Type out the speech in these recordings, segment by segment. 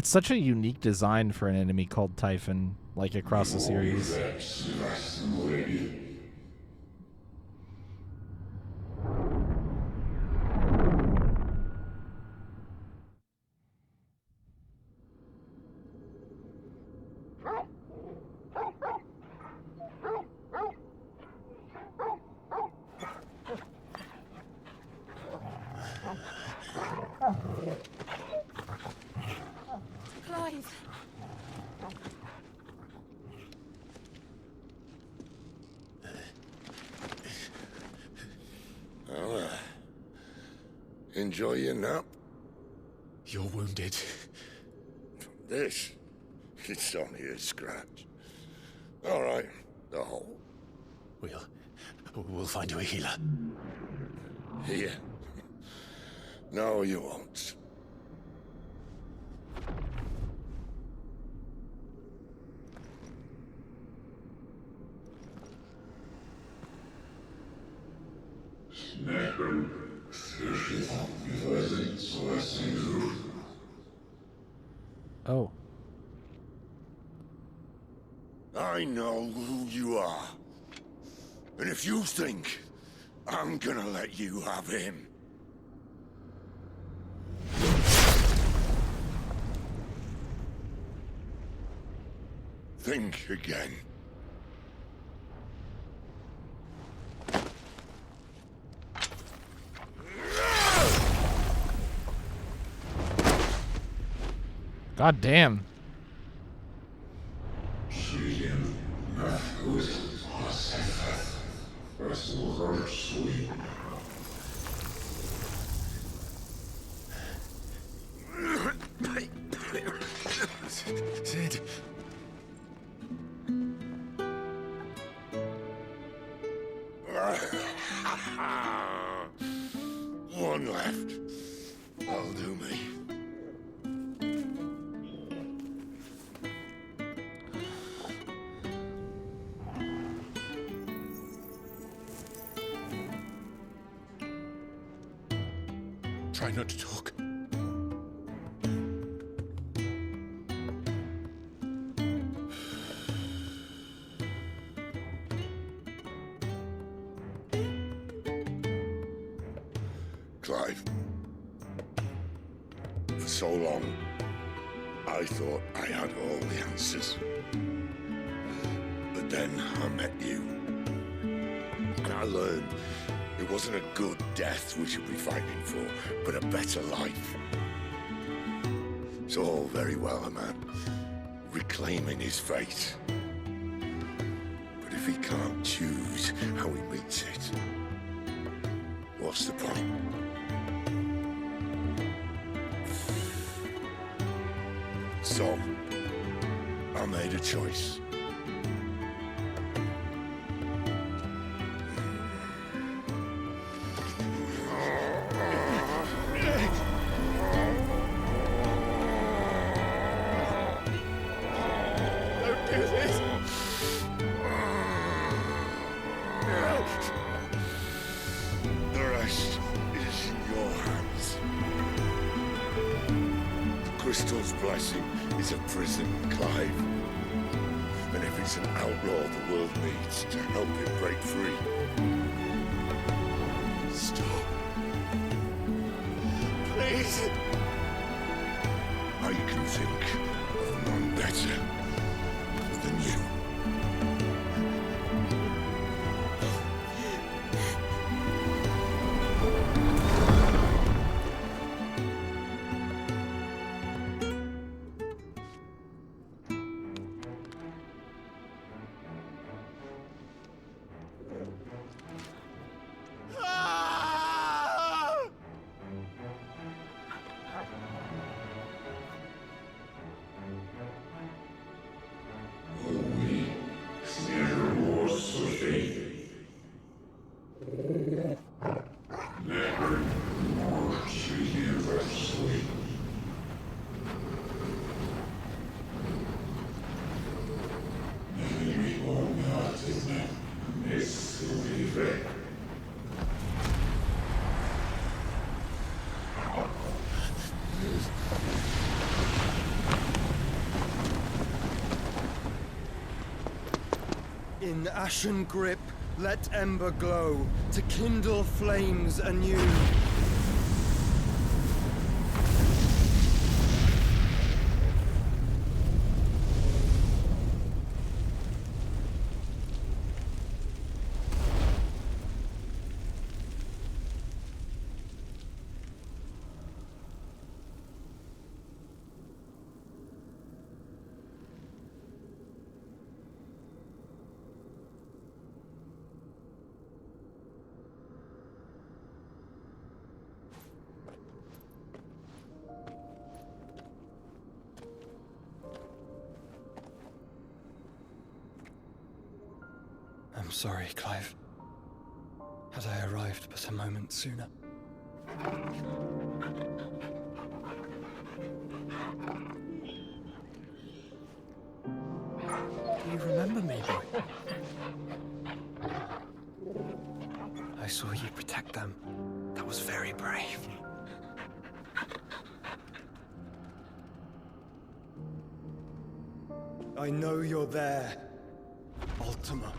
That's such a unique design for an enemy called Typhon, like across the series. Clive. Well, enjoy your nap. You're wounded. This, it's only a scratch. All right, the hole. We'll find you a healer. Here. No, you won't. Oh. I know who you are. And if you think I'm gonna let you have him... think again. God damn. Sid. One left. That'll do me. Try not to talk. Clive. For so long, I thought I had all the answers. But then I met you. And I learned it wasn't a good death we should be fighting for, but a better life. It's all very well, a man reclaiming his fate. But if he can't choose how he meets it, what's the point? So, I made a choice. Don't do this. The rest is in your hands. The Crystal's blessing is a prison, Clive. And if it's an outlaw the world needs to help it break free. Stop. Please. I can think of none better than you. In ashen grip, let ember glow, to kindle flames anew. I'm sorry, Clive. Had I arrived but a moment sooner. Do you remember me, boy? I saw you protect them. That was very brave. I know you're there, Ultima.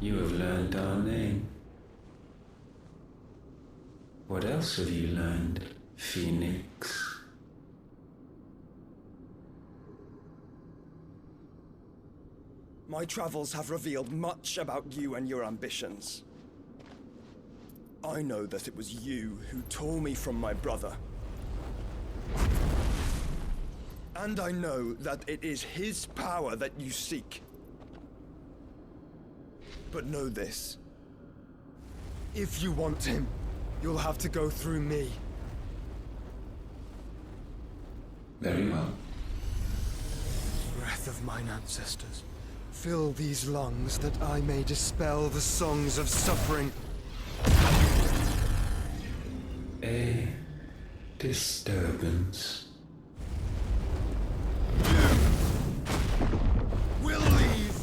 You have learned our name. What else have you learned, Phoenix? My travels have revealed much about you and your ambitions. I know that it was you who tore me from my brother. And I know that it is his power that you seek. But know this. If you want him, you'll have to go through me. Very well. Breath of mine ancestors, fill these lungs that I may dispel the songs of suffering. A disturbance. Will leave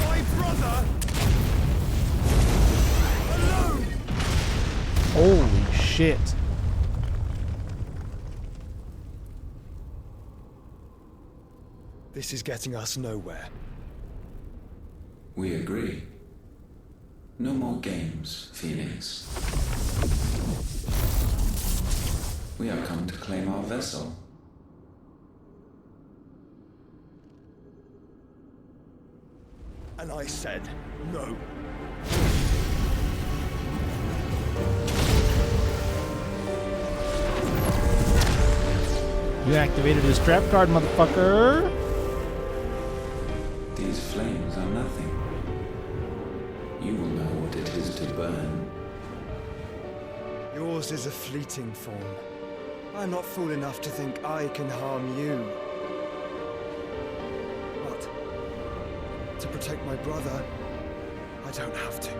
my brother alone. Holy shit. This is getting us nowhere. We agree. No more games, Phoenix. We have come to claim our vessel. And I said no. You activated his trap card, motherfucker. These flames are nothing. You will know what it is to burn. Yours is a fleeting form. I'm not fool enough to think I can harm you. But to protect my brother, I don't have to.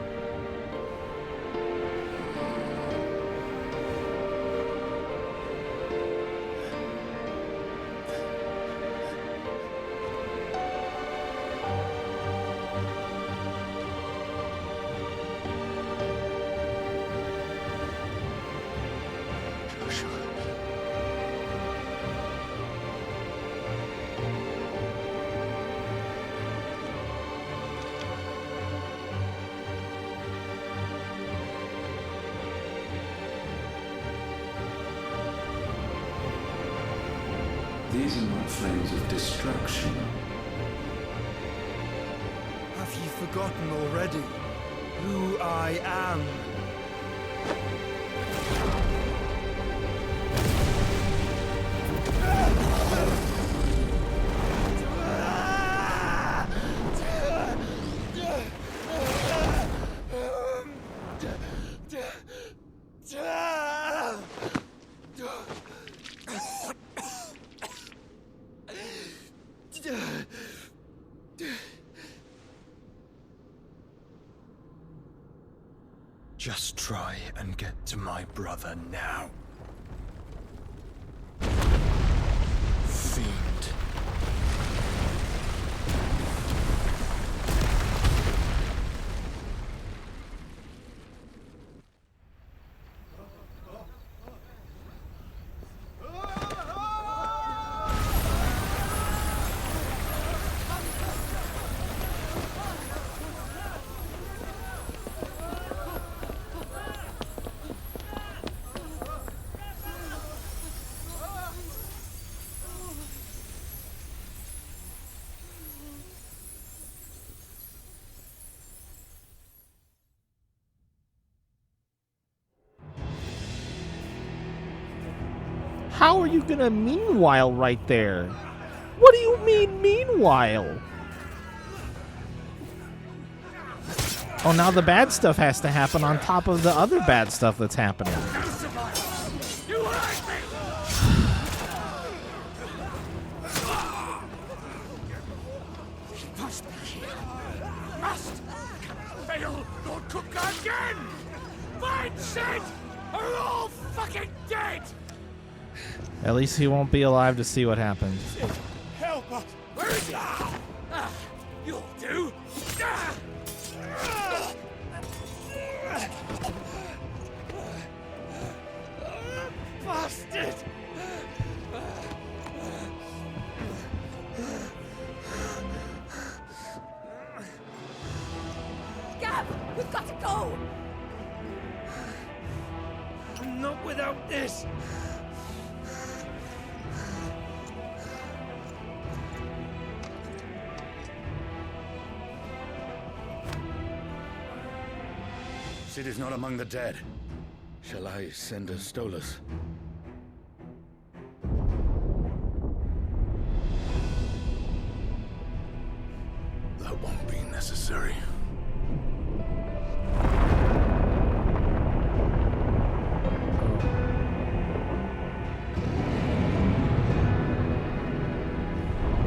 These are not flames of destruction. Have you forgotten already who I am? Just try and get to my brother now. Fiend. How are you gonna meanwhile right there? What do you mean meanwhile? Oh, now the bad stuff has to happen on top of the other bad stuff that's happening. Must be here. Must! Fail or cook again! Find Sid! Or we're all fucking dead! At least he won't be alive to see what happens. Help us! Where is he? You'll do! Bastard! Gab, we've got to go! Not without this! Sid is not among the dead. Shall I send a Stolas? That won't be necessary.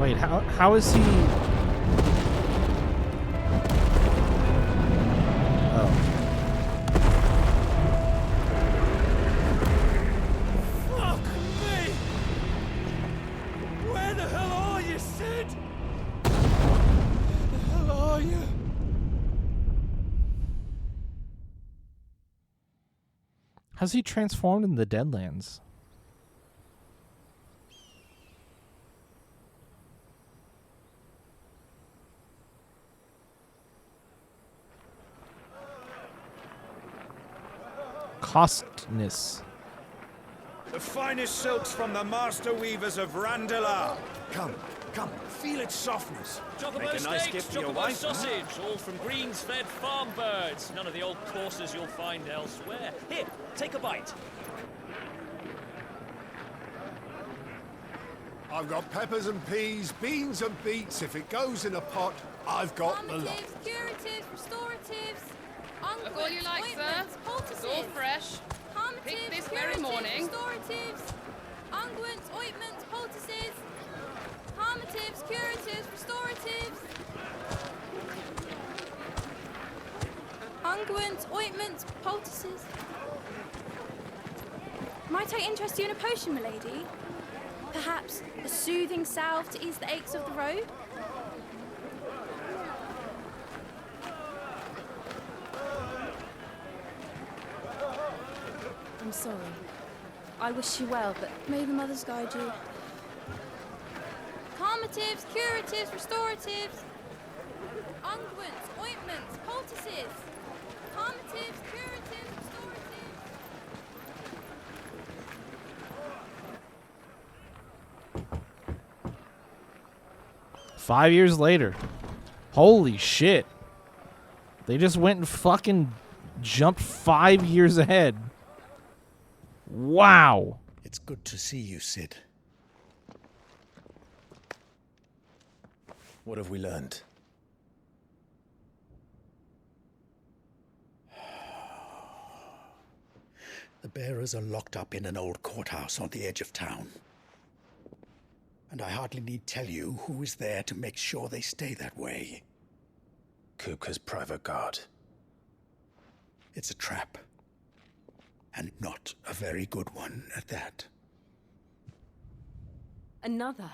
Wait, how is he? Oh. Fuck me! Where the hell are you, Sid? Where the hell are you? How's he transformed in the Deadlands? Costness. The finest silks from the master weavers of Randalar. Come, feel its softness. Chocobo Make a nice steaks, gift for your chocobo wife. sausage, all from greens-fed farm birds. None of the old courses you'll find elsewhere. Here, take a bite. I've got peppers and peas, beans and beets. If it goes in a pot, I've got the lot. Calmatives, curatives, restoratives, Look all you like, sir. ointments, poultices. It's all fresh. Calmatives, Picked this very curatives, morning. Restoratives, unguents, ointments, poultices. Calmatives, curatives, restoratives. Unguents, ointments, poultices. Might I interest you in a potion, milady? Perhaps a soothing salve to ease the aches of the road? I'm sorry. I wish you well, but may the mothers guide you. Calmatives, curatives, restoratives. Unguents, ointments, poultices. Calmatives, curatives, restoratives. 5 years later. Holy shit. They just went and fucking jumped 5 years ahead. Wow. It's good to see you, Sid. What have we learned? The bearers are locked up in an old courthouse on the edge of town. And I hardly need tell you who is there to make sure they stay that way. Kupka's private guard. It's a trap. And not a very good one at that. Another?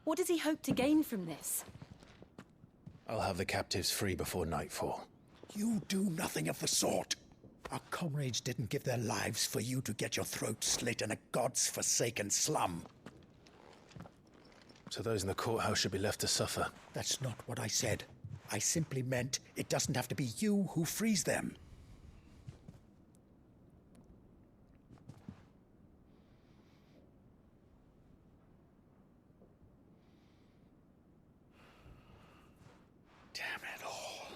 What does he hope to gain from this? I'll have the captives free before nightfall. You do nothing of the sort. Our comrades didn't give their lives for you to get your throat slit in a god's forsaken slum. So those in the courthouse should be left to suffer. That's not what I said. I simply meant it doesn't have to be you who frees them. Damn it all.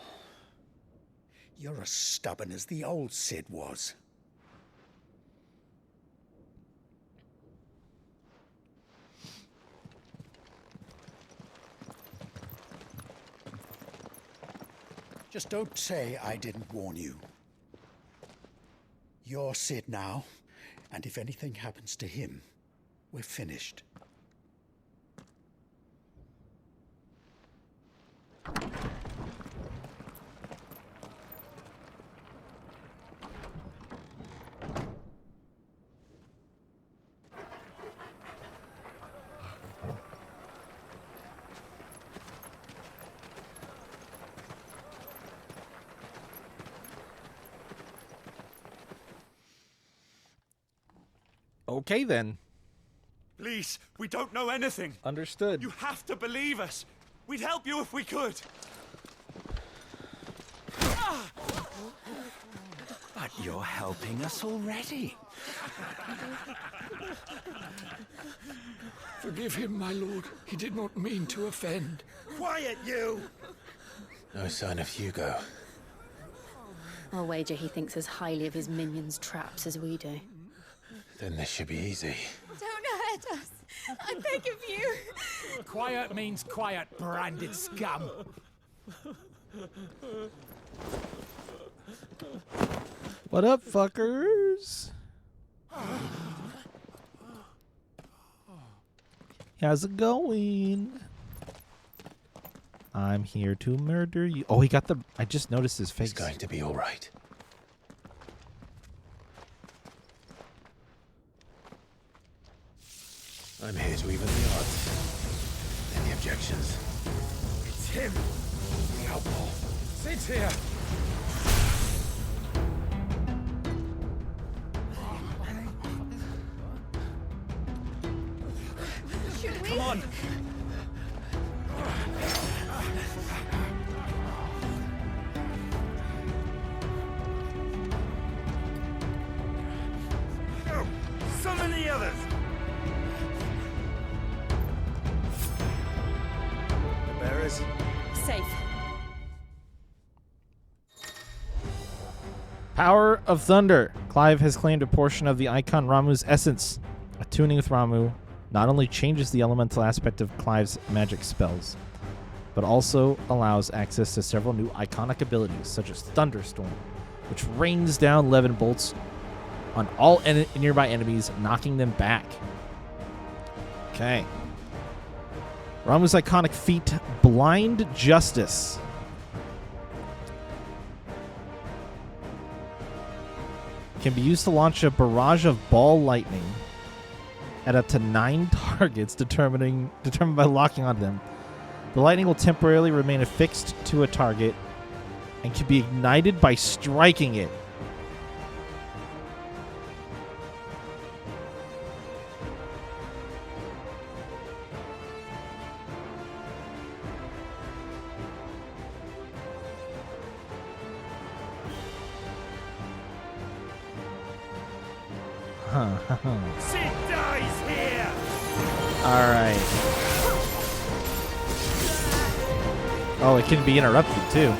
You're as stubborn as the old Sid was. Just don't say I didn't warn you. You're Sid now, and if anything happens to him, we're finished. Okay, then. Please, we don't know anything. Understood. You have to believe us. We'd help you if we could. But you're helping us already. Forgive him, my lord. He did not mean to offend. Quiet, you! No sign of Hugo. I'll wager he thinks as highly of his minions' traps as we do. Then this should be easy. Don't hurt us. I beg of you. Quiet means quiet, branded scum. What up, fuckers? How's it going? I'm here to murder you. Oh, he got the... I just noticed his face. It's going to be all right. I'm here to even the odds. Any objections? It's him, the outlaw. Sid's here. Should we? Come on. Oh, summon the others. The bearers. Safe. Power of Thunder. Clive has claimed a portion of the icon Ramuh's essence. Attuning with Ramuh not only changes the elemental aspect of Clive's magic spells, but also allows access to several new iconic abilities, such as Thunderstorm, which rains down Levin bolts on all nearby enemies, knocking them back. Okay. Ramuh's iconic feat, Blind Justice. Can be used to launch a barrage of ball lightning at up to 9 targets determined by locking onto them. The lightning will temporarily remain affixed to a target and can be ignited by striking it. Sid dies here! Alright. Oh, it can be interrupted too.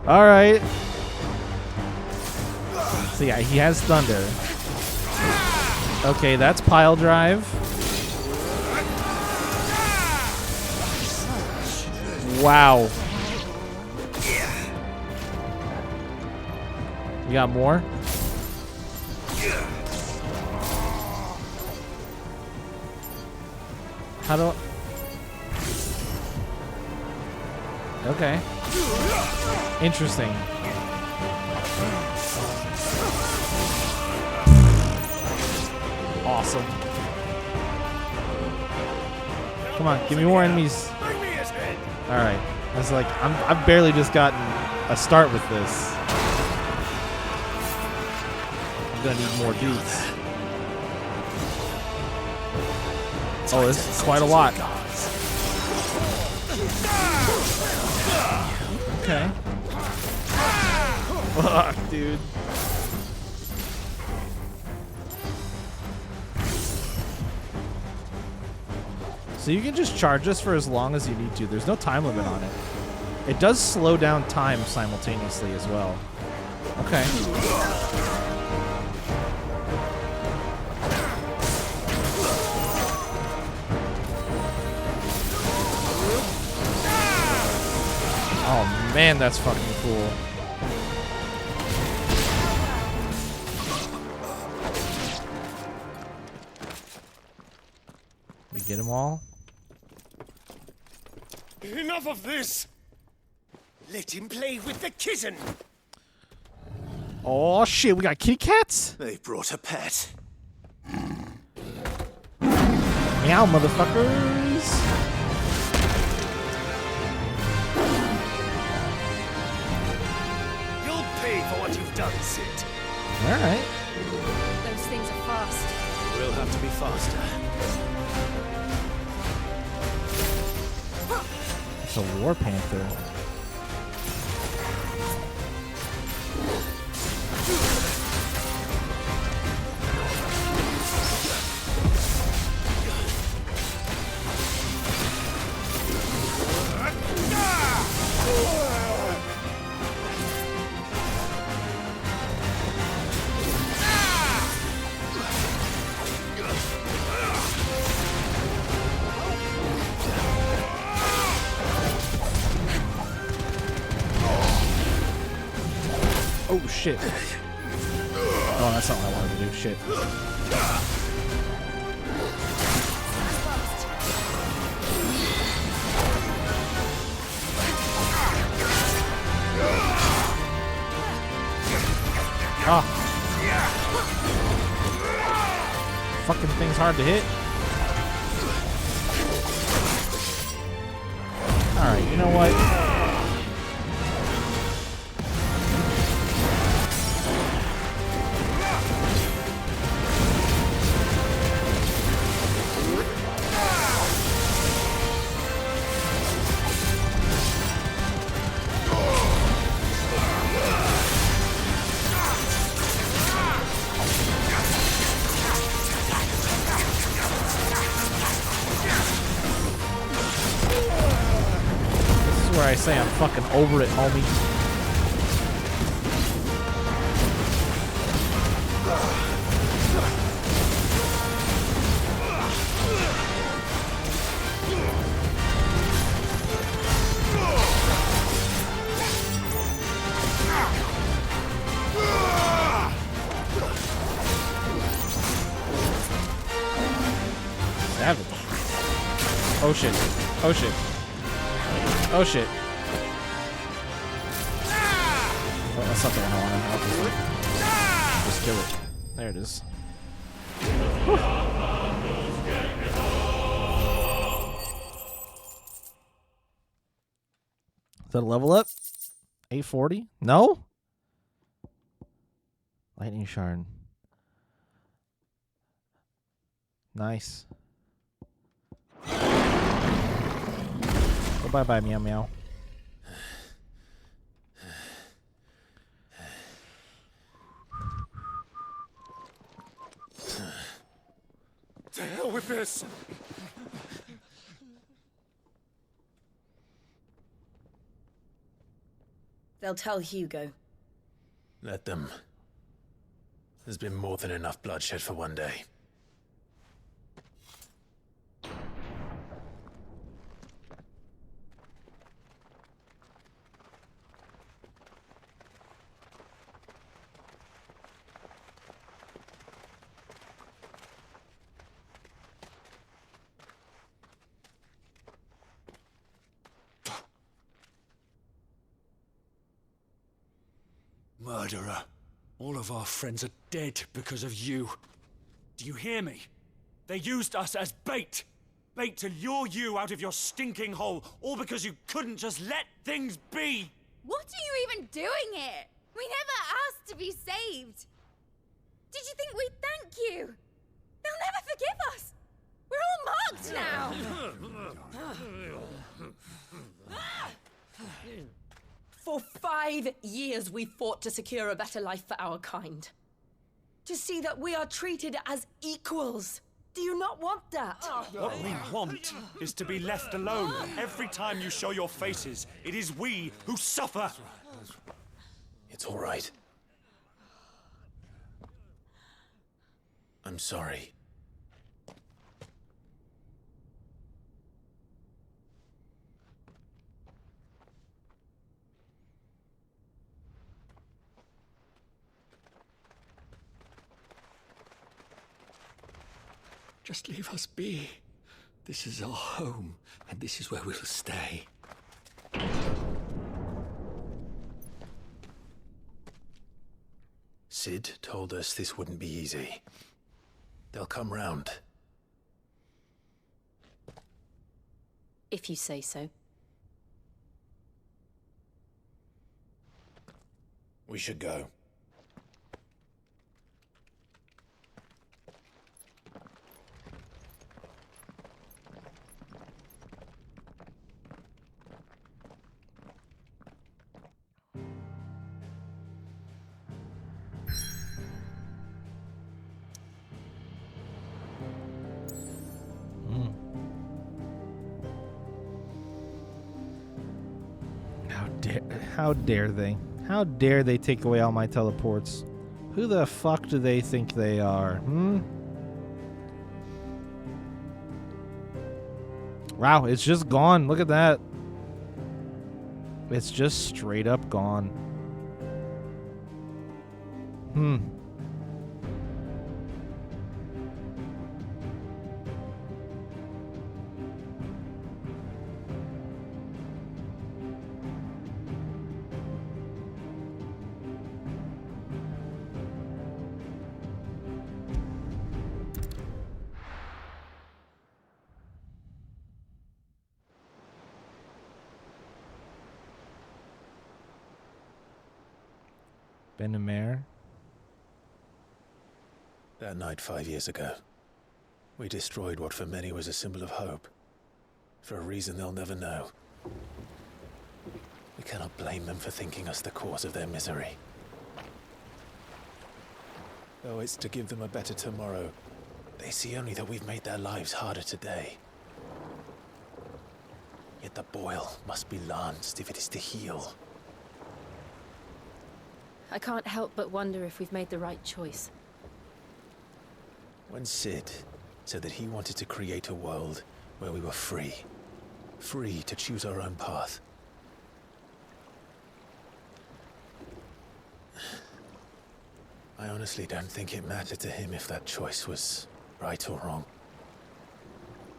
Alright. So yeah, he has thunder. Okay, that's pile drive. Wow. You got more? How do... Okay. Interesting. Awesome. Come on, give me more enemies. Alright. I was like, I've barely just gotten a start with this. I'm gonna need more dudes. Oh, this is quite a lot. Okay. Fuck, dude. So you can just charge this for as long as you need to. There's no time limit on it. It does slow down time simultaneously as well. Okay. Oh man, that's fucking cool. We get them all? Enough of this! Let him play with the kitten! Oh shit, we got kitty cats? They brought a pet. Meow, motherfuckers! You'll pay for what you've done, Sid. Alright. Those things are fast. We'll have to be faster. It's a war panther. Oh shit. Oh, that's not what I wanted to do. Shit. Ah. Fucking thing's hard to hit. Alright, you know what? Where I say I'm fucking over it, homie. Savage. Oh shit. Oh shit. Oh shit. Oh, that's not the one I want. Just kill it. There it is. Whew. Is that a level up? 840? No? Lightning shard. Nice. Oh, bye-bye, meow meow. To hell with this! They'll tell Hugo. Let them. There's been more than enough bloodshed for one day. Murderer. All of our friends are dead because of you. Do you hear me? They used us as bait. Bait to lure you out of your stinking hole, all because you couldn't just let things be. What are you even doing here? We never asked to be saved. Did you think we'd thank you? They'll never forgive us. We're all marked now. For 5 years we fought to secure a better life for our kind. To see that we are treated as equals. Do you not want that? What we want is to be left alone. Every time you show your faces, it is we who suffer. It's all right. I'm sorry. Just leave us be. This is our home, and this is where we'll stay. Sid told us this wouldn't be easy. They'll come round. If you say so. We should go. How dare they? How dare they take away all my teleports? Who the fuck do they think they are? Wow, it's just gone. Look at that. It's just straight up gone. Ben-Amer. That night 5 years ago, we destroyed what for many was a symbol of hope. For a reason they'll never know. We cannot blame them for thinking us the cause of their misery. Though it's to give them a better tomorrow, they see only that we've made their lives harder today. Yet the boil must be lanced if it is to heal. I can't help but wonder if we've made the right choice. When Sid said that he wanted to create a world where we were free. Free to choose our own path. I honestly don't think it mattered to him if that choice was right or wrong.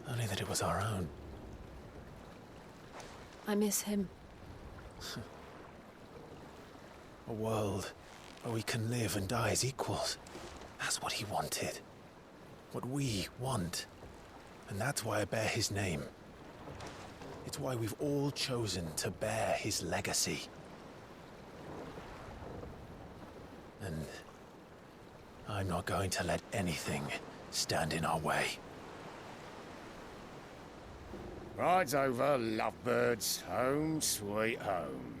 Only that it was our own. I miss him. A world where we can live and die as equals. That's what he wanted. What we want. And that's why I bear his name. It's why we've all chosen to bear his legacy. And I'm not going to let anything stand in our way. Rides over, lovebirds. Home, sweet home.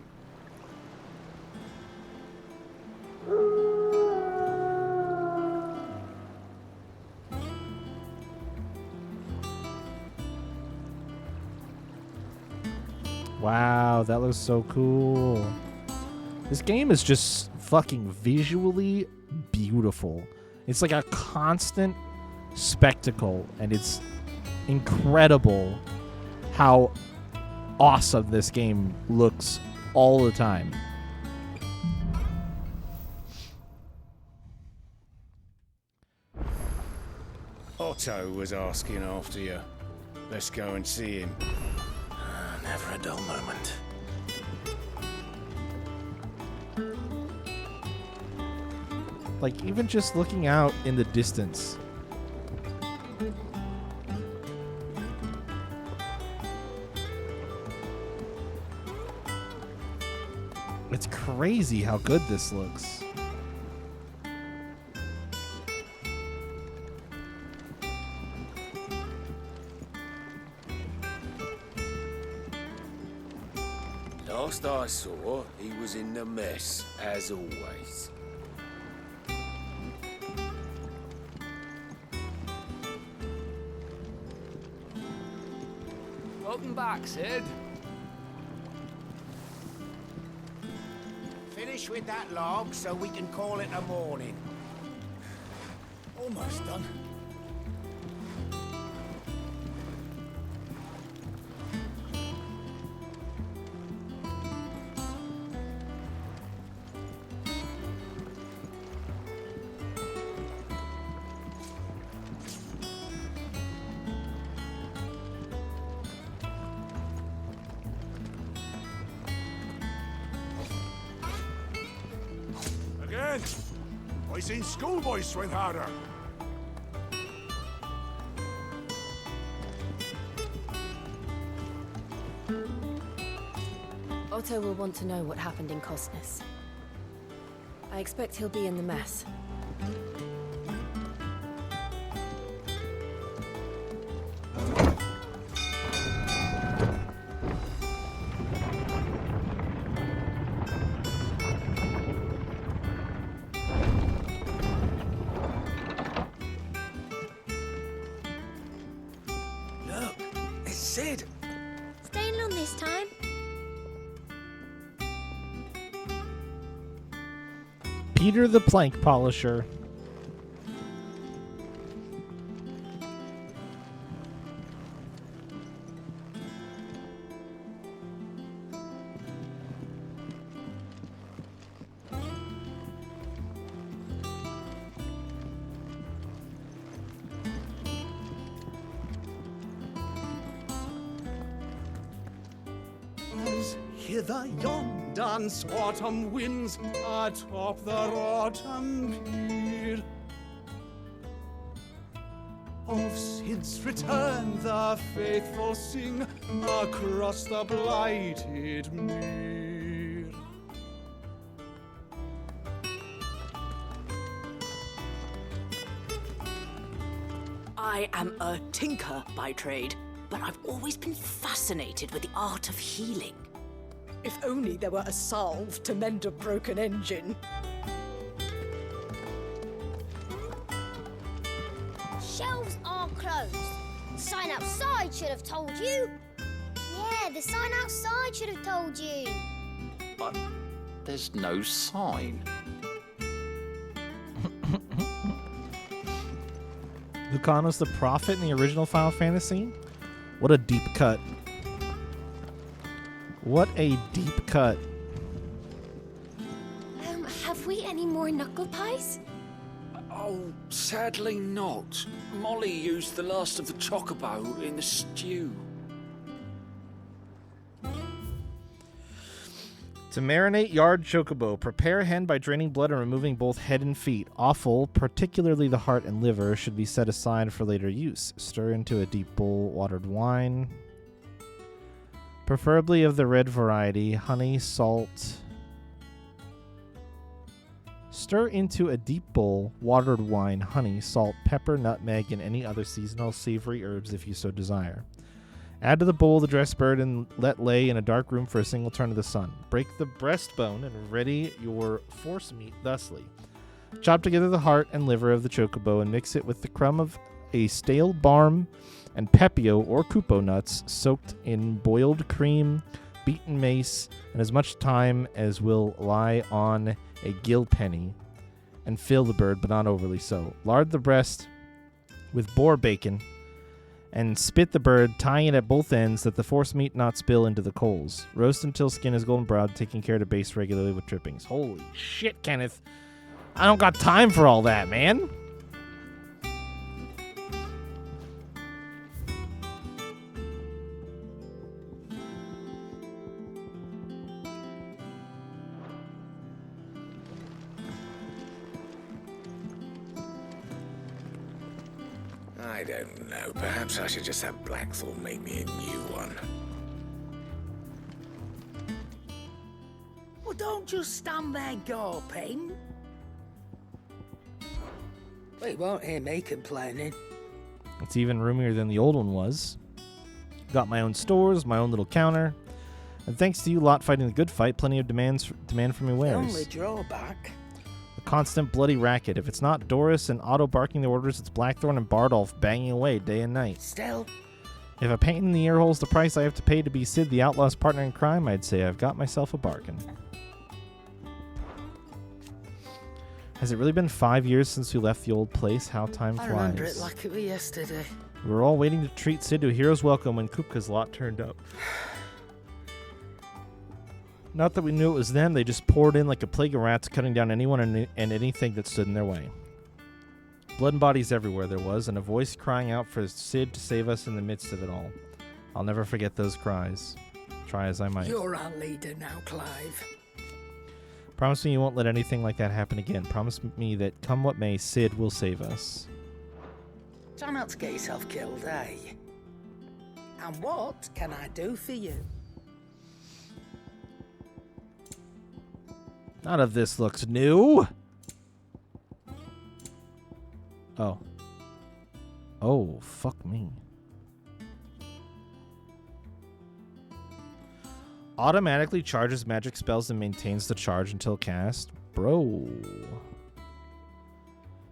Wow, that looks so cool. This game is just fucking visually beautiful. It's like a constant spectacle, and it's incredible how awesome this game looks all the time. Otto was asking after you. Let's go and see him. Never a dull moment. Like, even just looking out in the distance. It's crazy how good this looks. Last I saw, he was in the mess, as always. Welcome back, Sid. Finish with that log so we can call it a morning. Almost done. Again! I seen schoolboys swing harder. Otto will want to know what happened in Costness. I expect he'll be in the mess. Look, it's Sid. Staying long this time? Peter the Plank Polisher. Hither yon dance autumn winds atop the rotten pier. Of Sid's return the faithful sing across the blighted mere. I am a tinker by trade, but I've always been fascinated with the art of healing. If only there were a salve to mend a broken engine. Shelves are closed. The sign outside should have told you. Yeah, the sign outside should have told you. But there's no sign. Lucanos the Prophet in the original Final Fantasy? What a deep cut. What a deep cut. Have we any more knuckle pies? Oh, sadly not. Molly used the last of the chocobo in the stew. To marinate yard chocobo, prepare hen by draining blood and removing both head and feet. Offal, particularly the heart and liver, should be set aside for later use. Stir into a deep bowl watered wine, preferably of the red variety. Honey, salt. Stir into a deep bowl watered wine, honey, salt, pepper, nutmeg, and any other seasonal savory herbs if you so desire. Add to the bowl the dressed bird and let lay in a dark room for a single turn of the sun. Break the breastbone and ready your force meat thusly. Chop together the heart and liver of the chocobo and mix it with the crumb of a stale barm and pepio or kupo nuts soaked in boiled cream, beaten mace, and as much thyme as will lie on a gill penny, and fill the bird, but not overly so. Lard the breast with boar bacon and spit the bird, tying it at both ends that the force meat not spill into the coals. Roast until skin is golden brown, taking care to baste regularly with drippings. Holy shit, Kenneth. I don't got time for all that, man. I don't know. Perhaps I should just have Blackthorn make me a new one. Well, don't just stand there gawping. We won't hear me complaining. It's even roomier than the old one was. Got my own stores, my own little counter. And thanks to you lot fighting the good fight, plenty of demand for me The wares. only drawback. The constant bloody racket. If it's not Doris and Otto barking their orders, it's Blackthorn and Bardolph banging away day and night. Still. If a pain in the ear hole's the price I have to pay to be Sid the Outlaw's partner in crime, I'd say I've got myself a bargain. Has it really been 5 years since we left the old place? How time I flies. remember it like it was yesterday. We were all waiting to treat Sid to a hero's welcome when Kupka's lot turned up. Not that we knew it was them, they just poured in like a plague of rats, cutting down anyone and anything that stood in their way. Blood and bodies everywhere there was, and a voice crying out for Sid to save us in the midst of it all. I'll never forget those cries, try as I might. You're our leader now, Clive. Promise me you won't let anything like that happen again. Promise me that come what may, Sid will save us. Try not to get yourself killed, eh? And what can I do for you? None of this looks new. Oh. Oh, fuck me. Automatically charges magic spells and maintains the charge until cast. Bro.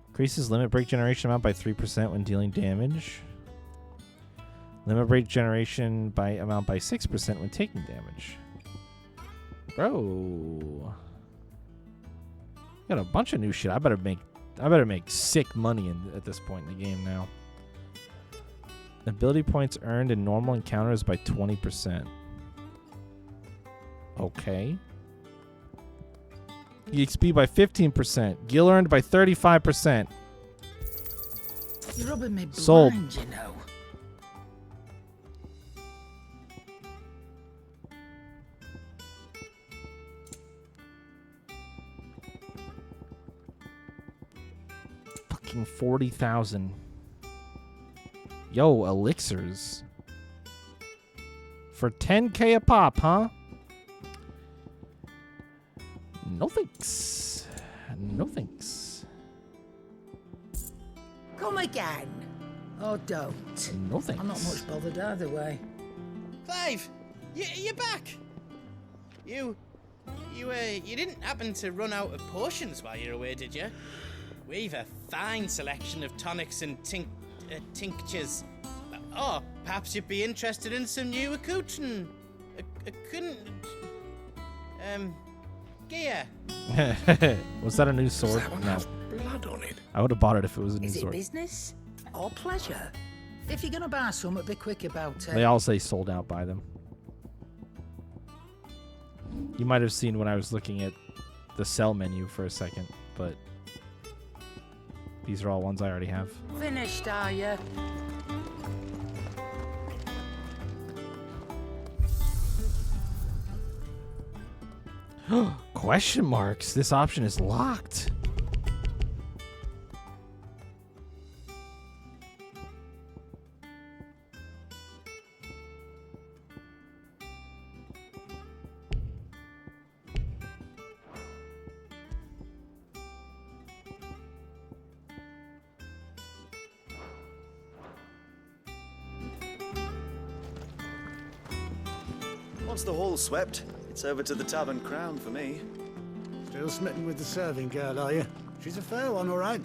Increases limit break generation amount by 3% when dealing damage. Limit break generation by amount by 6% when taking damage. Bro. Got a bunch of new shit. I better make sick money at this point in the game now. Ability points earned in normal encounters by 20%. Okay. EXP by 15%. Gil earned by 35%. You're rubbing me blind, Sold. you know. Fucking 40,000. Yo, elixirs. For 10k a pop, huh? No thanks. No thanks. Come again. Oh, don't. No thanks. I'm not much bothered either way. Clive, you're back. You didn't happen to run out of potions while you're away, did you? We've a fine selection of tonics and tinctures. Oh, perhaps you'd be interested in some new accoutrement. Gear. Was that a new sword? No. Blood on it. I would have bought it if it was a new Is it sword. business or pleasure? If you're gonna buy something, be quick about it. They all say sold out by them. You might have seen when I was looking at the sell menu for a second, but these are all ones I already have. Finished, are you? Question marks. This option is locked. Once the hall's swept, it's over to the Tavern Crown for me. Still smitten with the serving girl, are you? She's a fair one, all right.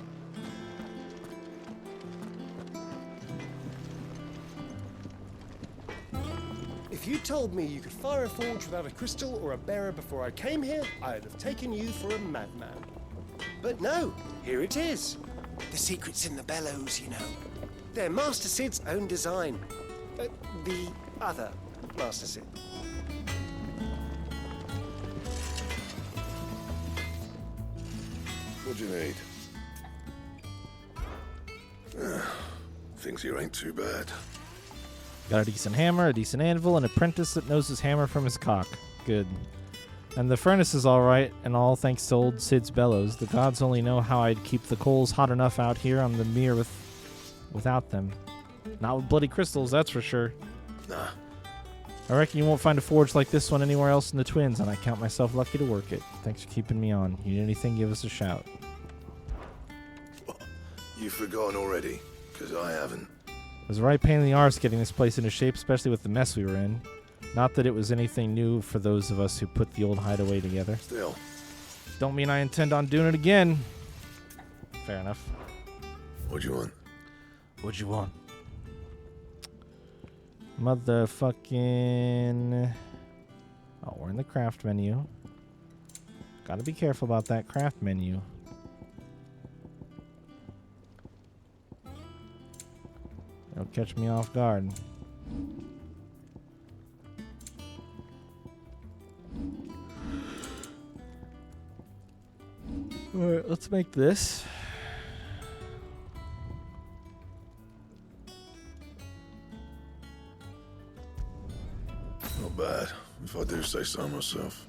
If you told me you could fire a forge without a crystal or a bearer before I came here, I'd have taken you for a madman. But no, here it is. The secret's in the bellows, you know. They're Master Sid's own design. The other Master Sid. What do you need? Things here ain't too bad. Got a decent hammer, a decent anvil, an apprentice that knows his hammer from his cock. Good. And the furnace is alright, and all thanks to old Sid's bellows. The gods only know how I'd keep the coals hot enough out here on the mere without them. Not with bloody crystals, that's for sure. Nah. I reckon you won't find a forge like this one anywhere else in the Twins, and I count myself lucky to work it. Thanks for keeping me on. You need anything, give us a shout. You've forgotten already, because I haven't. It was a right pain in the arse getting this place into shape, especially with the mess we were in. Not that it was anything new for those of us who put the old hideaway together. Still. Don't mean I intend on doing it again. Fair enough. What you want? What you want? Motherfucking... Oh, we're in the craft menu. Gotta be careful about that craft menu. Don't catch me off guard. Alright, let's make this. Not bad, if I do say so myself.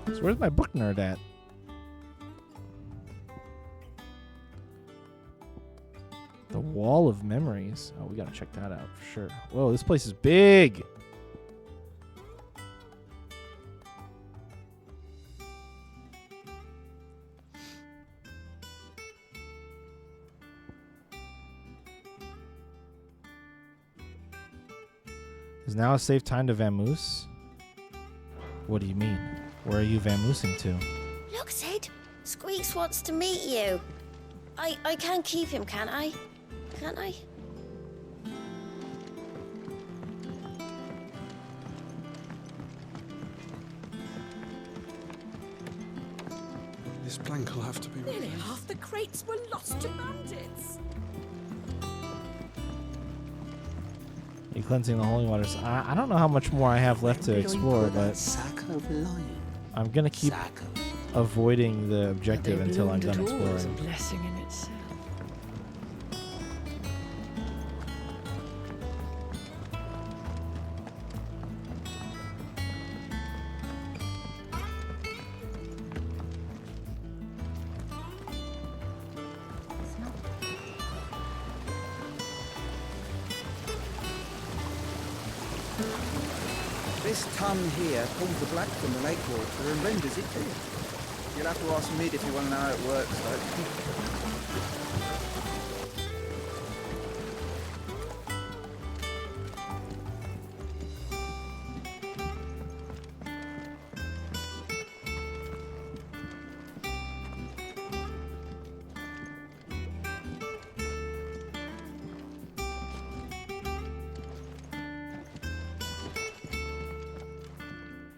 So where's my book nerd at? The Wall of Memories. Oh, we gotta check that out for sure. Whoa, this place is big. Is now a safe time to vamoose? What do you mean? Where are you vamoosing to? Look, Sid. Squeaks wants to meet you. I can keep him, can't I? Can't I? This plank will have to be Nearly removed. half the crates were lost to bandits. Are you cleansing the holy waters? I don't know how much more I have left to explore, but I'm gonna keep avoiding the objective until I'm done exploring. Blessing in itself. This ton here pulls the black from the lake water and renders it clear. You'll have to ask Mid if you want to know how it works, though.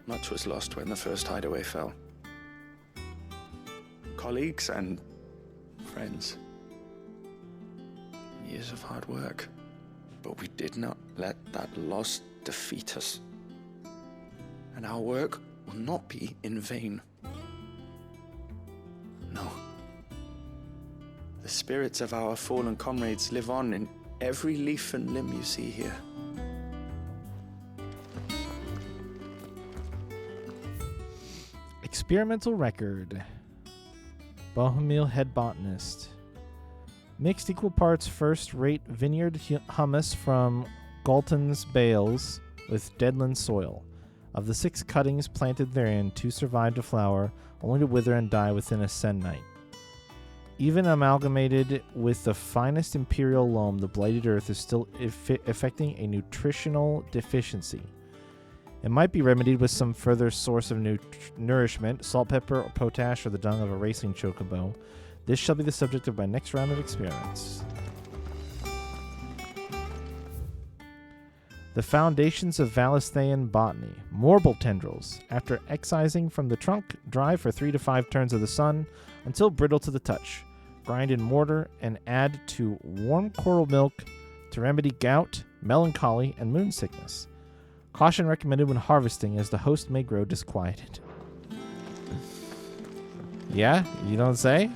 Much was lost when the first hideaway fell. Colleagues and friends. Years of hard work. But we did not let that loss defeat us. And our work will not be in vain. No. The spirits of our fallen comrades live on in every leaf and limb you see here. Experimental record. Bohemian head botanist. Mixed equal parts first-rate vineyard hummus from Galton's bales with deadland soil. Of the 6 cuttings planted therein, 2 survived to flower, only to wither and die within a se'nnight. Even amalgamated with the finest imperial loam, the blighted earth is still affecting a nutritional deficiency. It might be remedied with some further source of nourishment, salt, pepper, or potash, or the dung of a racing chocobo. This shall be the subject of my next round of experiments. The foundations of Valisthaean botany. Marble tendrils. After excising from the trunk, dry for 3 to 5 turns of the sun until brittle to the touch. Grind in mortar and add to warm coral milk to remedy gout, melancholy, and moon sickness. Caution recommended when harvesting, as the host may grow disquieted. Yeah? You don't say?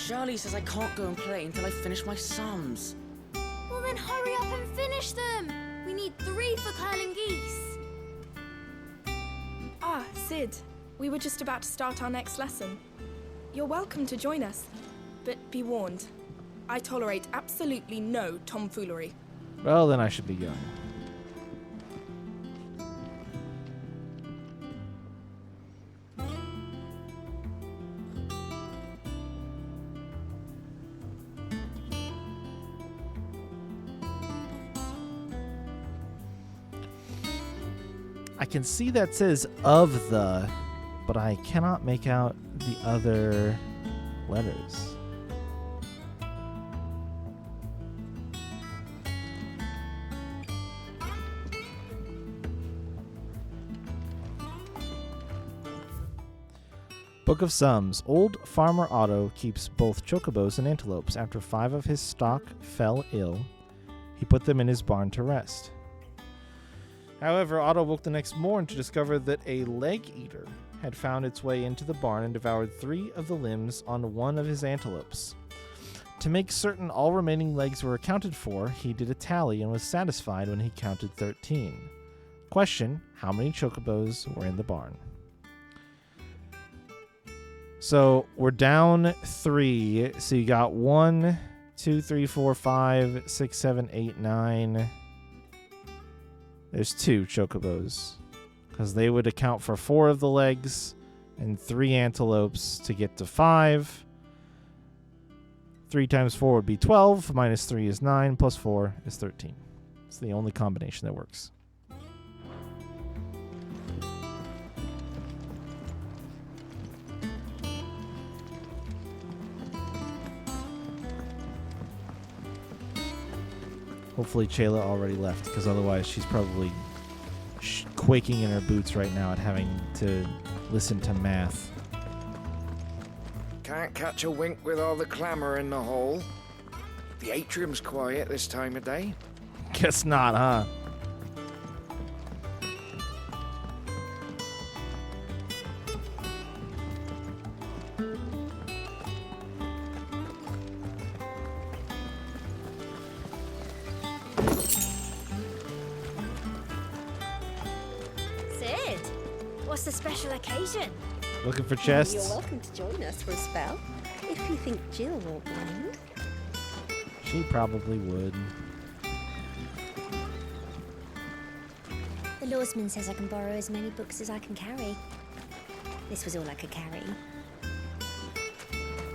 Shirley says I can't go and play until I finish my sums. Well then hurry up and finish them! We need 3 for curling geese. Ah, Sid. We were just about to start our next lesson. You're welcome to join us, but be warned. I tolerate absolutely no tomfoolery. Well, then I should be going. I can see that says of the, but I cannot make out the other letters. Book of Sums. Old Farmer Otto keeps both chocobos and antelopes. After 5 of his stock fell ill, he put them in his barn to rest. However, Otto woke the next morn to discover that a leg-eater had found its way into the barn and devoured 3 of the limbs on 1 of his antelopes. To make certain all remaining legs were accounted for, he did a tally and was satisfied when he counted 13. Question: how many chocobos were in the barn? So we're down 3. So you got 1, 2, 3, 4, 5, 6, 7, 8, 9. There's 2 chocobos, because they would account for 4 of the legs and 3 antelopes to get to 5. 3 times 4 would be 12, minus 3 is 9, plus 4 is 13. It's the only combination that works. Hopefully Chayla already left, because otherwise she's probably quaking in her boots right now at having to listen to math. Can't catch a wink with all the clamour in the hall. The atrium's quiet this time of day. Guess not, huh? Sid, what's the special occasion? Looking for chests? You're welcome to join us for a spell, if you think Jill won't mind. She probably would. The lawsman says I can borrow as many books as I can carry. This was all I could carry.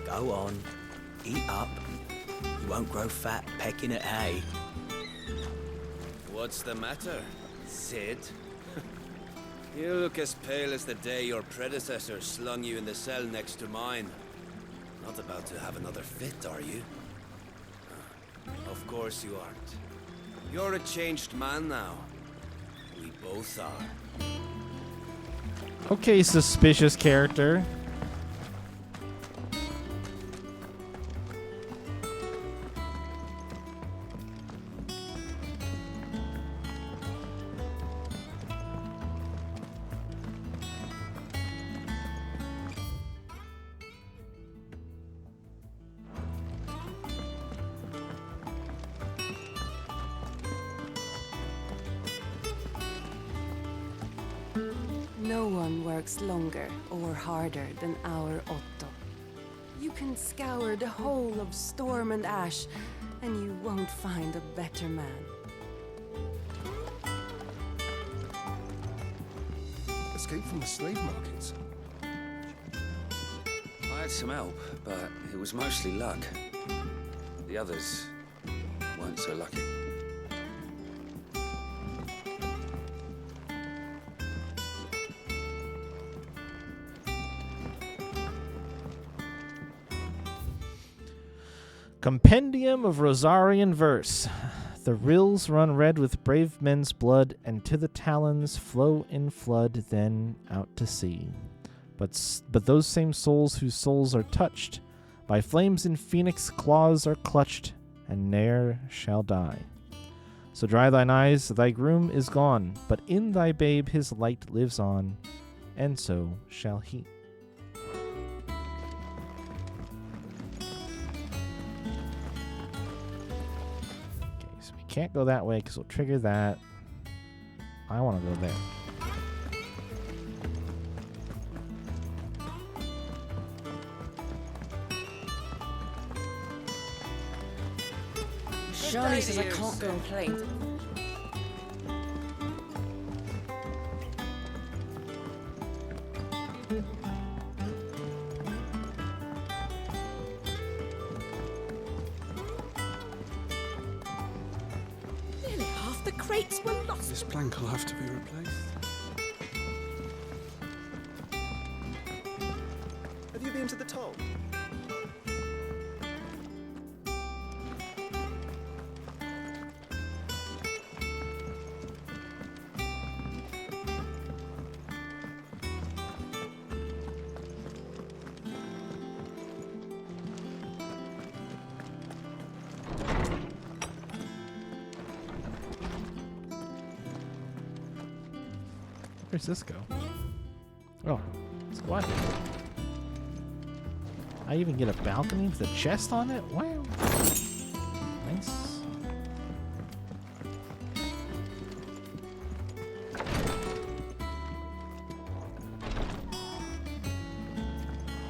Go on, eat up. You won't grow fat pecking at hay. What's the matter, Sid? You look as pale as the day your predecessor slung you in the cell next to mine. Not about to have another fit, are you? Of course you aren't. You're a changed man now. We both are. Okay, suspicious character. No one works longer or harder than our Otto. You can scour the whole of Storm and Ash, and you won't find a better man. Escape from the slave markets. I had some help, but it was mostly luck. The others weren't so lucky. Compendium of Rosarian Verse. The rills run red with brave men's blood, and to the talons flow in flood, then out to sea. But those same souls whose souls are touched by flames in phoenix claws are clutched, and ne'er shall die. So dry thine eyes, thy groom is gone, but in thy babe his light lives on, and so shall he. can't go that way because we'll trigger that. I want to go there. Shani says I can't go and play. Nearly half the crates were lost. This plank will have to be replaced. Have you been to the toll? Where's this go? Oh, it's quiet. I even get a balcony with a chest on it? Wow. Nice.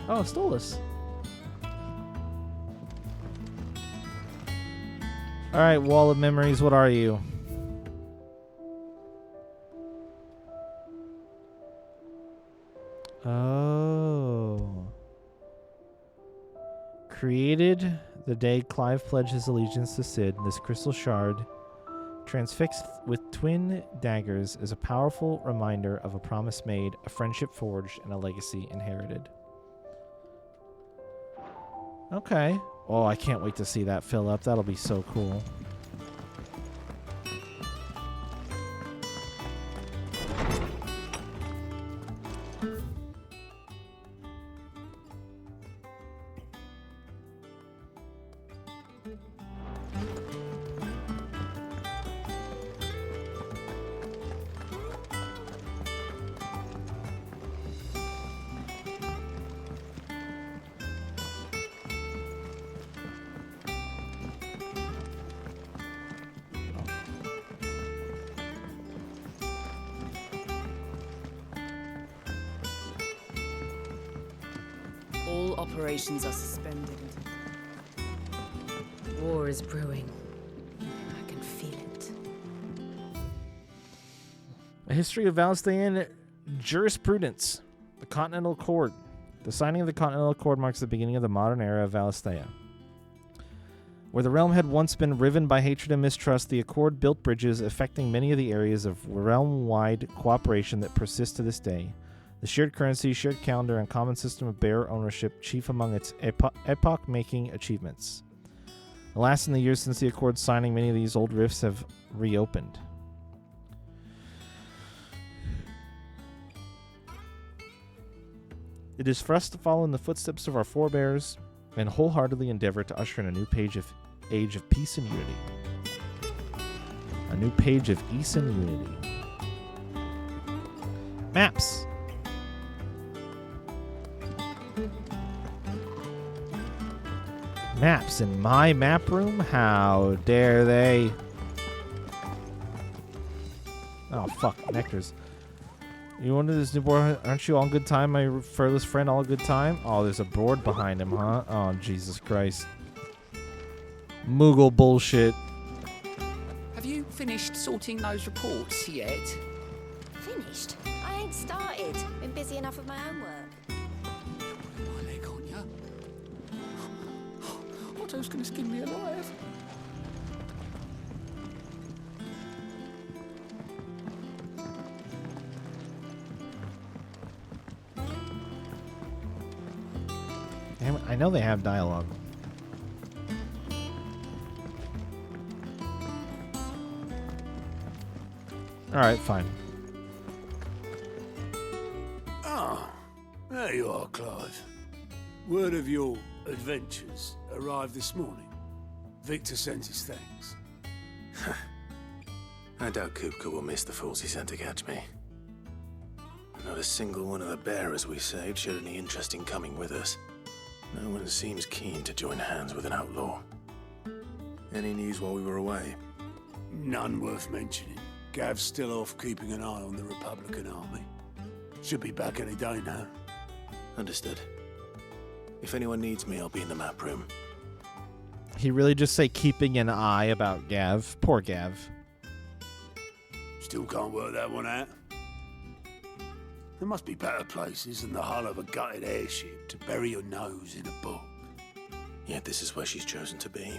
Oh, Stolas. Alright, Wall of Memories, what are you? Oh. Created the day Clive pledged his allegiance to Cid, this crystal shard, transfixed with twin daggers, is a powerful reminder of a promise made, a friendship forged, and a legacy inherited. Okay. Oh, I can't wait to see that fill up. That'll be so cool. All operations are suspended. War is brewing. I can feel it. A history of Valestean jurisprudence. The Continental Accord. The signing of the Continental Accord marks the beginning of the modern era of Valestea. Where the realm had once been riven by hatred and mistrust, the Accord built bridges affecting many of the areas of realm-wide cooperation that persist to this day. The shared currency, shared calendar, and common system of bearer ownership, chief among its epoch-making achievements. Alas, in the years since the Accord signing, many of these old rifts have reopened. It is for us to follow in the footsteps of our forebears and wholeheartedly endeavor to usher in a new age of peace and unity. A new page of ease and unity. Maps. Maps in my map room? How dare they? Oh, fuck. Nectars. You wanted this new board? Aren't you all good time, my furthest friend? All good time? Oh, there's a board behind him, huh? Oh, Jesus Christ. Moogle bullshit. Have you finished sorting those reports yet? Finished? I ain't started. Been busy enough with my homework. My leg on ya. Otto's gonna skin me alive. Damn it, I know they have dialogue. Alright, fine. Ah, there you are, Clive. Word of your adventures arrived this morning. Victor sent his thanks. I doubt Kupka will miss the fools he sent to catch me. Not a single one of the bearers we saved showed any interest in coming with us. No one seems keen to join hands with an outlaw. Any news while we were away? None worth mentioning. Gav's still off keeping an eye on the Republican army. Should be back any day now. Understood. If anyone needs me, I'll be in the map room. He really just say keeping an eye about Gav. Poor Gav. Still can't work that one out. There must be better places than the hull of a gutted airship to bury your nose in a book. Yet this is where she's chosen to be.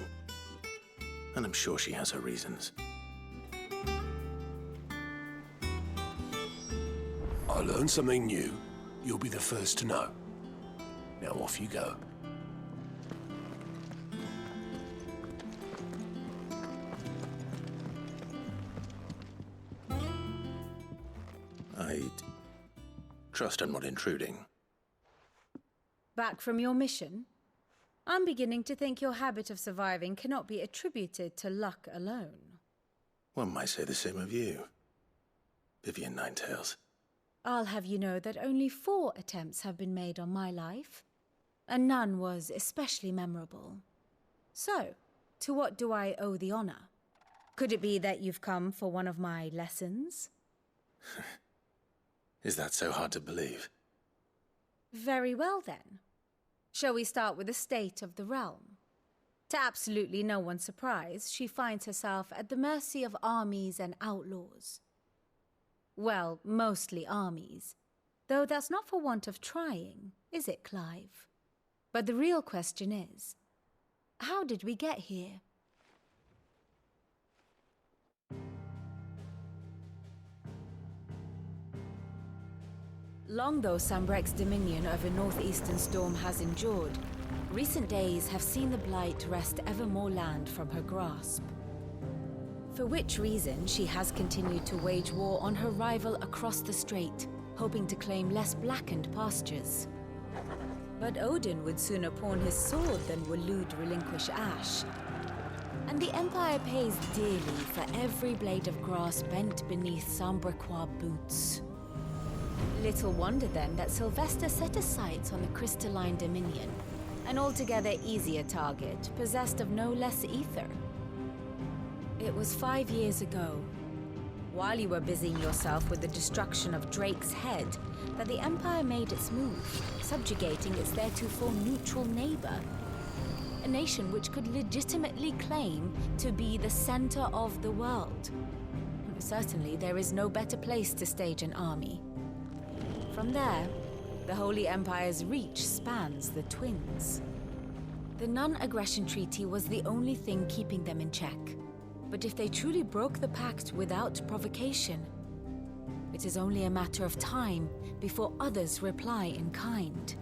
And I'm sure she has her reasons. I learn something new, you'll be the first to know. Now off you go. I'd trust I'm not intruding. Back from your mission? I'm beginning to think your habit of surviving cannot be attributed to luck alone. One might say the same of you, Vivian Ninetails. I'll have you know that only 4 attempts have been made on my life, and none was especially memorable. So, to what do I owe the honor? Could it be that you've come for one of my lessons? Is that so hard to believe? Very well then. Shall we start with the state of the realm? To absolutely no one's surprise, she finds herself at the mercy of armies and outlaws. Well, mostly armies. Though that's not for want of trying, is it, Clive? But the real question is, how did we get here? Long though Sambrek's dominion over northeastern Storm has endured, recent days have seen the Blight wrest ever more land from her grasp. For which reason she has continued to wage war on her rival across the strait, hoping to claim less blackened pastures. But Odin would sooner pawn his sword than Waloed relinquish Ash. And the Empire pays dearly for every blade of grass bent beneath Sambrequois boots. Little wonder then that Sylvester set his sights on the crystalline dominion, an altogether easier target, possessed of no less ether. It was 5 years ago, while you were busying yourself with the destruction of Drake's head, that the Empire made its move, subjugating its theretofore neutral neighbor. A nation which could legitimately claim to be the center of the world. Certainly, there is no better place to stage an army. From there, the Holy Empire's reach spans the Twins. The non-aggression treaty was the only thing keeping them in check. But if they truly broke the pact without provocation, it is only a matter of time before others reply in kind.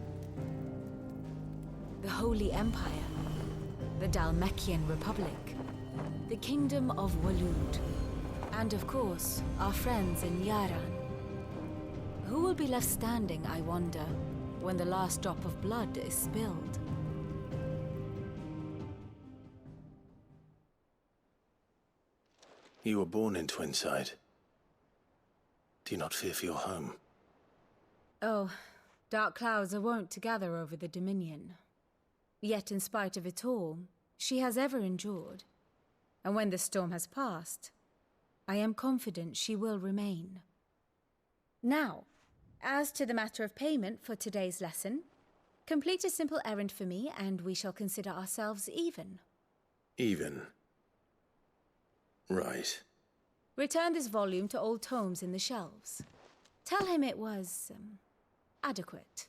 The Holy Empire, the Dhalmekian Republic, the Kingdom of Waloed, and of course, our friends in Yaran. Who will be left standing, I wonder, when the last drop of blood is spilled? You were born in Twinside. Do you not fear for your home? Oh, dark clouds are wont to gather over the Dominion. Yet in spite of it all, she has ever endured. And when the storm has passed, I am confident she will remain. Now, as to the matter of payment for today's lesson, complete a simple errand for me and we shall consider ourselves even. Even? Right. Return this volume to old tomes in the shelves. Tell him it was, adequate.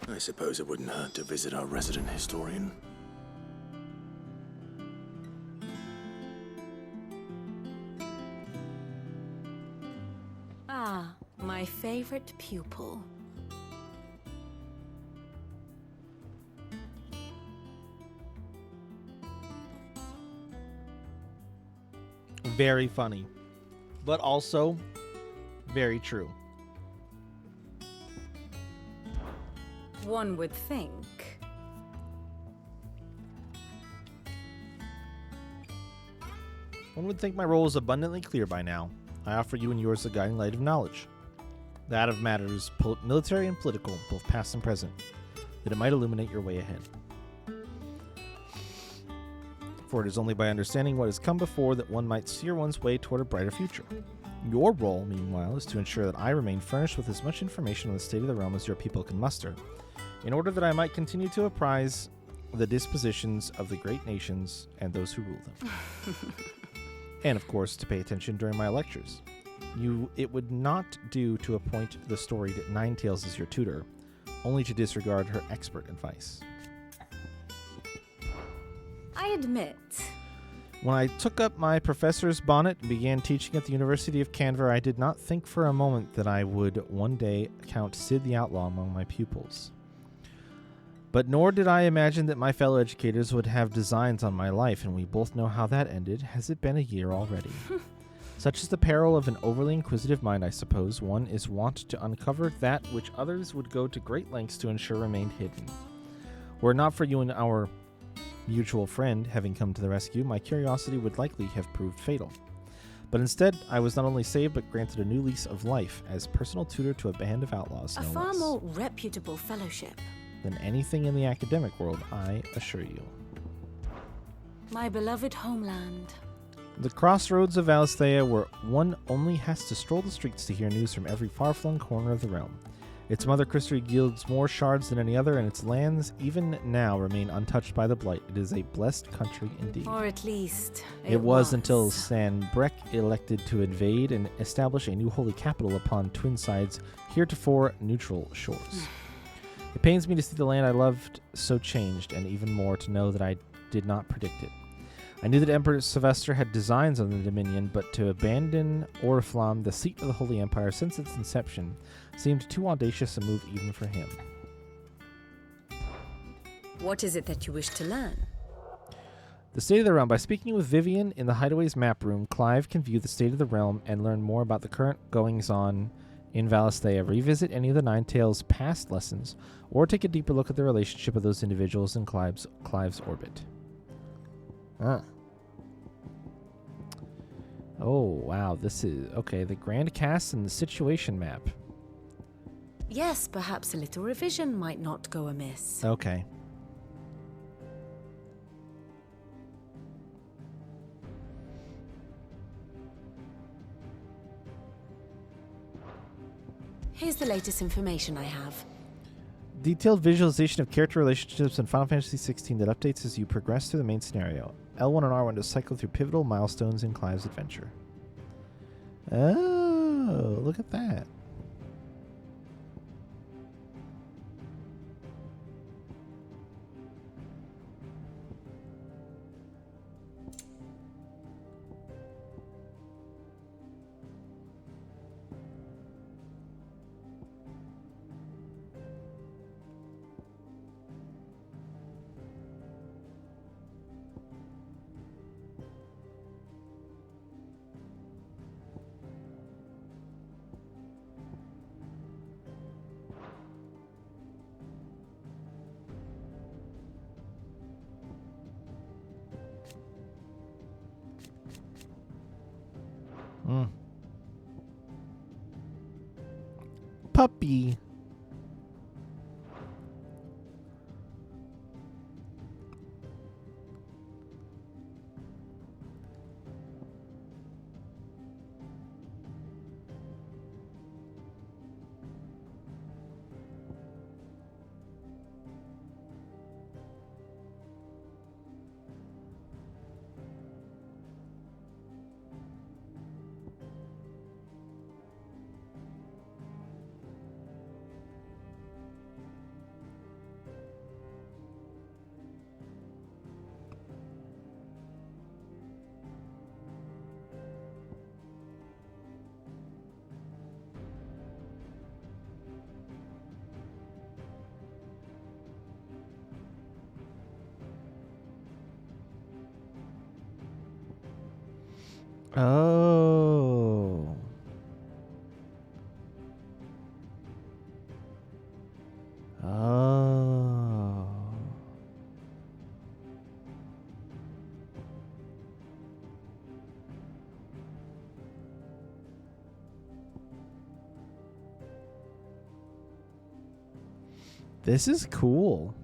I suppose it wouldn't hurt to visit our resident historian. Ah, my favorite pupil. Very funny, but also very true. One would think. One would think my role is abundantly clear by now. I offer you and yours the guiding light of knowledge, that of matters military and political, both past and present, that it might illuminate your way ahead. For it is only by understanding what has come before that one might steer one's way toward a brighter future. Your role, meanwhile, is to ensure that I remain furnished with as much information on the state of the realm as your people can muster, in order that I might continue to apprise the dispositions of the great nations and those who rule them. And, of course, to pay attention during my lectures. It would not do to appoint the storied Ninetales as your tutor, only to disregard her expert advice. I admit. When I took up my professor's bonnet and began teaching at the University of Canver, I did not think for a moment that I would one day count Sid the Outlaw among my pupils. But nor did I imagine that my fellow educators would have designs on my life, and we both know how that ended. Has it been a year already? Such is the peril of an overly inquisitive mind, I suppose. One is wont to uncover that which others would go to great lengths to ensure remained hidden. Were it not for you and our mutual friend having come to the rescue, my curiosity would likely have proved fatal. But instead, I was not only saved, but granted a new lease of life as personal tutor to a band of outlaws, A no far less, more reputable fellowship. than anything in the academic world, I assure you. My beloved homeland. The crossroads of Valisthea, where one only has to stroll the streets to hear news from every far-flung corner of the realm. Its mother crystal yields more shards than any other, and its lands even now remain untouched by the blight. It is a blessed country indeed. Or at least It was until Sanbreck elected to invade and establish a new holy capital upon twin sides, heretofore neutral shores. It pains me to see the land I loved so changed, and even more to know that I did not predict it. I knew that Emperor Sylvester had designs on the Dominion, but to abandon Oriflamme, the seat of the Holy Empire, since its inception, seemed too audacious a move even for him. What is it that you wish to learn? The state of the realm. By speaking with Vivian in the Hideaway's map room, Clive can view the state of the realm and learn more about the current goings-on in Valisthea, revisit any of the Ninetales' past lessons, or take a deeper look at the relationship of those individuals in Clive's orbit. Oh, wow, this is... Okay, the Grand Cast and the situation map. Yes, perhaps a little revision might not go amiss. Okay. Here's the latest information I have. Detailed visualization of character relationships in Final Fantasy XVI that updates as you progress through the main scenario. L1 and R1 to cycle through pivotal milestones in Clive's adventure. Oh, look at that. Puppy. Oh. Oh. This is cool.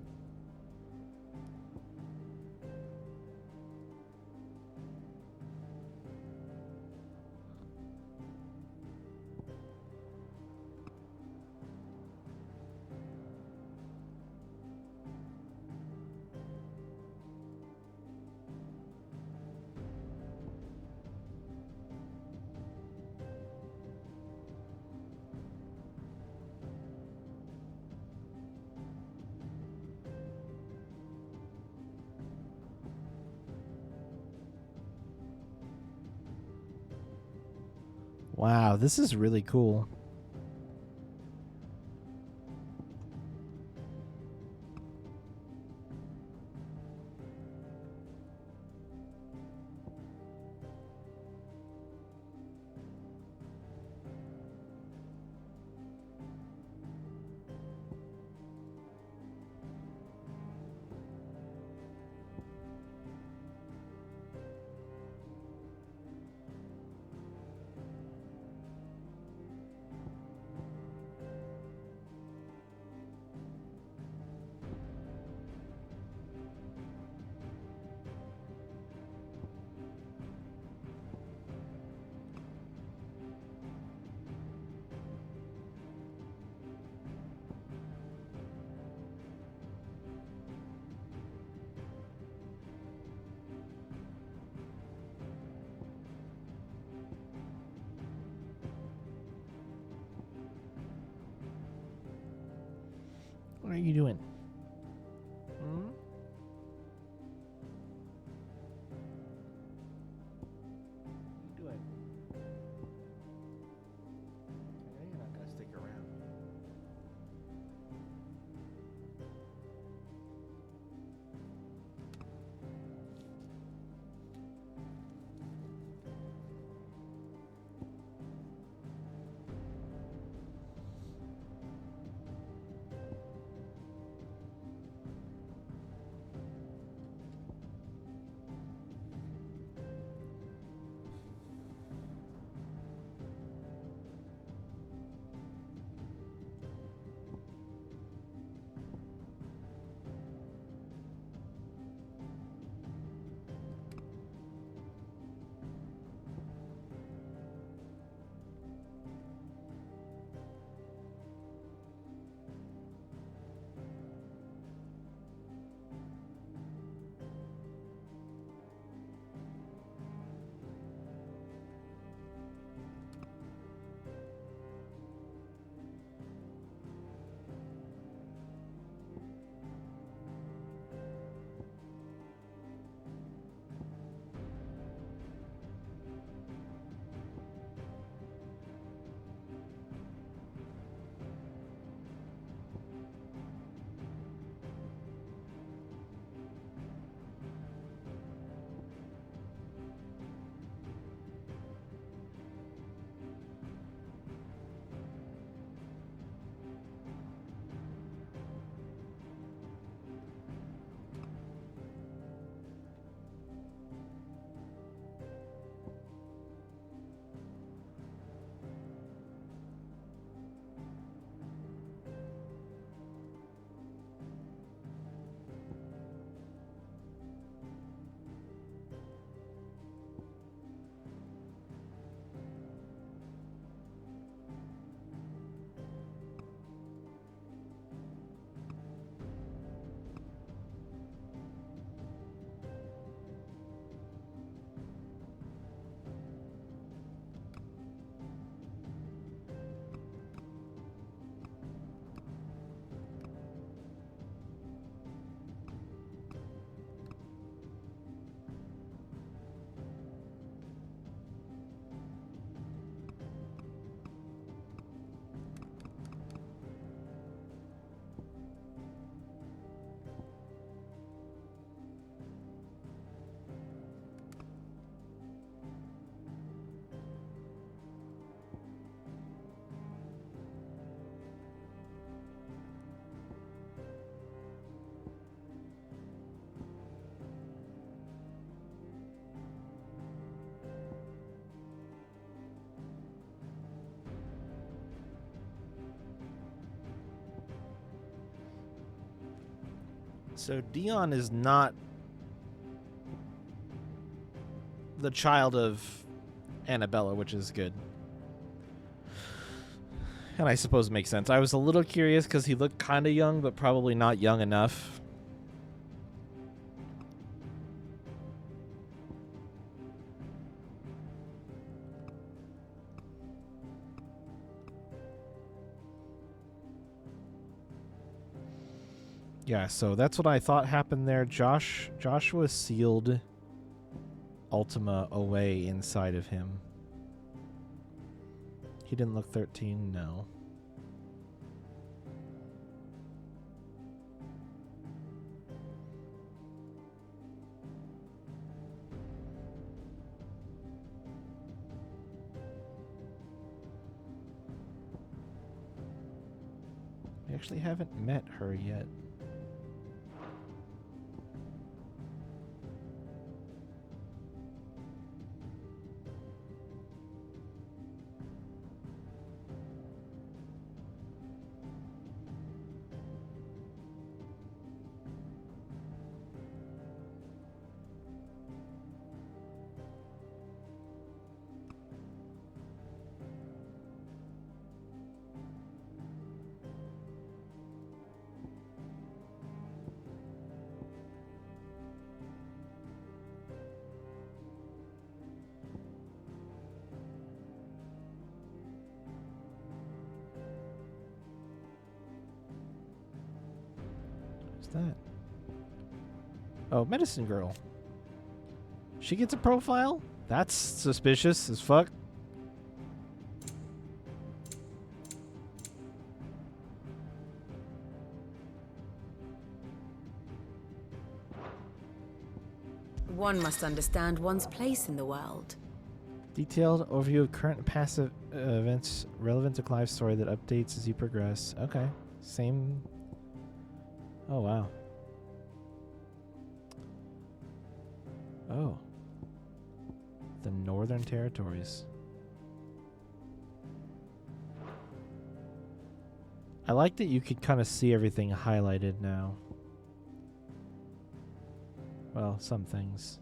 Wow, this is really cool. What are you doing? Hmm? What are you doing? I know you're not gonna stick around. So Dion is not the child of Annabella, which is good. And I suppose makes sense. I was a little curious because he looked kind of young, but probably not young enough. Yeah, so that's what I thought happened there. Joshua sealed Ultima away inside of him. He didn't look 13, no. We actually haven't met her yet. What's that? Oh, medicine girl. She gets a profile? That's suspicious as fuck. One must understand one's place in the world. Detailed overview of current and passive events relevant to Clive's story that updates as you progress. Okay. Same. Oh, wow. Oh. The Northern Territories. I like that you could kind of see everything highlighted now. Well, some things.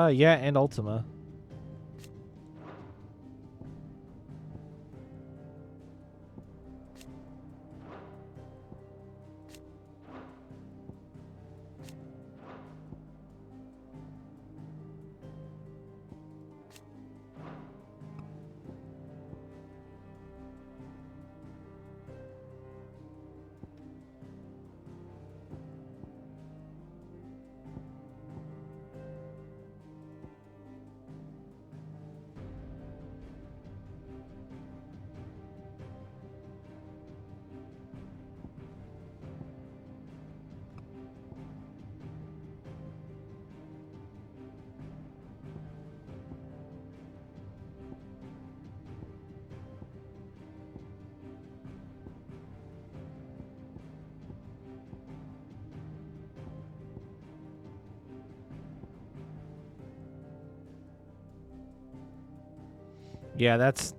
Yeah, and Ultima. Yeah, that's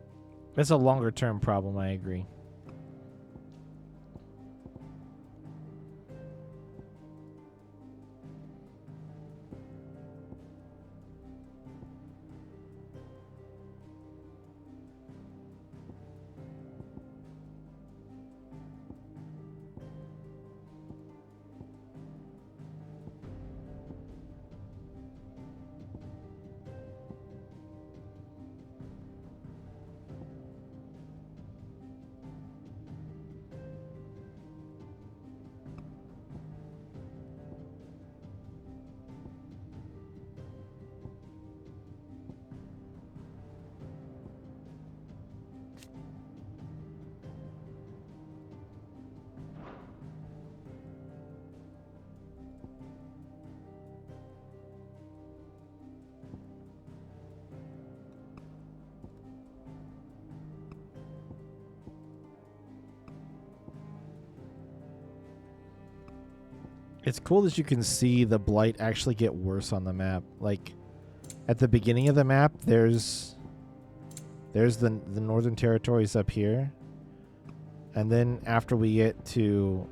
a longer term problem, I agree. It's cool that you can see the blight actually get worse on the map. Like, at the beginning of the map, there's the Northern Territories up here. And then after we get to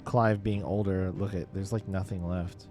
Clive being older, look at, there's like nothing left.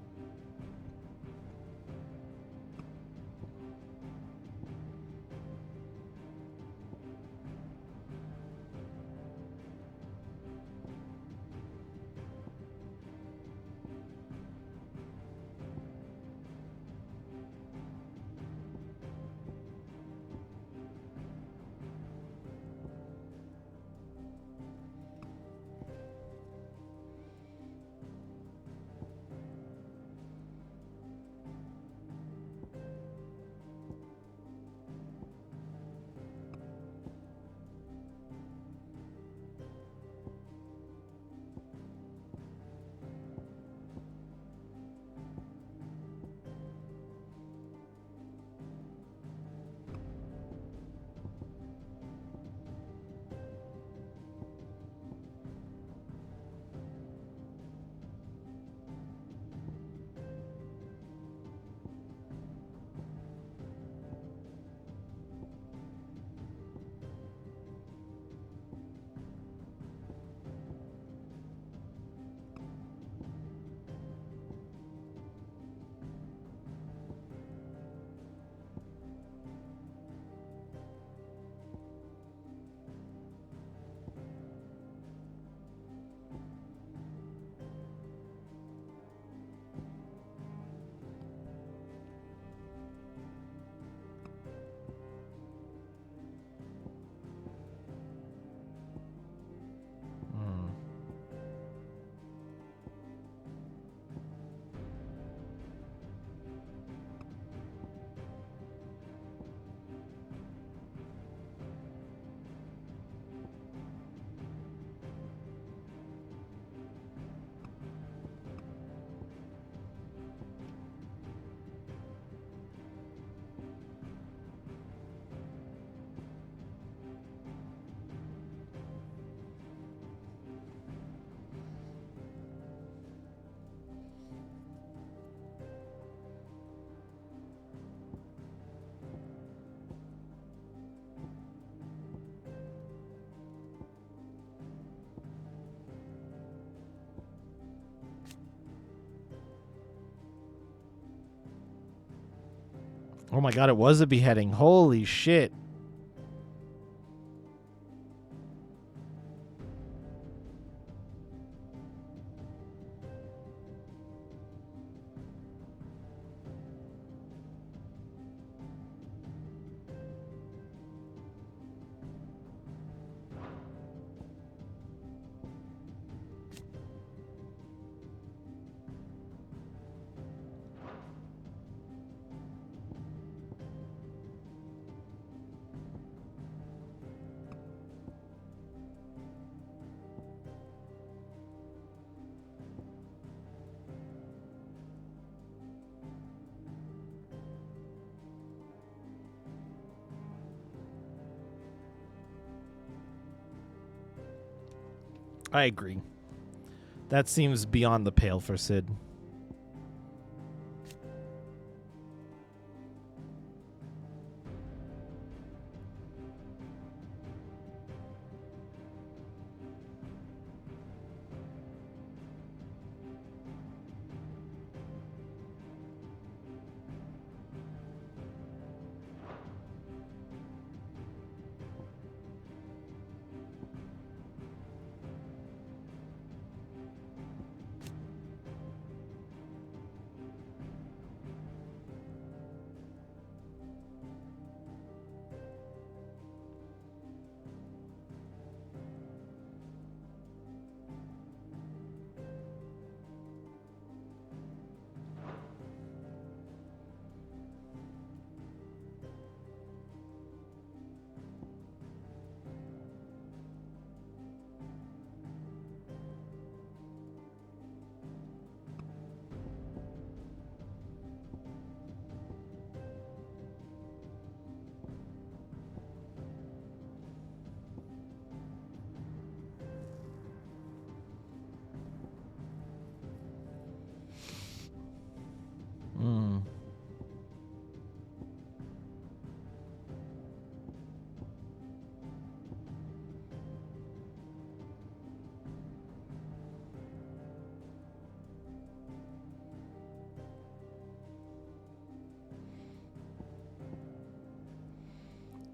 Oh my god, it was a beheading. Holy shit. I agree. That seems beyond the pale for Sid.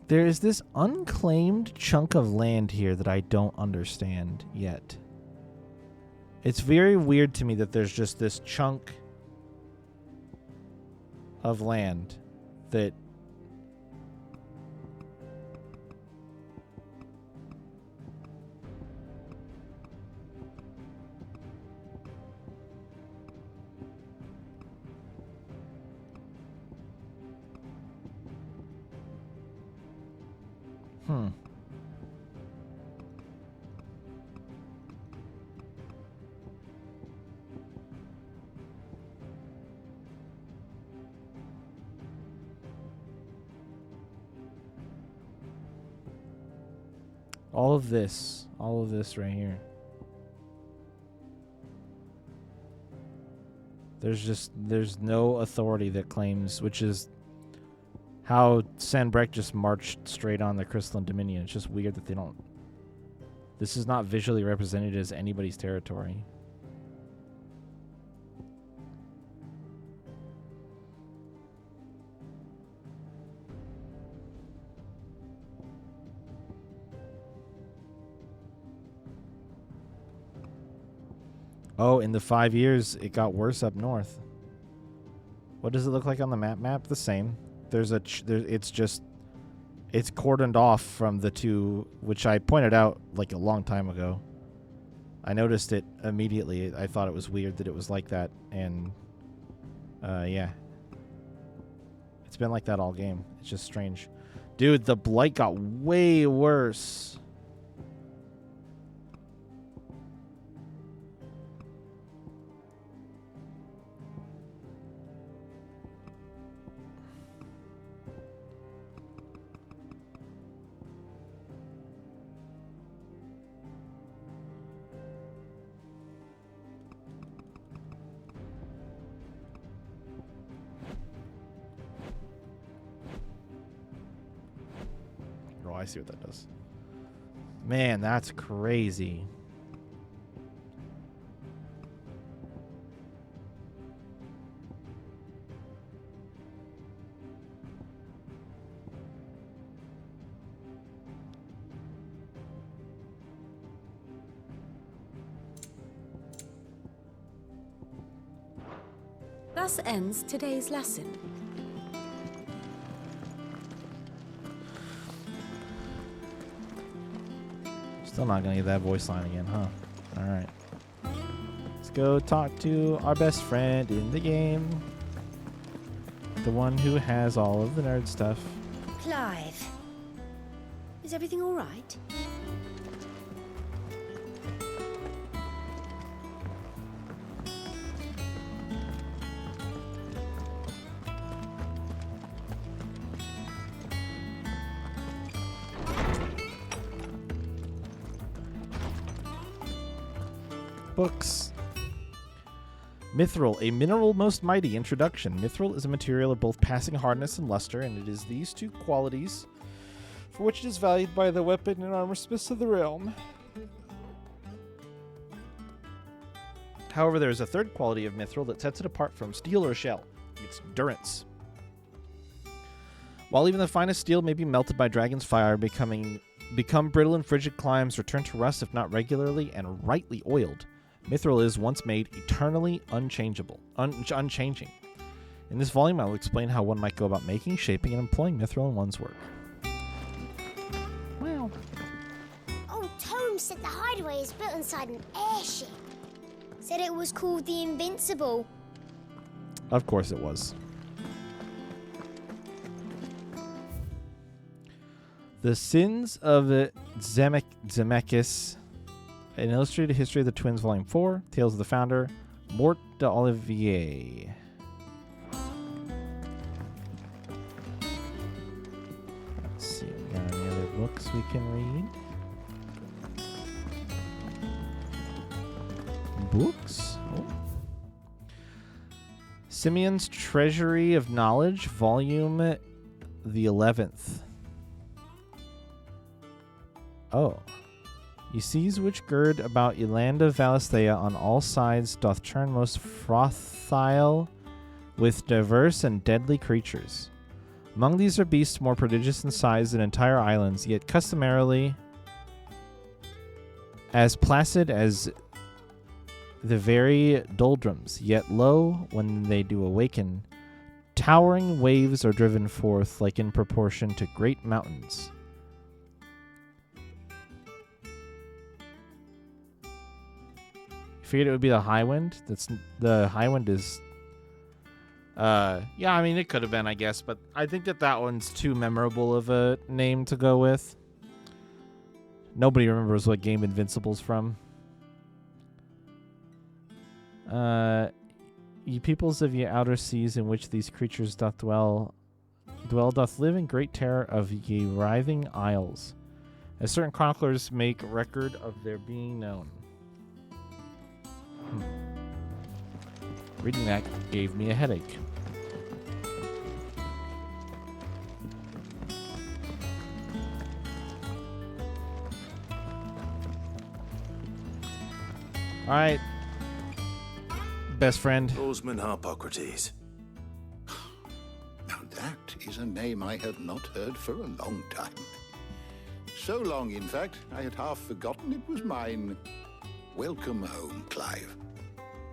There is this unclaimed chunk of land here that I don't understand yet. It's very weird to me that there's just this chunk of land that all of this right here. There's no authority that claims, which is how Sanbrecht just marched straight on the Crystalline Dominion. It's just weird that they don't. This is not visually represented as anybody's territory. Oh, in the 5 years, it got worse up north. What does it look like on the map? The same. It's cordoned off from the two, which I pointed out like a long time ago. I noticed it immediately. I thought it was weird that it was like that, and yeah. It's been like that all game. It's just strange. Dude, the blight got way worse. I see what that does. Man, that's crazy. Thus ends today's lesson. Still not gonna get that voice line again, huh? Alright. Let's go talk to our best friend in the game. The one who has all of the nerd stuff. Clive, is everything all right? Books. Mithril, a mineral most mighty. Introduction. Mithril is a material of both passing hardness and luster, and it is these two qualities for which it is valued by the weapon and armor smiths of the realm. However, there is a third quality of mithril that sets it apart from steel or shell. Its durance. While even the finest steel may be melted by dragon's fire, become brittle and frigid climes, return to rust if not regularly and rightly oiled. Mithril is, once made, eternally unchanging. In this volume, I will explain how one might go about making, shaping, and employing mithril in one's work. Wow. Old Tome said the hideaway is built inside an airship. Said it was called the Invincible. Of course it was. The Sins of Zemeckis, an illustrated history of the twins, volume 4, Tales of the Founder, Mort d'Olivier. Let's see, we got any other books we can read? Books? Oh. Simeon's Treasury of Knowledge, volume the 11th. Oh. Ye seas which gird about Yolanda Valisthea on all sides doth turn most frothile with diverse and deadly creatures. Among these are beasts more prodigious in size than entire islands, yet customarily as placid as the very doldrums, yet lo, when they do awaken, towering waves are driven forth like in proportion to great mountains. Figured it would be the High Wind. The High Wind is yeah, I mean it could have been, I guess, but I think that one's too memorable of a name to go with. Nobody remembers what game Invincible's from. Ye peoples of ye outer seas in which these creatures doth dwell doth live in great terror of ye writhing isles, as certain chroniclers make record of their being known. Reading that gave me a headache. All right, best friend. Osman Harpocrates. Now that is a name I have not heard for a long time. So long, in fact, I had half forgotten it was mine. Welcome home, Clive.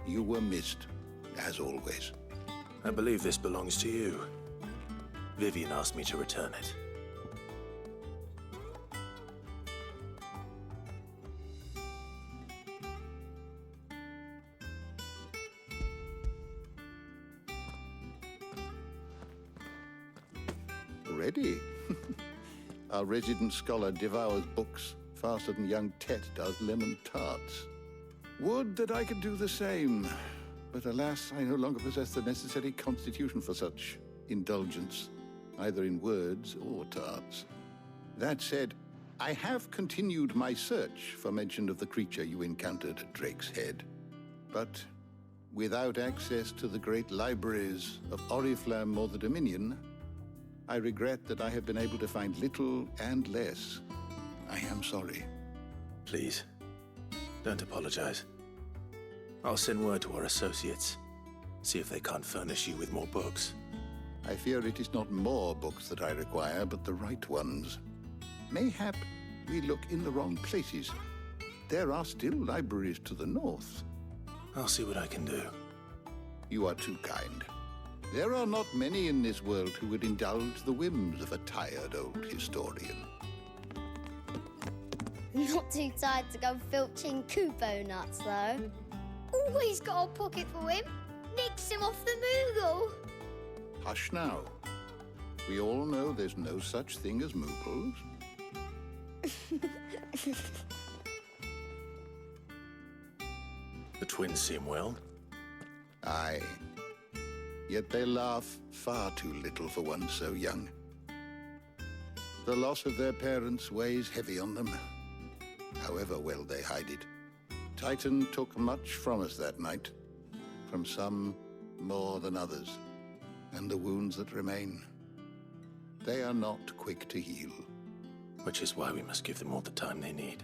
You were missed, as always. I believe this belongs to you. Vivian asked me to return it. Ready? Our resident scholar devours books faster than young Tet does lemon tarts. Would that I could do the same, but alas, I no longer possess the necessary constitution for such indulgence, either in words or tarts. That said, I have continued my search for mention of the creature you encountered at Drake's Head, but without access to the great libraries of Oriflamme or the Dominion, I regret that I have been able to find little and less. I am sorry. Please, don't apologize. I'll send word to our associates. See if they can't furnish you with more books. I fear it is not more books that I require, but the right ones. Mayhap we look in the wrong places. There are still libraries to the north. I'll see what I can do. You are too kind. There are not many in this world who would indulge the whims of a tired old historian. Not too tired to go filching Kupo nuts, though. Always got a pocket for him. Nicks him off the Moogle. Hush now. We all know there's no such thing as Moogles. The twins seem well. Aye. Yet they laugh far too little for one so young. The loss of their parents weighs heavy on them, however well they hide it. Titan took much from us that night, from some more than others, and the wounds that remain, they are not quick to heal. Which is why we must give them all the time they need.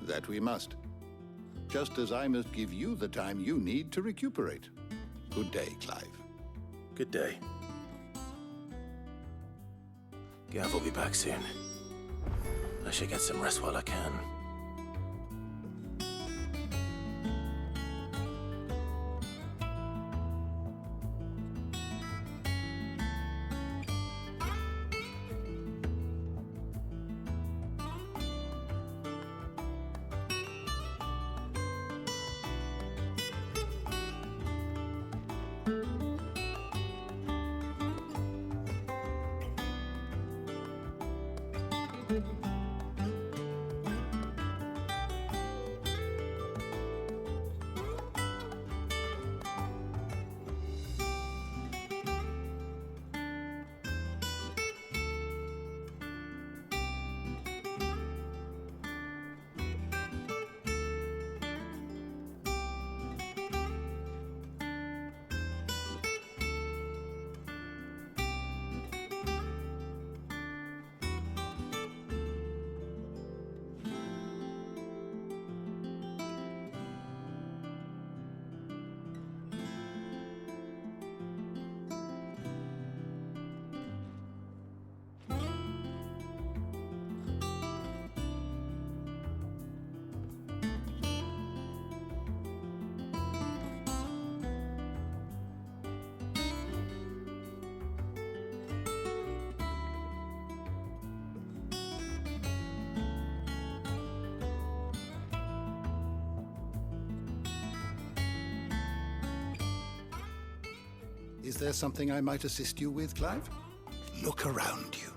That we must. Just as I must give you the time you need to recuperate. Good day, Clive. Good day. Gav will be back soon. I should get some rest while I can. Is there something I might assist you with, Clive? Look around you.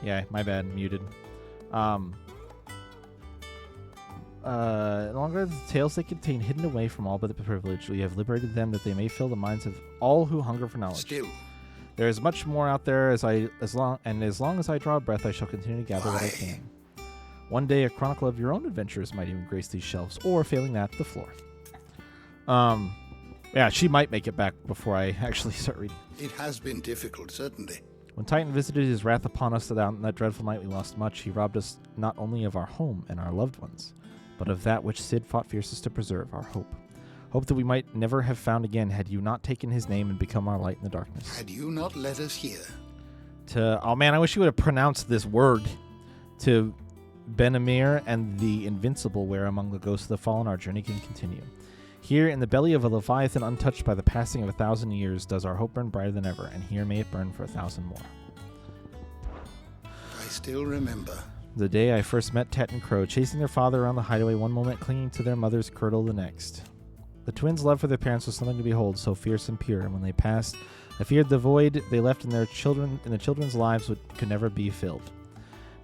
Yeah, my bad, muted. Longer the tales they contain hidden away from all but the privileged, we have liberated them that they may fill the minds of all who hunger for knowledge. Still. There is much more out there as long as I draw a breath, I shall continue to gather what I can. One day a chronicle of your own adventures might even grace these shelves, or failing that, the floor. Yeah, she might make it back before I actually start reading. It has been difficult, certainly. When Titan visited his wrath upon us on that dreadful night we lost much, he robbed us not only of our home and our loved ones, but of that which Cid fought fiercest to preserve, our hope. Hope that we might never have found again had you not taken his name and become our light in the darkness. Had you not let us hear. Oh man, I wish you would have pronounced this word. To Benamir and the Invincible, where among the ghosts of the fallen our journey can continue. Here in the belly of a Leviathan untouched by the passing of 1,000 years does our hope burn brighter than ever, and here may it burn for 1,000 more. I still remember. The day I first met Tet and Crow, chasing their father around the hideaway one moment, clinging to their mother's kirtle the next. The twins' love for their parents was something to behold, so fierce and pure, and when they passed, I feared the void they left in the children's lives could never be filled.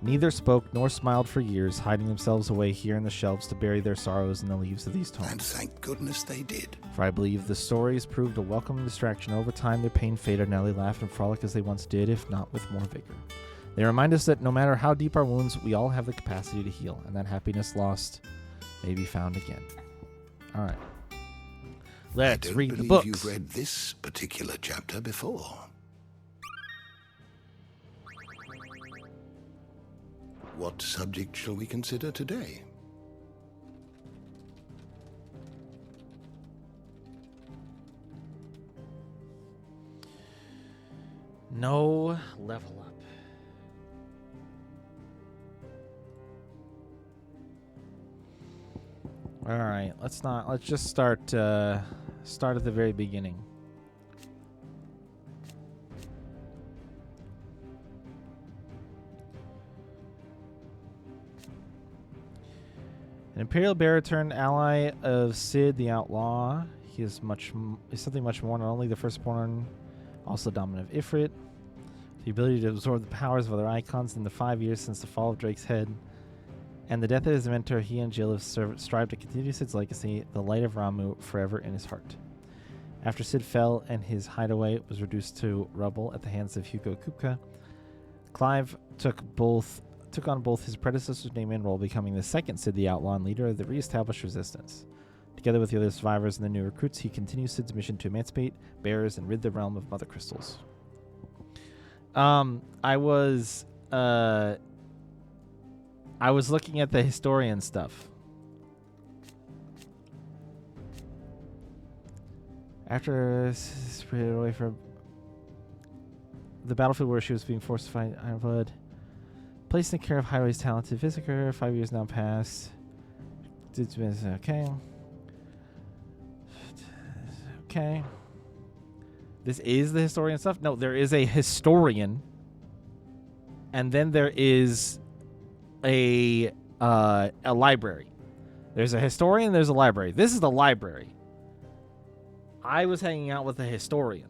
Neither spoke nor smiled for years, hiding themselves away here in the shelves to bury their sorrows in the leaves of these tomes. And thank goodness they did. For I believe the stories proved a welcome distraction. Over time, their pain faded, now they laugh and frolic as they once did, if not with more vigor. They remind us that no matter how deep our wounds, we all have the capacity to heal, and that happiness lost may be found again. All right. Let's read the books. You've read this particular chapter before. What subject shall we consider today? No level up. All right, let's just start at the very beginning. An Imperial Bearer turned ally of Sid the Outlaw. He is something much more, not only the firstborn, also dominant of Ifrit. The ability to absorb the powers of other icons in the 5 years since the fall of Drake's head. And the death of his mentor, he and Jill have strived to continue Sid's legacy, the light of Ramu, forever in his heart. After Sid fell and his hideaway was reduced to rubble at the hands of Hugo Kupka, Clive took on both his predecessor's name and role, becoming the second Sid the Outlaw and leader of the re-established resistance. Together with the other survivors and the new recruits, he continues Sid's mission to emancipate bearers and rid the realm of Mother Crystals. I was looking at the historian stuff. After separated away from the battlefield where she was being forced to fight Ironblood, placed in the care of Highway's talented visitor, 5 years now passed. Okay. Okay. This is the historian stuff? No, there is a historian. And then there is a library. There's a historian, there's a library. This is the library. I was hanging out with the historian.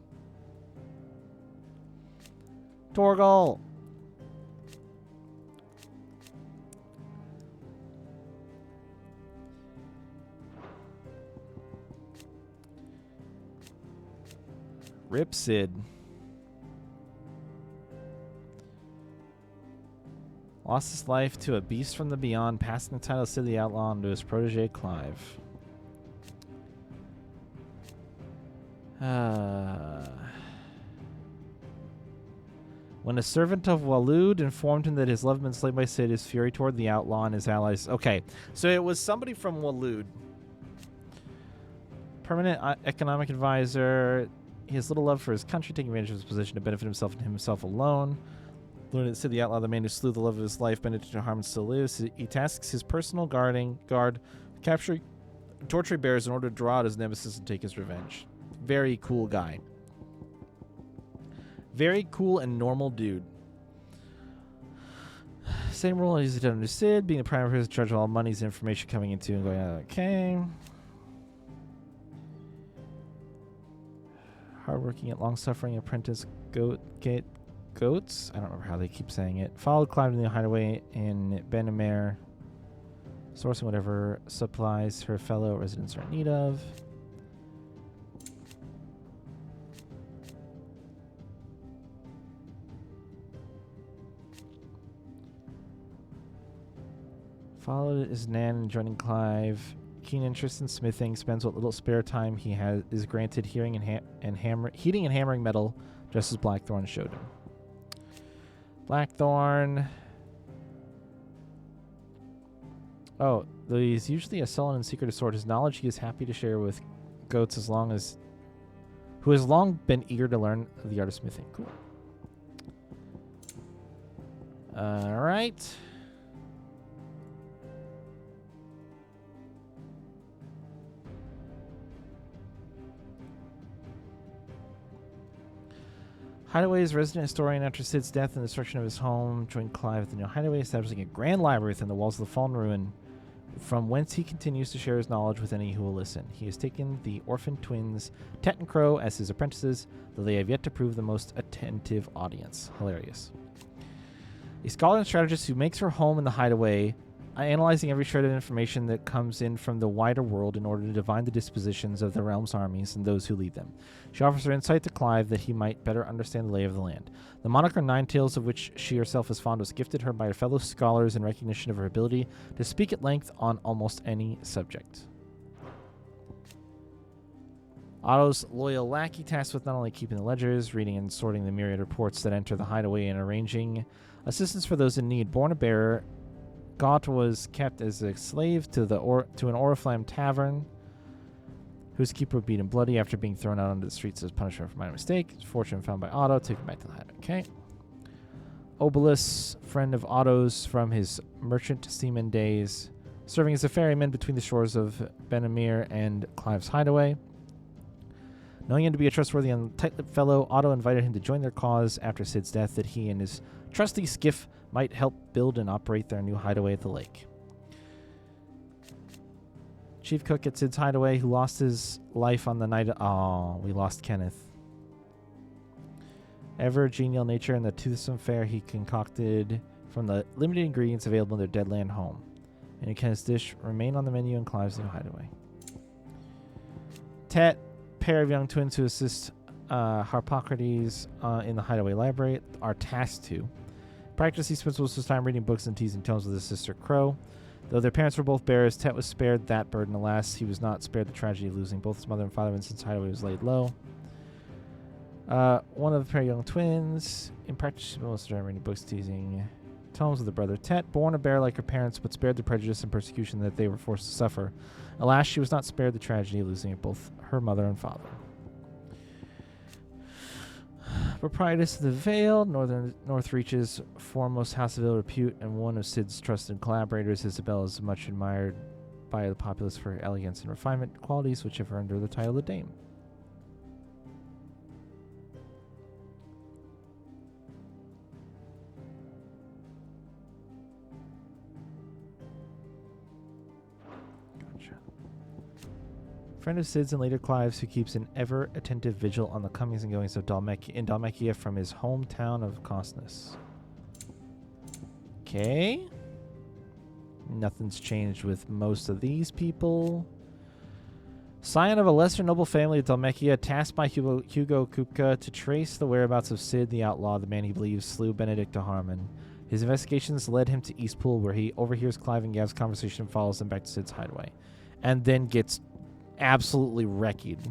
Torgal. Rip Sid. Lost his life to a beast from the beyond, passing the title of Sid the Outlaw to his protege Clive. When a servant of Waloed informed him that his love had been slain by Sid, his fury toward the outlaw and his allies. Okay, so it was somebody from Waloed. Permanent economic advisor. He has little love for his country, taking advantage of his position to benefit himself and himself alone. Learning that Sid the Outlaw, the man who slew the love of his life, bended to harm and still lives, he tasks his personal guard capturing, torturing bears in order to draw out his nemesis and take his revenge. Very cool guy. Very cool and normal dude. Same role as he's done to Sid, being the primary person in charge of all monies and information coming into and going out. Okay. Hardworking yet long-suffering apprentice Goats. I don't remember how they keep saying it. Followed Clive in the hideaway in Benamere, sourcing whatever supplies her fellow residents are in need of. Followed is Nan joining Clive. Keen interest in smithing, spends what little spare time he is granted heating and hammering metal, just as Blackthorn showed him. Blackthorn. Oh, though he's usually a sullen and secretive sort, his knowledge he is happy to share with Goats who has long been eager to learn the art of smithing. Cool. All right. Hideaway's resident historian, after Sid's death and destruction of his home, joined Clive at the new hideaway, establishing a grand library within the walls of the fallen ruin, from whence he continues to share his knowledge with any who will listen. He has taken the orphan twins, Tet and Crow, as his apprentices, though they have yet to prove the most attentive audience. Hilarious. A scholar and strategist who makes her home in the hideaway, analyzing every shred of information that comes in from the wider world in order to divine the dispositions of the realm's armies and those who lead them. She offers her insight to Clive that he might better understand the lay of the land. The moniker Nine Tails, of which she herself is fond, was gifted her by her fellow scholars in recognition of her ability to speak at length on almost any subject. Otto's loyal lackey, tasked with not only keeping the ledgers, reading and sorting the myriad reports that enter the hideaway, and arranging assistance for those in need. Born a bearer, Gaunt was kept as a slave to an Oriflamme tavern. whose keeper would beat him bloody after being thrown out onto the streets as punishment for minor mistake. His fortune found by Otto, taken back to the hideaway. Okay. Obelus, friend of Otto's from his merchant seaman days, serving as a ferryman between the shores of Benamir and Clive's hideaway. Knowing him to be a trustworthy and tight-lipped fellow, Otto invited him to join their cause after Sid's death, that he and his trusty skiff might help build and operate their new hideaway at the lake. Chief cook at Sid's hideaway, who lost his life on the night we lost Kenneth. Ever genial nature and the toothsome fare he concocted from the limited ingredients available in their deadland home. And Kenneth's dish remained on the menu in Clive's new hideaway. Tet, pair of young twins who assist Harpocrates in the hideaway library, are tasked to practice. He spends most of his time reading books and teasing tones with his sister Crow. Though their parents were both bearers, Tet was spared that burden. Alas, he was not spared the tragedy of losing both his mother and father when Sid's hideaway was laid low. One of the pair of young twins, in practice, she spent most of her time reading books, teasing tones with her brother Tet, born a bear like her parents, but spared the prejudice and persecution that they were forced to suffer. Alas, she was not spared the tragedy of losing both her mother and father. Proprietress of the Vale, North Reach's foremost house of ill repute, and one of Sid's trusted collaborators, Isabella is much admired by the populace for her elegance and refinement, qualities which have earned her the title of Dame. Friend of Sid's and later Clive's, who keeps an ever-attentive vigil on the comings and goings of Dalmacia from his hometown of Cosnus. Okay. Nothing's changed with most of these people. Scion of a lesser noble family of Dalmacia, tasked by Hugo Kupka to trace the whereabouts of Sid the Outlaw, the man he believes slew Benedict de Harmon. His investigations led him to Eastpool, where he overhears Clive and Gav's conversation and follows them back to Sid's hideaway. And then gets absolutely wrecked.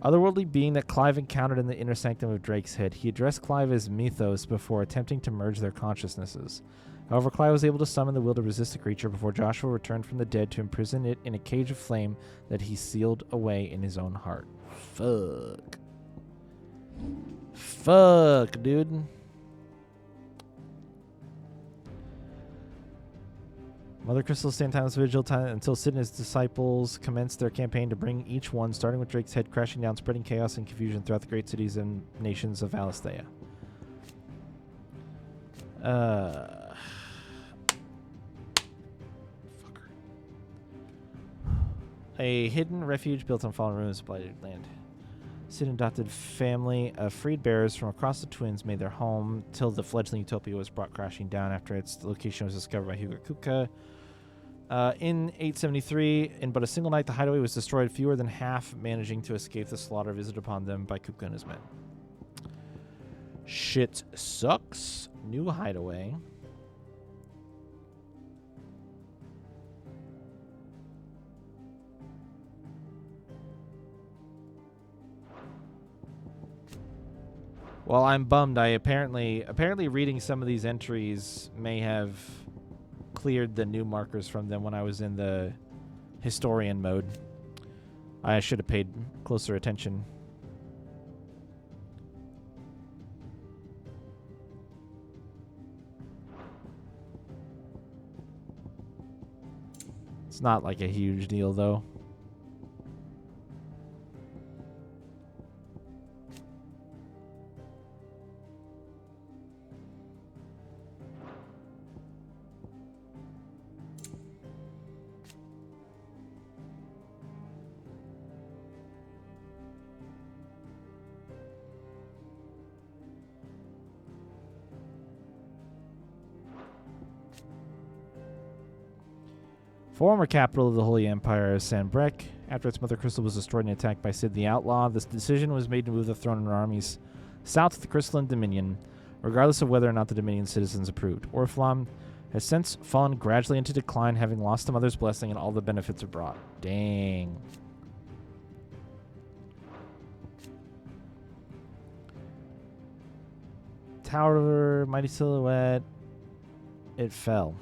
Otherworldly being that Clive encountered in the inner sanctum of Drake's Head, he addressed Clive as Mythos before attempting to merge their consciousnesses. However, Clive was able to summon the will to resist the creature before Joshua returned from the dead to imprison it in a cage of flame that he sealed away in his own heart. Fuck. Fuck, dude. Mother Crystal stand timeless vigil time until Sid and his disciples commenced their campaign to bring each one, starting with Drake's Head, crashing down, spreading chaos and confusion throughout the great cities and nations of Alisthea. A hidden refuge built on fallen ruins of blighted land. Sid adopted family of freed bearers from across the Twins made their home till the fledgling utopia was brought crashing down after its location was discovered by Hugo Kupka. In 873, in but a single night, the hideaway was destroyed, fewer than half managing to escape the slaughter visited upon them by Kupka and his men. Shit sucks. New hideaway. Well, I'm bummed. I apparently reading some of these entries may have cleared the new markers from them when I was in the historian mode. I should have paid closer attention. It's not like a huge deal, though. Former capital of the Holy Empire is Sanbreque. After its mother crystal was destroyed and attacked by Sid the Outlaw, this decision was made to move the throne and armies south of the Crystalline Dominion, regardless of whether or not the Dominion citizens approved. Oriflamme has since fallen gradually into decline, having lost the mother's blessing and all the benefits it brought. Dang. Tower, mighty silhouette. It fell.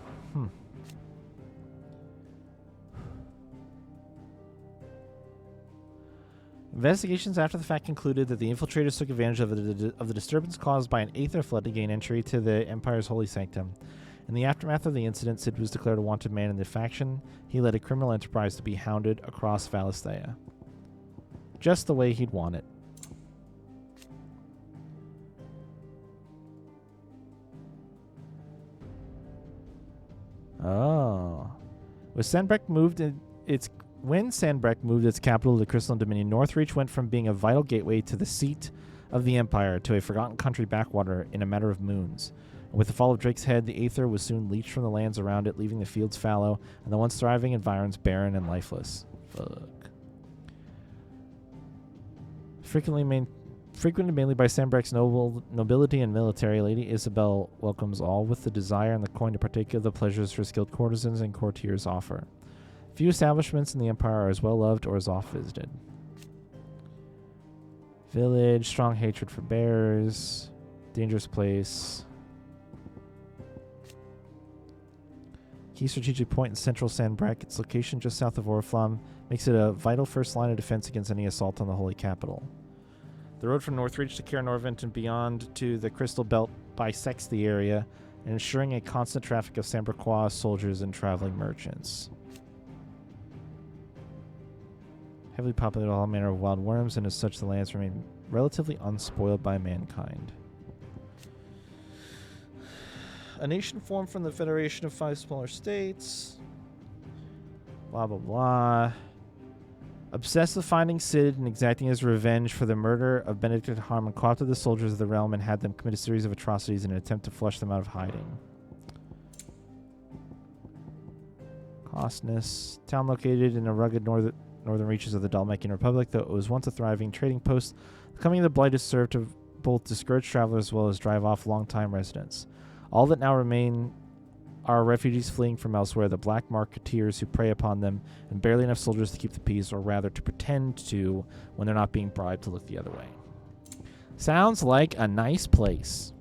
Investigations after the fact concluded that the infiltrators took advantage of the disturbance caused by an aether flood to gain entry to the Empire's holy sanctum. In the aftermath of the incident, Cid was declared a wanted man in the faction. He led a criminal enterprise to be hounded across Valisthea. Just the way he'd want it. Oh. When Sandbrecht moved its capital to the Crystalline Dominion, Northreach went from being a vital gateway to the seat of the Empire to a forgotten country backwater in a matter of moons. And with the fall of Drake's Head, the Aether was soon leached from the lands around it, leaving the fields fallow and the once thriving environs barren and lifeless. Fuck. Frequented mainly by Sandbrecht's nobility and military, Lady Isabel welcomes all with the desire and the coin to partake of the pleasures her skilled courtesans and courtiers offer. Few establishments in the Empire are as well loved or as oft visited. Village, strong hatred for bears, dangerous place. Key strategic point in central Sandbrecht, its location just south of Oriflamme, makes it a vital first line of defense against any assault on the Holy Capital. The road from Northreach to Caer Norvent and beyond to the Crystal Belt bisects the area, ensuring a constant traffic of Sambrequois soldiers and traveling merchants. Heavily populated with all manner of wild worms, and as such the lands remain relatively unspoiled by mankind. A nation formed from the federation of 5 smaller states. Blah, blah, blah. Obsessed with finding Cid and exacting his revenge for the murder of Benedict Harmon, co-opted the soldiers of the realm and had them commit a series of atrocities in an attempt to flush them out of hiding. Costness. Town located in the rugged northern reaches of the Dalmatian Republic, though it was once a thriving trading post, the coming of the Blight has served to both discourage travelers as well as drive off long-time residents. All that now remain are refugees fleeing from elsewhere, the black marketeers who prey upon them, and barely enough soldiers to keep the peace, or rather to pretend to when they're not being bribed to look the other way. Sounds like a nice place.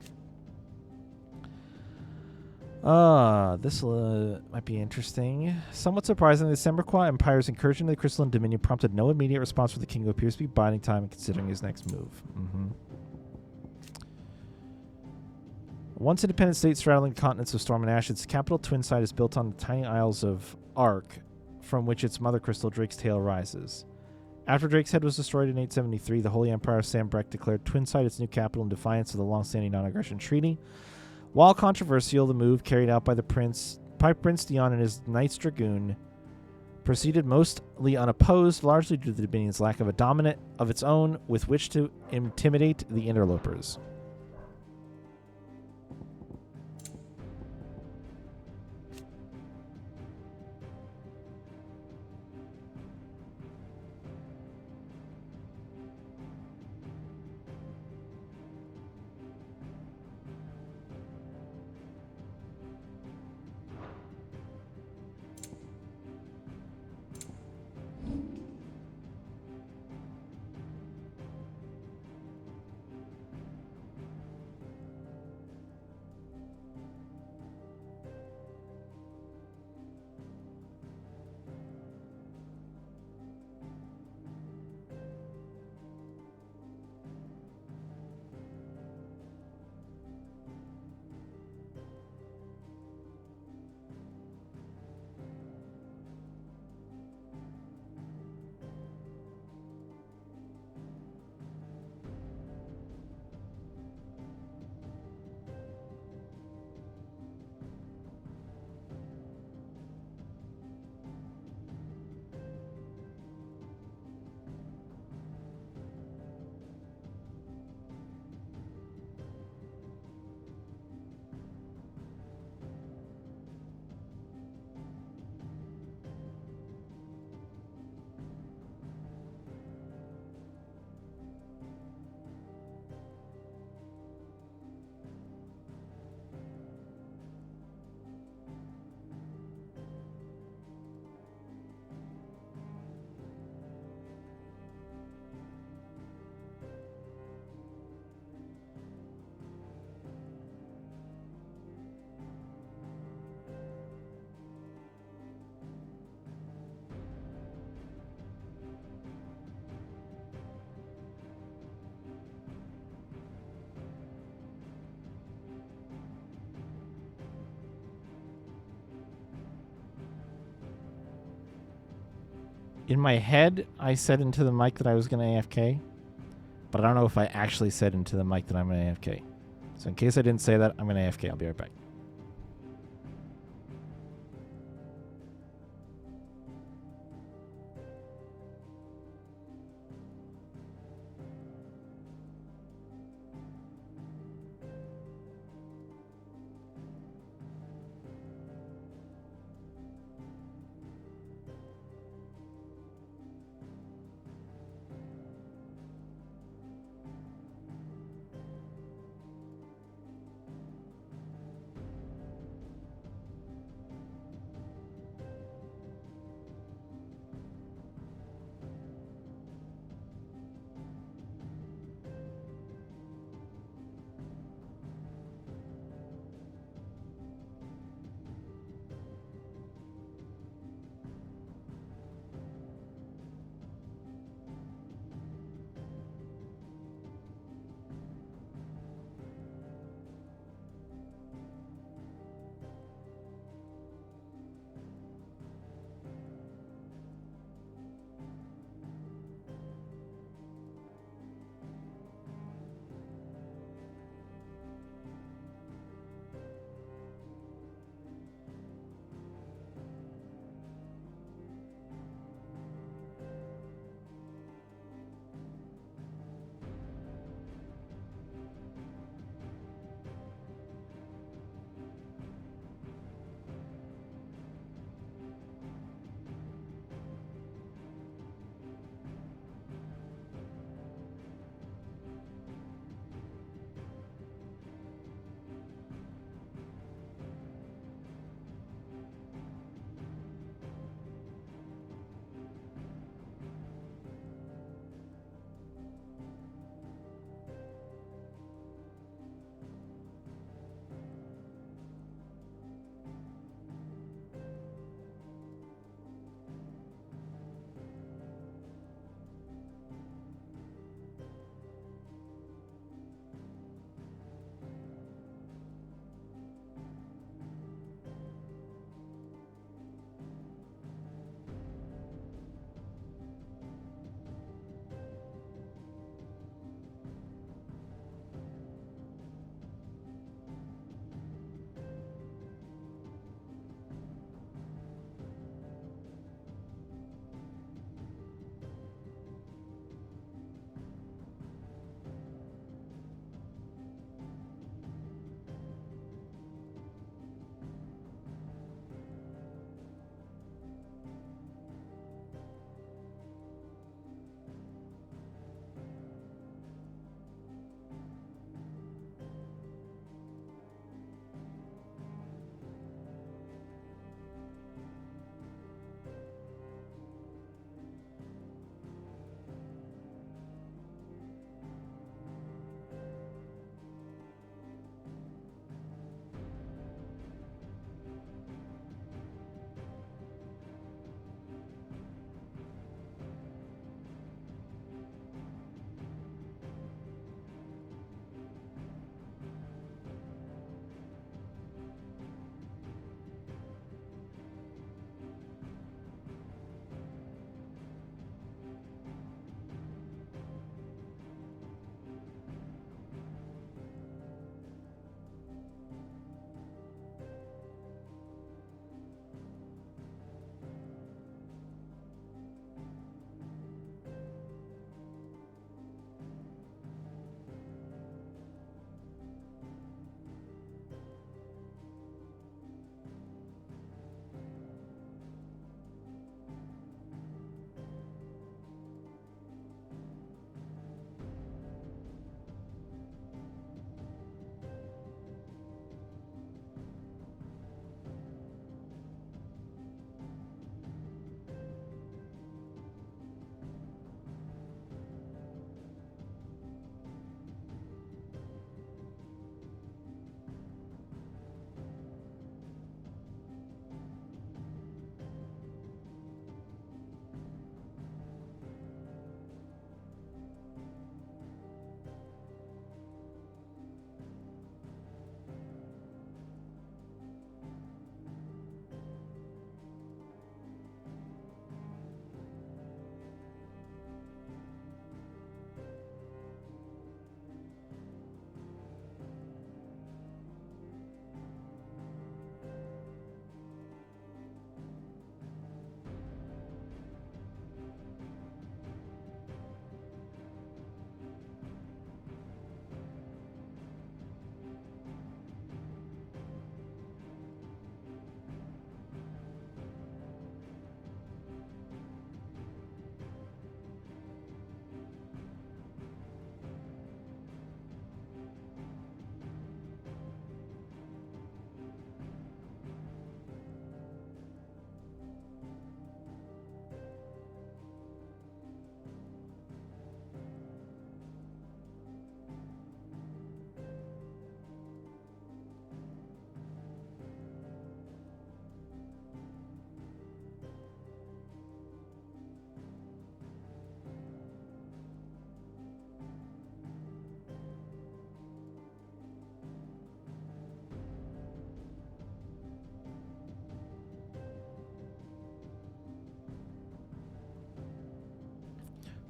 This might be interesting. Somewhat surprisingly, the Sambrequois Empire's incursion into the Crystalline Dominion prompted no immediate response from the king, who appears to be biding time and considering his next move. Once independent state straddling the continents of Storm and Ash, its capital Twinside is built on the tiny isles of Ark, from which its mother crystal Drake's Tail rises. After Drake's Head was destroyed in 873, the Holy Empire of Sambrecht declared Twinside its new capital in defiance of the long-standing non-aggression treaty. While controversial, the move carried out by Prince Dion and his Knights Dragoon proceeded mostly unopposed, largely due to the Dominion's lack of a dominant of its own with which to intimidate the interlopers. In my head, I said into the mic that I was going to AFK, but I don't know if I actually said into the mic that I'm going to AFK. So in case I didn't say that, I'm going to AFK. I'll be right back.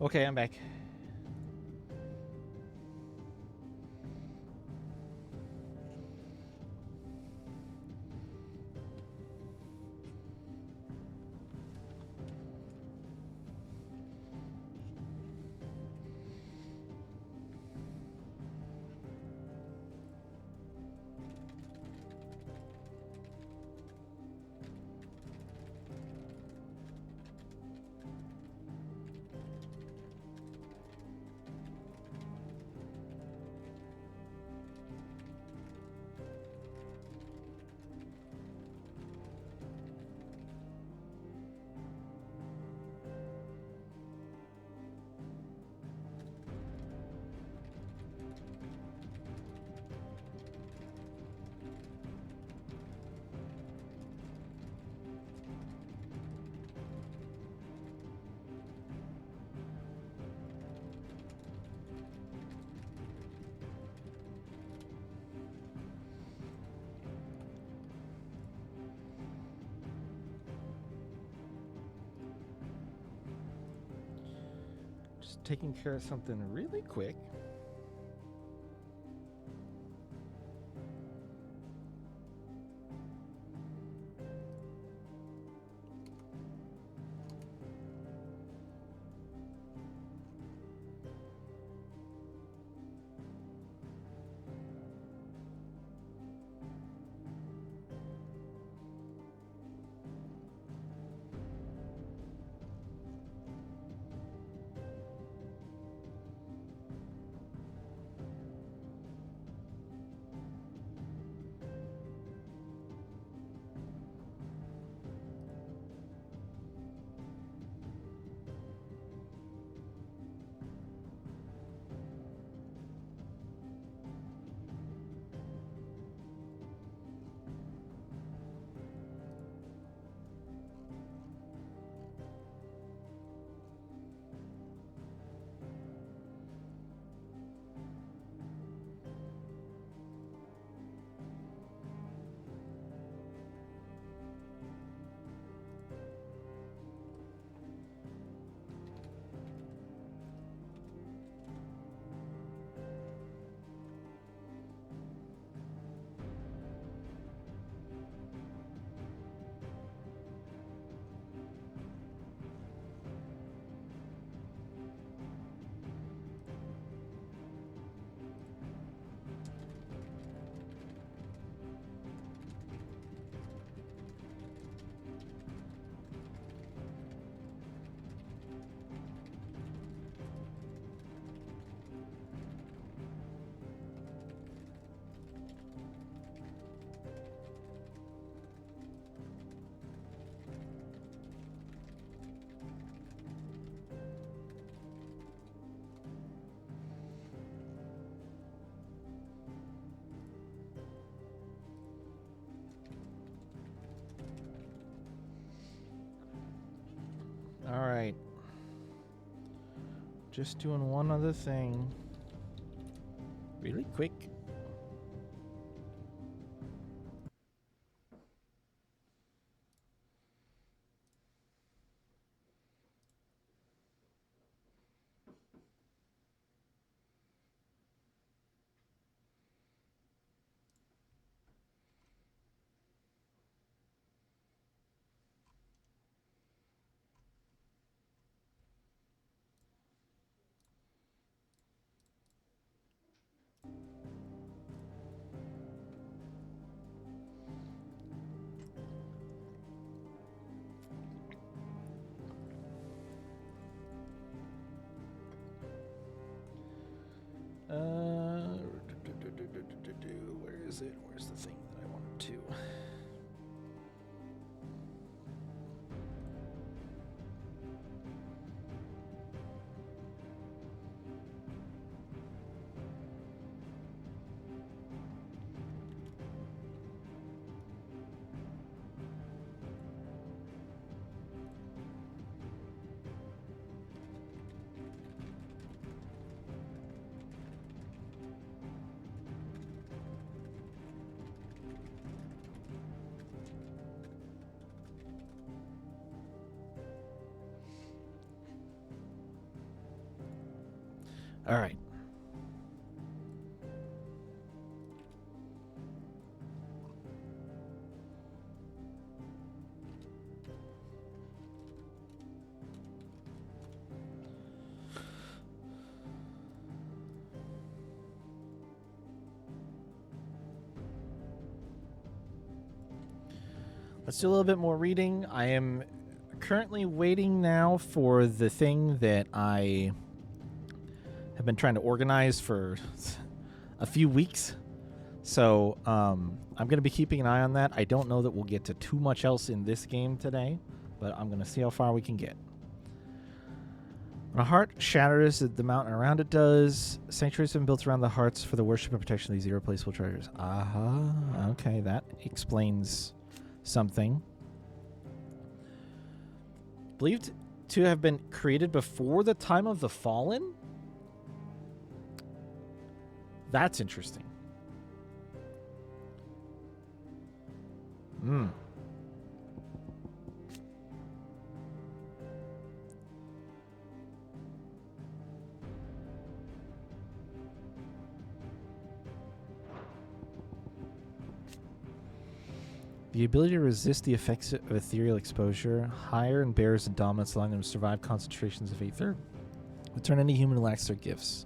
Okay, I'm back. Just taking care of something really quick. All right. Just doing one other thing. Really quick. Where is it? Where's the thing that I wanted to? All right. Let's do a little bit more reading. I am currently waiting now for the thing that I have been trying to organize for a few weeks. So I'm going to be keeping an eye on that. I don't know that we'll get to too much else in this game today, but I'm going to see how far we can get. When a heart shatters, the mountain around it does. Sanctuaries have been built around the hearts for the worship and protection of these irreplaceable treasures. Okay, that explains something. Believed to have been created before the time of the Fallen? That's interesting. The ability to resist the effects of ethereal exposure, higher and bears and dominance, allowing them to survive concentrations of ether. Return any human who lacks their gifts.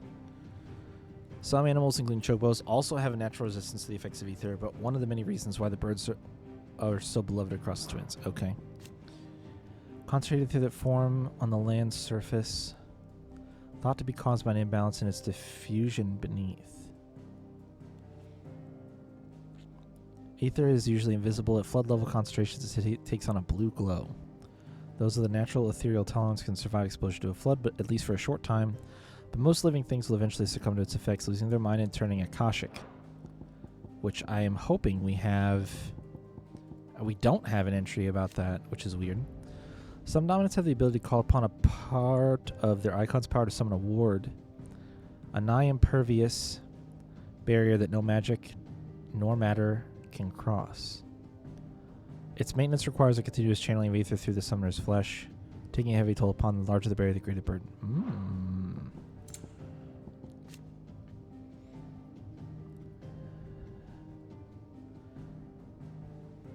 Some animals, including chocobos, also have a natural resistance to the effects of ether, but one of the many reasons why the birds are so beloved across the twins. Okay. Concentrated through that form on the land's surface, thought to be caused by an imbalance in its diffusion beneath. Ether is usually invisible at flood level concentrations. It takes on a blue glow. Those with a natural ethereal tolerance can survive exposure to a flood, but at least for a short time. But most living things will eventually succumb to its effects, losing their mind and turning Akashic. Which I am hoping we have... We don't have an entry about that, which is weird. Some dominants have the ability to call upon a part of their icon's power to summon a ward. A nigh impervious barrier that no magic nor matter can cross. Its maintenance requires a continuous channeling of ether through the summoner's flesh, taking a heavy toll upon the larger the barrier, the greater burden.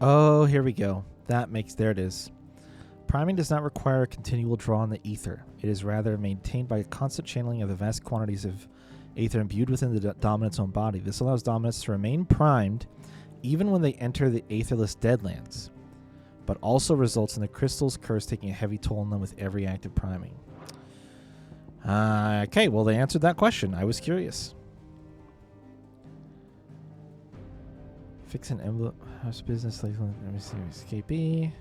Oh, here we go. There it is. Priming does not require a continual draw on the ether. It is rather maintained by a constant channeling of the vast quantities of ether imbued within the dominant's own body. This allows dominants to remain primed even when they enter the aetherless Deadlands, but also results in the crystal's curse taking a heavy toll on them with every active priming. Okay, well, they answered that question. I was curious. Fix an emblem. House business. Let me see. Escapee.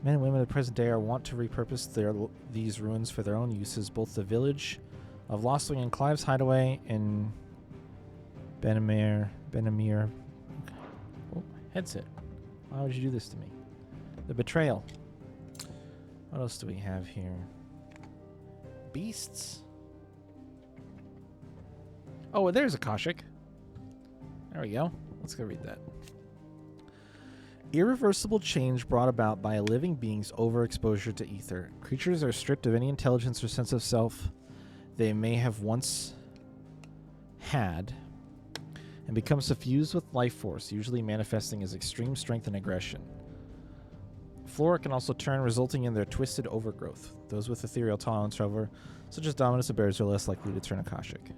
Men and women of the present day are wont to repurpose these ruins for their own uses. Both the village of Lostwing and Clive's hideaway in Benamir. Oh, headset. Why would you do this to me? The betrayal. What else do we have here? Beasts. Oh, there's Akashic. There we go. Let's go read that. Irreversible change brought about by a living being's overexposure to ether. Creatures are stripped of any intelligence or sense of self they may have once had and become suffused with life force, usually manifesting as extreme strength and aggression. Flora can also turn, resulting in their twisted overgrowth. Those with ethereal tolerance, however, such as dominance of bears, are less likely to turn Akashic.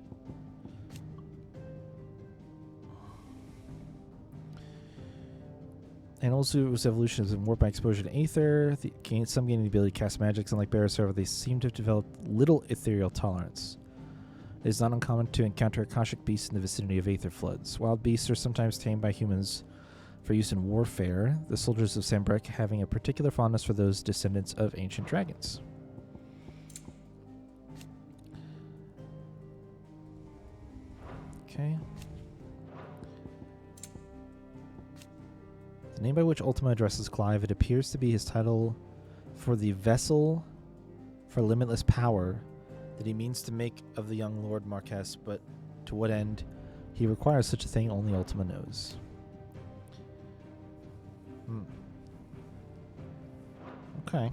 Animals whose evolution has been warped by exposure to ether, some gain the ability to cast magics, and like bears, however, they seem to have developed little ethereal tolerance. It is not uncommon to encounter Akashic beasts in the vicinity of aether floods. Wild beasts are sometimes tamed by humans for use in warfare, the soldiers of Sambrek having a particular fondness for those descendants of ancient dragons. Okay. The name by which Ultima addresses Clive, it appears to be his title for the vessel for limitless power that he means to make of the young Lord Marquess, but to what end he requires such a thing only Ultima knows. Okay.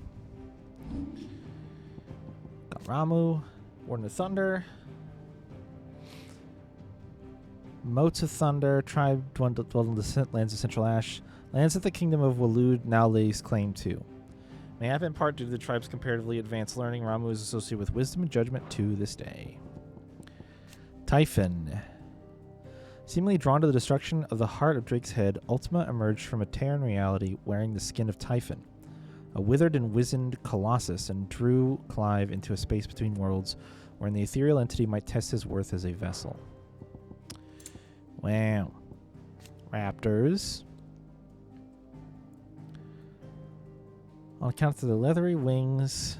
Got Ramu, Warden of Thunder. Motes of Thunder, tribe dwelled in the lands of Central Ash. Lands that the Kingdom of Waloed now lays claim to. May have been part due to the tribe's comparatively advanced learning. Ramu is associated with wisdom and judgment to this day. Typhon. Seemingly drawn to the destruction of the heart of Drake's head, Ultima emerged from a Terran reality wearing the skin of Typhon, a withered and wizened colossus, and drew Clive into a space between worlds wherein the ethereal entity might test his worth as a vessel. Wow. Raptors. On account of the leathery wings,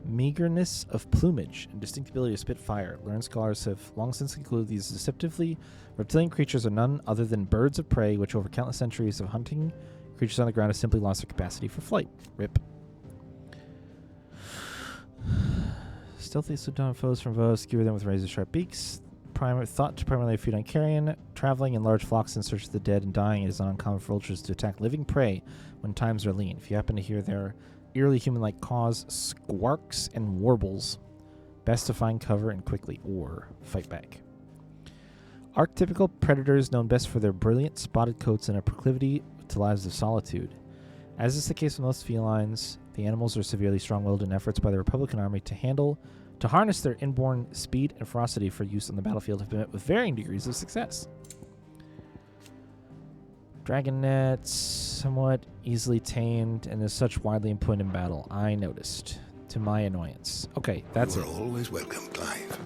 meagerness of plumage, and distinct ability to spit fire, learned scholars have long since concluded these deceptively reptilian creatures are none other than birds of prey, which over countless centuries of hunting creatures on the ground have simply lost their capacity for flight. RIP. Stealthy slip down foes from foes, skewer them with razor-sharp beaks. Thought to primarily feed on carrion, traveling in large flocks in search of the dead and dying, it is not uncommon for vultures to attack living prey when times are lean. If you happen to hear their eerily human-like caws, squarks, and warbles, best to find cover and quickly, or fight back. Archetypical predators known best for their brilliant spotted coats and a proclivity to lives of solitude. As is the case with most felines, the animals are severely strong-willed in efforts by the Republican Army to harness their inborn speed and ferocity for use on the battlefield have been met with varying degrees of success. Dragon nets, somewhat easily tamed, and is such widely employed in battle. I noticed, to my annoyance. Okay, that's it. You are always welcome, Clive.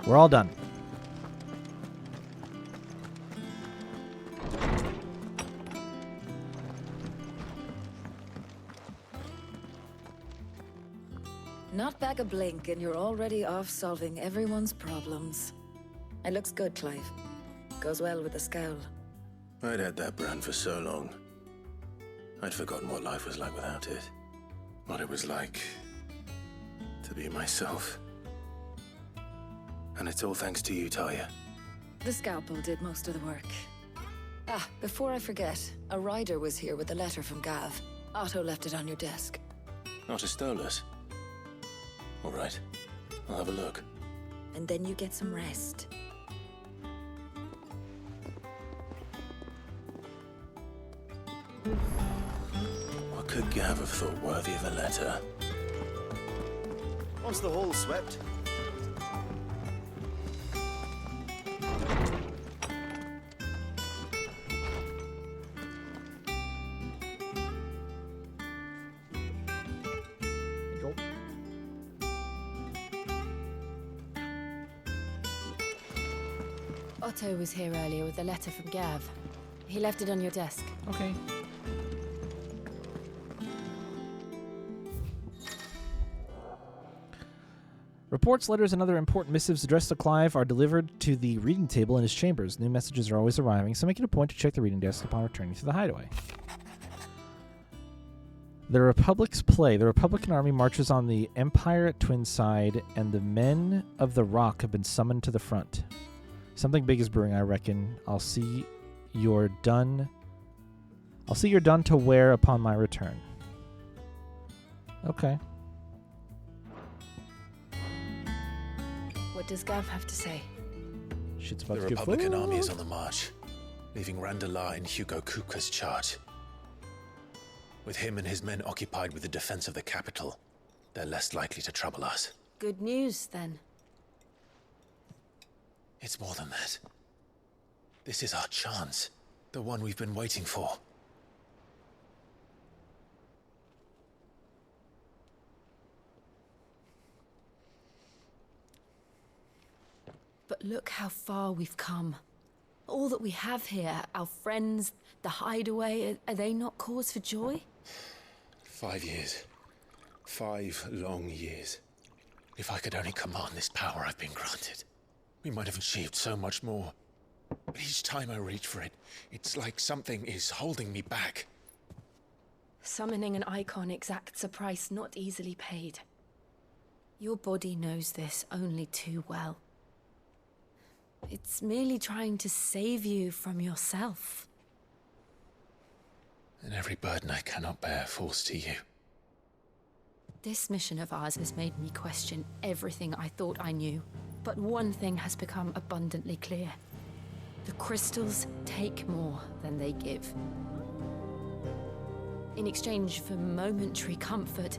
We're all done. Not back a blink and you're already off solving everyone's problems. It looks good, Clive. Goes well with the scowl. I'd had that brand for so long. I'd forgotten what life was like without it. What it was like to be myself. And it's all thanks to you, Talia. The scalpel did most of the work. Ah, before I forget, a rider was here with a letter from Gav. Otto left it on your desk. Not a Stolas. All right, I'll have a look. And then you get some rest. What could Gav have thought worthy of a letter? Once the hall's swept. Otto was here earlier with a letter from Gav. He left it on your desk. Okay. Reports, letters, and other important missives addressed to Clive are delivered to the reading table in his chambers. New messages are always arriving, so make it a point to check the reading desk upon returning to the hideaway. The Republic's play. The Republican Army marches on the Empire at Twinside, and the men of the Rock have been summoned to the front. Something big is brewing, I reckon. I'll see you're done to wear upon my return. Okay. What does Gav have to say? Shit's about The to get Republican full. army is on the march, leaving Randalar in Hugo Kuka's charge. With him and his men occupied with the defense of the capital, they're less likely to trouble us. Good news, then. It's more than that. This is our chance. The one we've been waiting for. But look how far we've come. All that we have here, our friends, the hideaway, are they not cause for joy? 5 years. 5 long years. If I could only command this power I've been granted, we might have achieved so much more. But each time I reach for it, it's like something is holding me back. Summoning an icon exacts a price not easily paid. Your body knows this only too well. It's merely trying to save you from yourself. And every burden I cannot bear falls to you. This mission of ours has made me question everything I thought I knew. But one thing has become abundantly clear. The crystals take more than they give. In exchange for momentary comfort,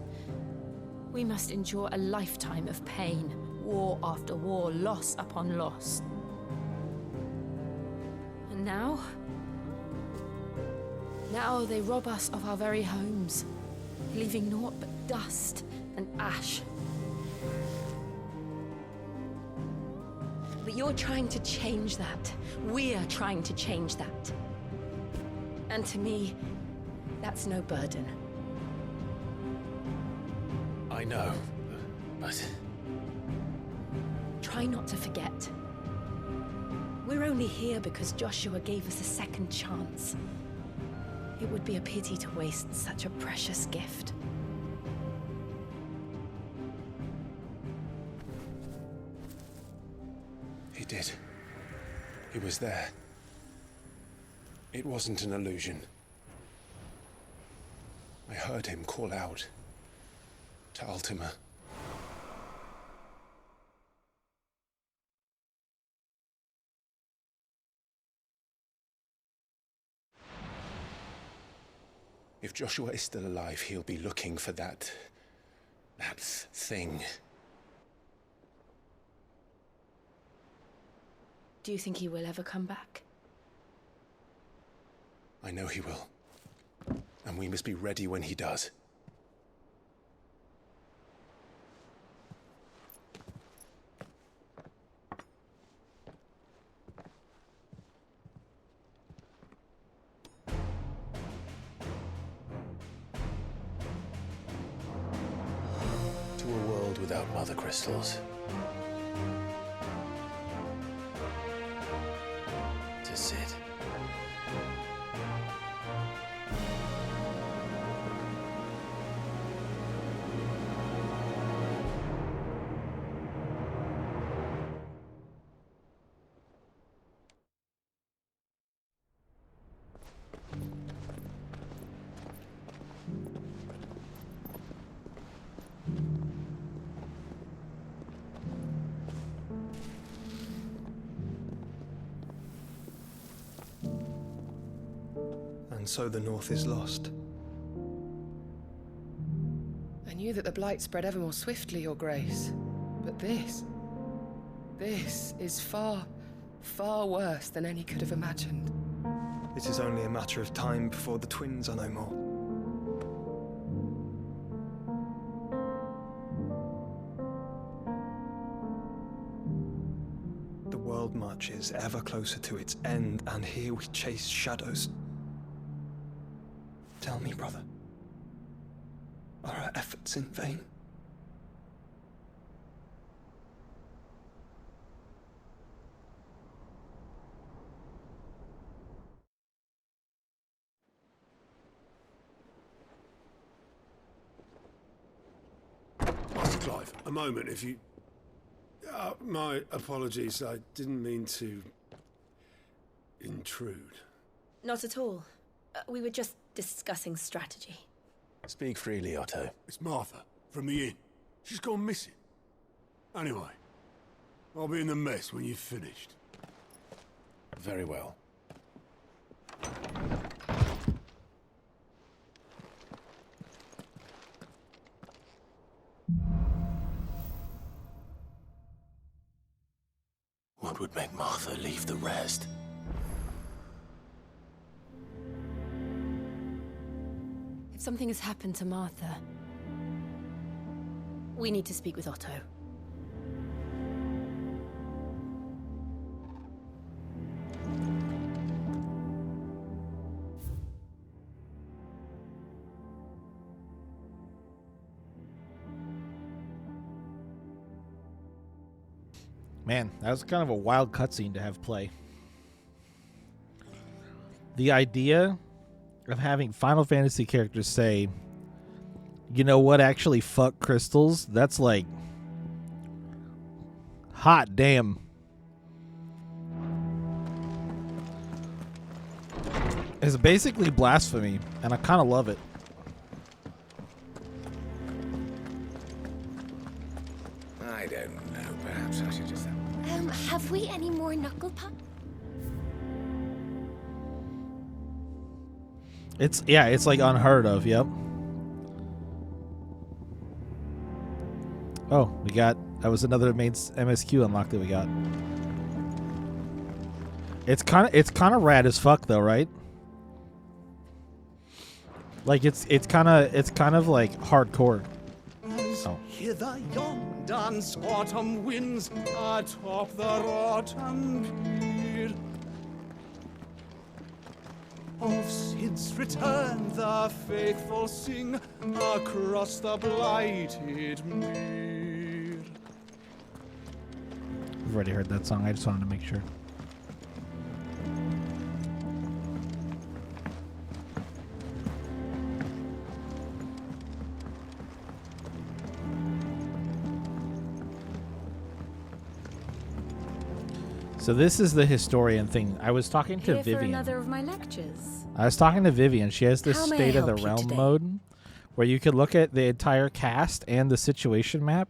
we must endure a lifetime of pain, war after war, loss upon loss. And now they rob us of our very homes, leaving naught but dust and ash. But you're trying to change that. We're trying to change that. And to me, that's no burden. I know, but... Try not to forget. We're only here because Joshua gave us a second chance. It would be a pity to waste such a precious gift. He did. He was there. It wasn't an illusion. I heard him call out to Ultima. If Joshua is still alive, he'll be looking for that thing. Do you think he will ever come back? I know he will. And we must be ready when he does. To a world without mother crystals. To Sid. And so the North is lost. I knew that the blight spread ever more swiftly, Your Grace. But this is far, far worse than any could have imagined. It is only a matter of time before the twins are no more. The world marches ever closer to its end, and here we chase shadows. Tell me, brother, are our efforts in vain? Master Clive, a moment, if you... my apologies, I didn't mean to... intrude. Not at all. We were just discussing strategy. Speak freely, Otto. It's Martha, from the inn. She's gone missing. Anyway, I'll be in the mess when you've finished. Very well. What would make Martha leave the rest? If something has happened to Martha, we need to speak with Otto. Man, that was kind of a wild cutscene to have play. The idea of having Final Fantasy characters say, you know what, actually fuck crystals, that's like hot damn. It's basically blasphemy, and I kind of love it. I don't know. Perhaps I should just... Have we any more knuckle puck? It's like unheard of. Yep. Oh, that was another main MSQ unlock that we got. It's kind of rad as fuck though, right? Like it's kind of like hardcore. Oh. Hither yon dance autumn winds atop the rotten pier. Of Sid's return the faithful sing across the blighted mere. I've already heard that song. I just wanted to make sure. So this is the historian thing. I was talking to Here for Vivian. another of my lectures. I was talking to Vivian. She has this How may I State of the help you Realm today? mode where you could look at the entire cast and the situation map,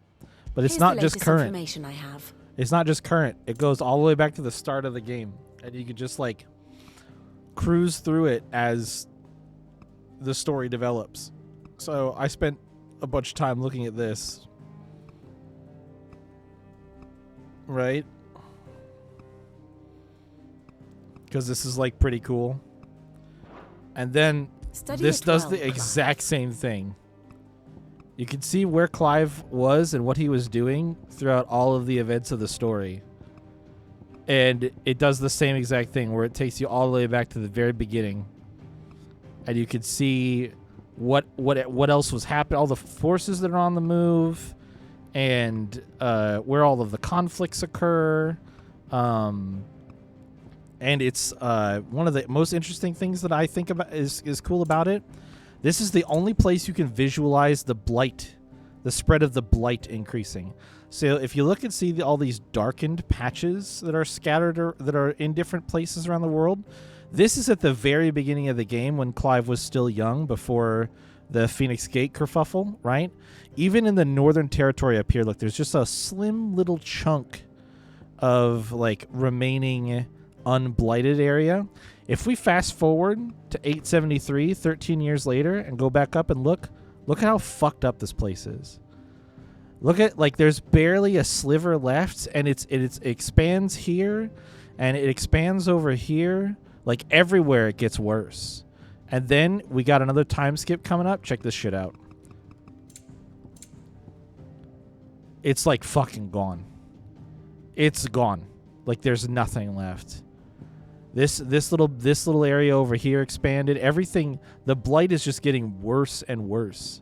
but it's Here's not the just latest current. information I have. It's not just current. It goes all the way back to the start of the game, and you could just like cruise through it as the story develops. So I spent a bunch of time looking at this. Right? Because this is like pretty cool. And then Study this it does well, the exact same thing. You can see where Clive was and what he was doing throughout all of the events of the story. And it does the same exact thing where it takes you all the way back to the very beginning. And you can see what else was happening, all the forces that are on the move, and where all of the conflicts occur. And it's one of the most interesting things that I think about is cool about it. This is the only place you can visualize the blight, the spread of the blight increasing. So if you look and see all these darkened patches that are scattered or that are in different places around the world, this is at the very beginning of the game when Clive was still young, before the Phoenix Gate kerfuffle, right? Even in the Northern Territory up here, look, there's just a slim little chunk of like remaining unblighted area. If we fast forward to 873, 13 years later, and go back up and look at how fucked up this place is. Look at, like, there's barely a sliver left, and it expands here, and it expands over here. Like, everywhere it gets worse. And then we got another time skip coming up. Check this shit out. It's like fucking gone. It's gone. Like, there's nothing left. This little area over here expanded. Everything, the blight is just getting worse and worse,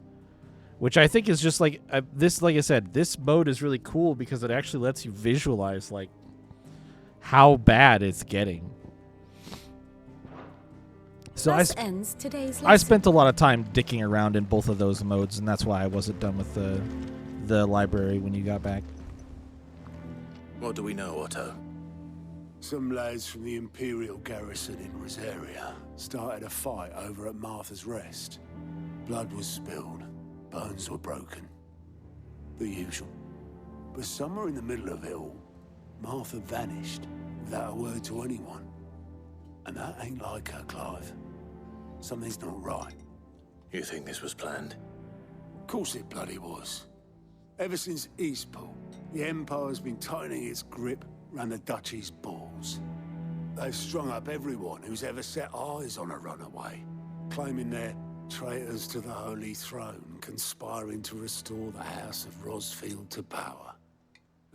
which I think is just like this. Like I said, this mode is really cool because it actually lets you visualize like how bad it's getting. So Thus ends today's I spent a lot of time dicking around in both of those modes, and that's why I wasn't done with the library when you got back. What do we know, Otto? Some lads from the Imperial garrison in Rosaria started a fight over at Martha's Rest. Blood was spilled, bones were broken. The usual. But somewhere in the middle of it all, Martha vanished without a word to anyone. And that ain't like her, Clive. Something's not right. You think this was planned? Of course it bloody was. Ever since Eastpool, the Empire's been tightening its grip around the Duchy's balls. They've strung up everyone who's ever set eyes on a runaway, claiming they're traitors to the Holy Throne, conspiring to restore the House of Rosfield to power.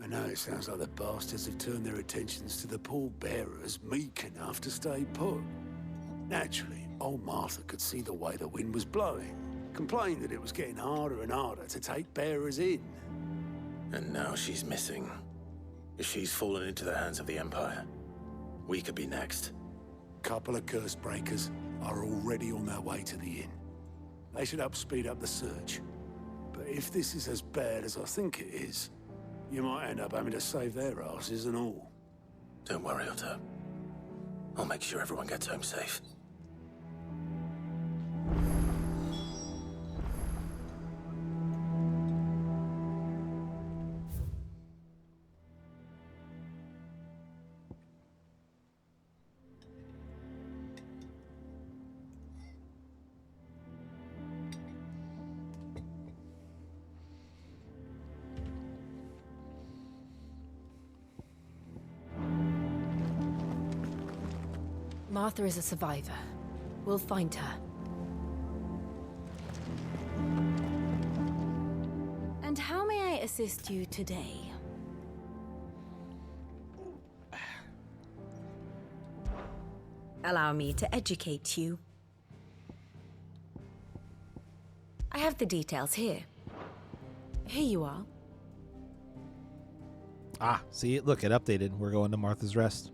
And now it sounds like the bastards have turned their attentions to the pallbearers meek enough to stay put. Naturally, old Martha could see the way the wind was blowing, complained that it was getting harder and harder to take bearers in. And now she's missing. If she's fallen into the hands of the Empire, we could be next. Couple of curse breakers are already on their way to the inn. They should help speed up the search. But if this is as bad as I think it is, you might end up having to save their asses and all. Don't worry, Otto. I'll make sure everyone gets home safe. Martha is a survivor. We'll find her. And how may I assist you today? Allow me to educate you. I have the details here. Here you are. Ah, see, look, it updated. We're going to Martha's Rest.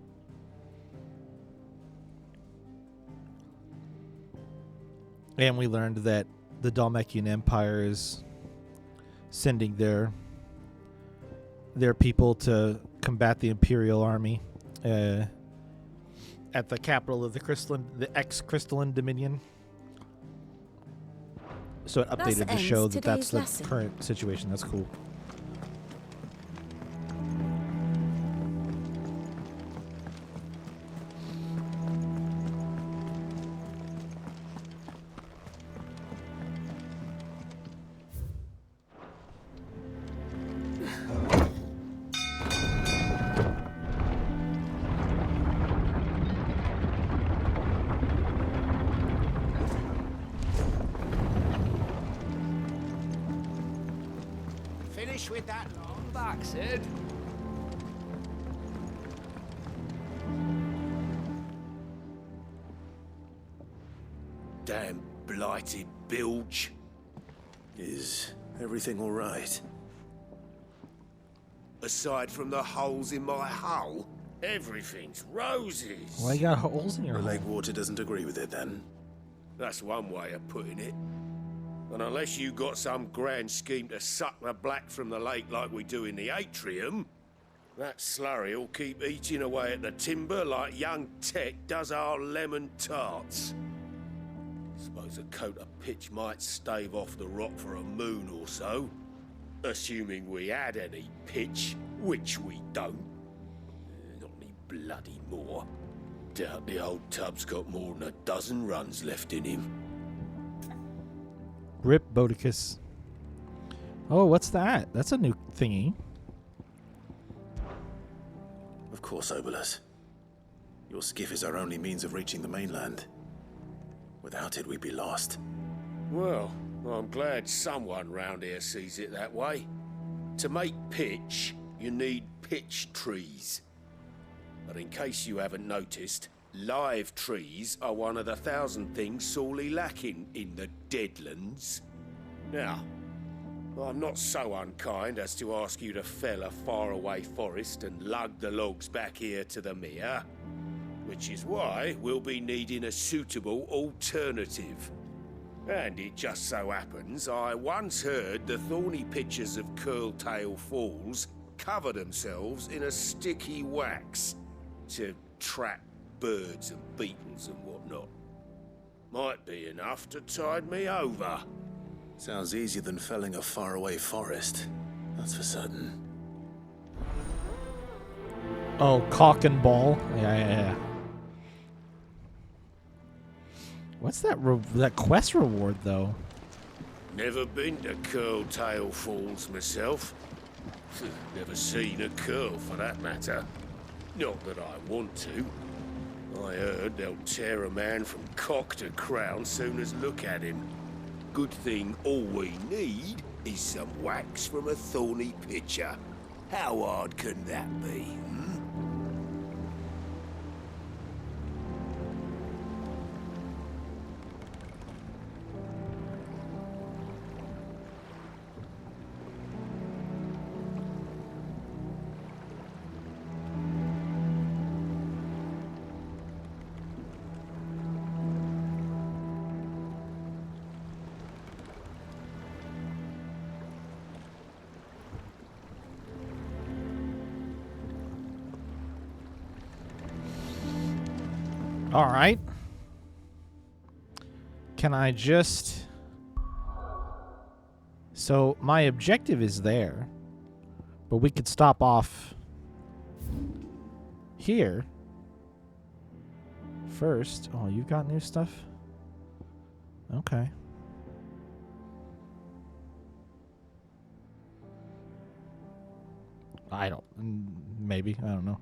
And we learned that the Dalmekian Empire is sending their people to combat the Imperial Army at the capital of the ex-Crystalline Dominion. So it updated to show that that's the current situation. That's cool. Finish with that long back, Sid. Damn blighted bilge. Is everything all right? Aside from the holes in my hull, everything's roses. Why you got holes in your The hull? lake water doesn't agree with it then? That's one way of putting it. And unless you got some grand scheme to suck the black from the lake like we do in the atrium, that slurry will keep eating away at the timber like young Tech does our lemon tarts. Suppose a coat of pitch might stave off the rock for a moon or so. Assuming we had any pitch, which we don't. Not any bloody more. Doubt the old tub's got more than a dozen runs left in him. Rip Bodicus. Oh, what's that? That's a new thingy. Of course, Obolus. Your skiff is our only means of reaching the mainland. Without it, we'd be lost. Well, I'm glad someone round here sees it that way. To make pitch, you need pitch trees. But in case you haven't noticed, live trees are one of the 1,000 things sorely lacking in the Deadlands. Now, I'm not so unkind as to ask you to fell a faraway forest and lug the logs back here to the mere, which is why we'll be needing a suitable alternative. And it just so happens I once heard the thorny pitchers of Curltail Falls cover themselves in a sticky wax to trap birds and beetles and whatnot. Might be enough to tide me over. Sounds easier than felling a faraway forest. That's for certain. Oh, cock and ball. Yeah. What's that that quest reward, though? Never been to Curltail Falls myself. Never seen a curl, for that matter. Not that I want to. I heard they'll tear a man from cock to crown soon as look at him. Good thing all we need is some wax from a thorny pitcher. How hard can that be, hmm? All right. Can I just... So my objective is there, but we could stop off here first. Oh, you've got new stuff? Okay. Maybe. I don't know.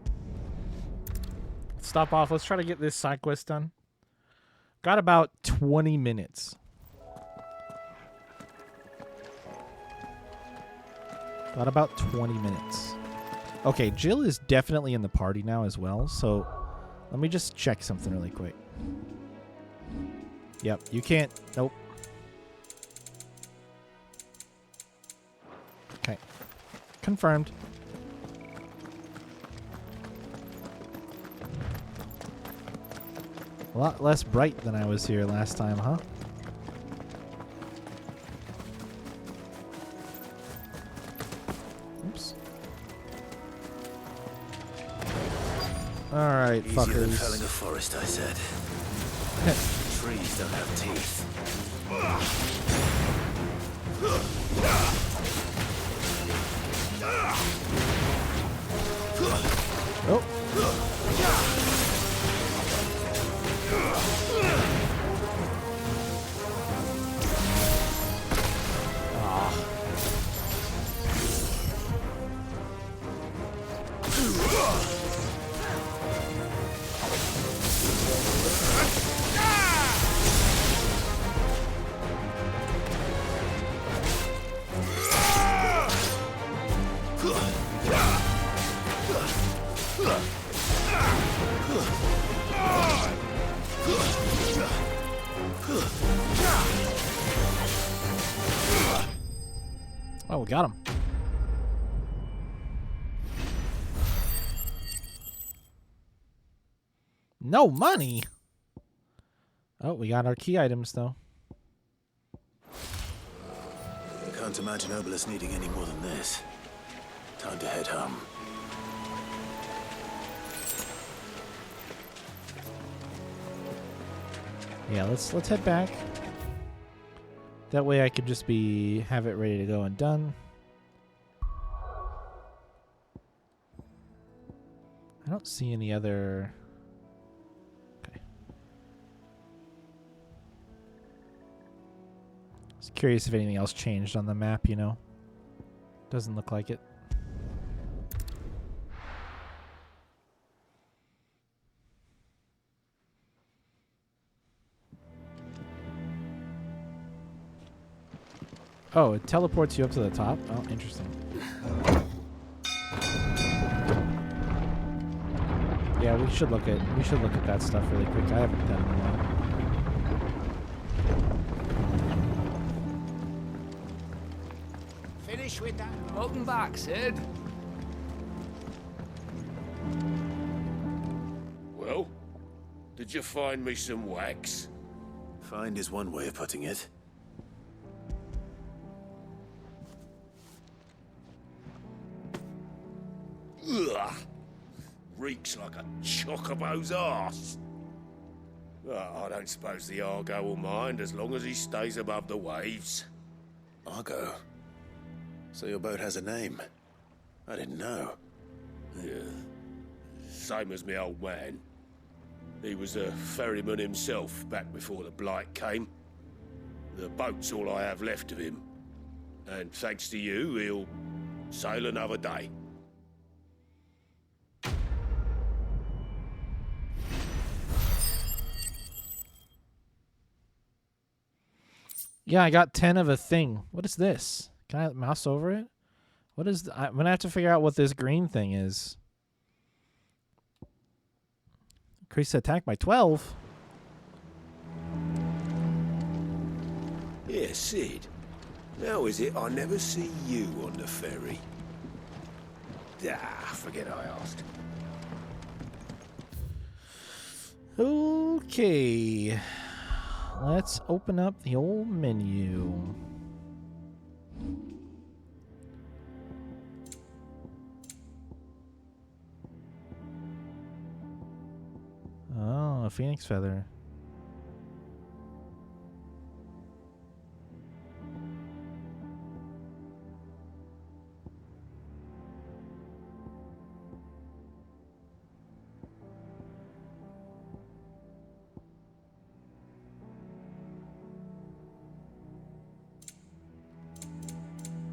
stop off. Let's try to get this side quest done. Got about 20 minutes. Got about 20 minutes. Okay, Jill is definitely in the party now as well, so let me just check something really quick. Yep, you can't. Nope. Okay. Confirmed. A lot less bright than I was here last time, huh? Oops. Alright, Easier than fuckers. felling a forest, I said. Trees don't have teeth. Oh. Oh, we got him. No money. Oh, we got our key items though. I can't imagine Obolus needing any more than this. Time to head home. Yeah, let's head back. That way I could just have it ready to go and done. I don't see any other. Okay. Just curious if anything else changed on the map, you know. Doesn't look like it. Oh, it teleports you up to the top? Oh, interesting. Yeah, we should look at that stuff really quick. I haven't done it in a while. Finish with that. Welcome back, Sid. Well, did you find me some wax? Find is one way of putting it. Ugh! Reeks like a chocobo's arse. I don't suppose the Argo will mind as long as he stays above the waves. Argo? So your boat has a name? I didn't know. Yeah. Same as me old man. He was a ferryman himself back before the Blight came. The boat's all I have left of him. And thanks to you, he'll sail another day. Yeah, I got 10 of a thing. What is this? Can I mouse over it? What is... I'm gonna have to figure out what this green thing is. Increase attack by 12? Yeah, Sid. How is it I never see you on the ferry? Ah, forget I asked. Okay. Let's open up the old menu. Oh, a phoenix feather.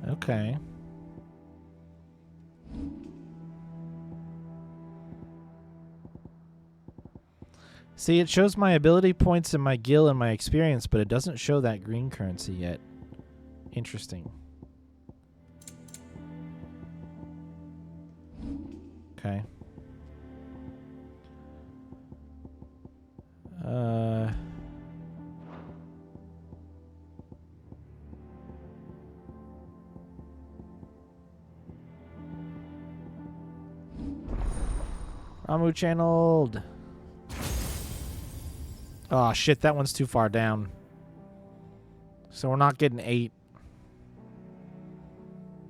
Okay. See, it shows my ability points and my gil and my experience, but it doesn't show that green currency yet. Interesting. Okay. Ramu channeled. Oh shit, that one's too far down. So we're not getting 8.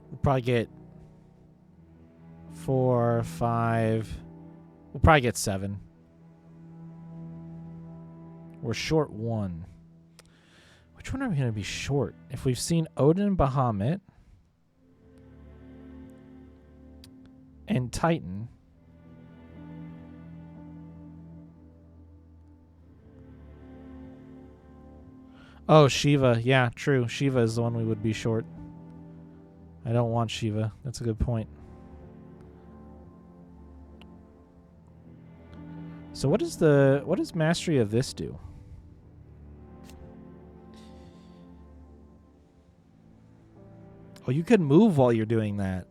We'll probably get 4, 5. We'll probably get 7. We're short 1. Which one are we going to be short? If we've seen Odin and Bahamut and Titan. Oh, Shiva. Yeah, true. Shiva is the one we would be short. I don't want Shiva. That's a good point. So what does mastery of this do? Oh, you can move while you're doing that.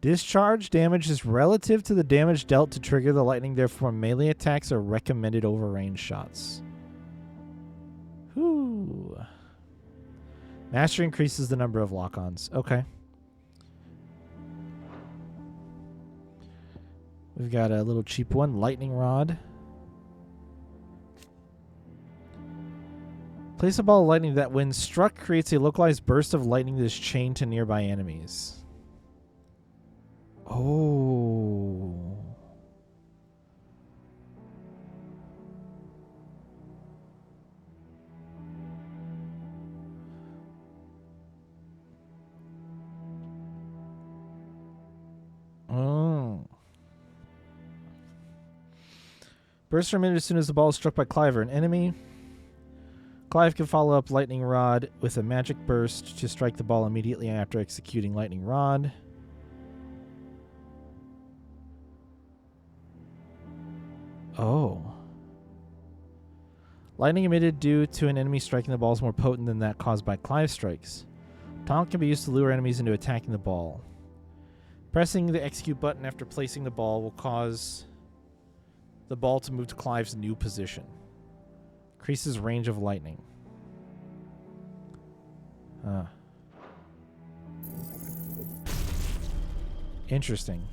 Discharge damage is relative to the damage dealt to trigger the lightning, therefore melee attacks are recommended over range shots. Whew. Mastery increases the number of lock-ons. Okay. We've got a little cheap one, lightning rod. Place a ball of lightning that when struck creates a localized burst of lightning that is chained to nearby enemies. Oh. Oh. Bursts are emitted as soon as the ball is struck by Clive or an enemy. Clive can follow up Lightning Rod with a magic burst to strike the ball immediately after executing Lightning Rod. Oh. Lightning emitted due to an enemy striking the ball is more potent than that caused by Clive strikes. Taunt can be used to lure enemies into attacking the ball. Pressing the execute button after placing the ball will cause the ball to move to Clive's new position. Increases range of lightning. Interesting.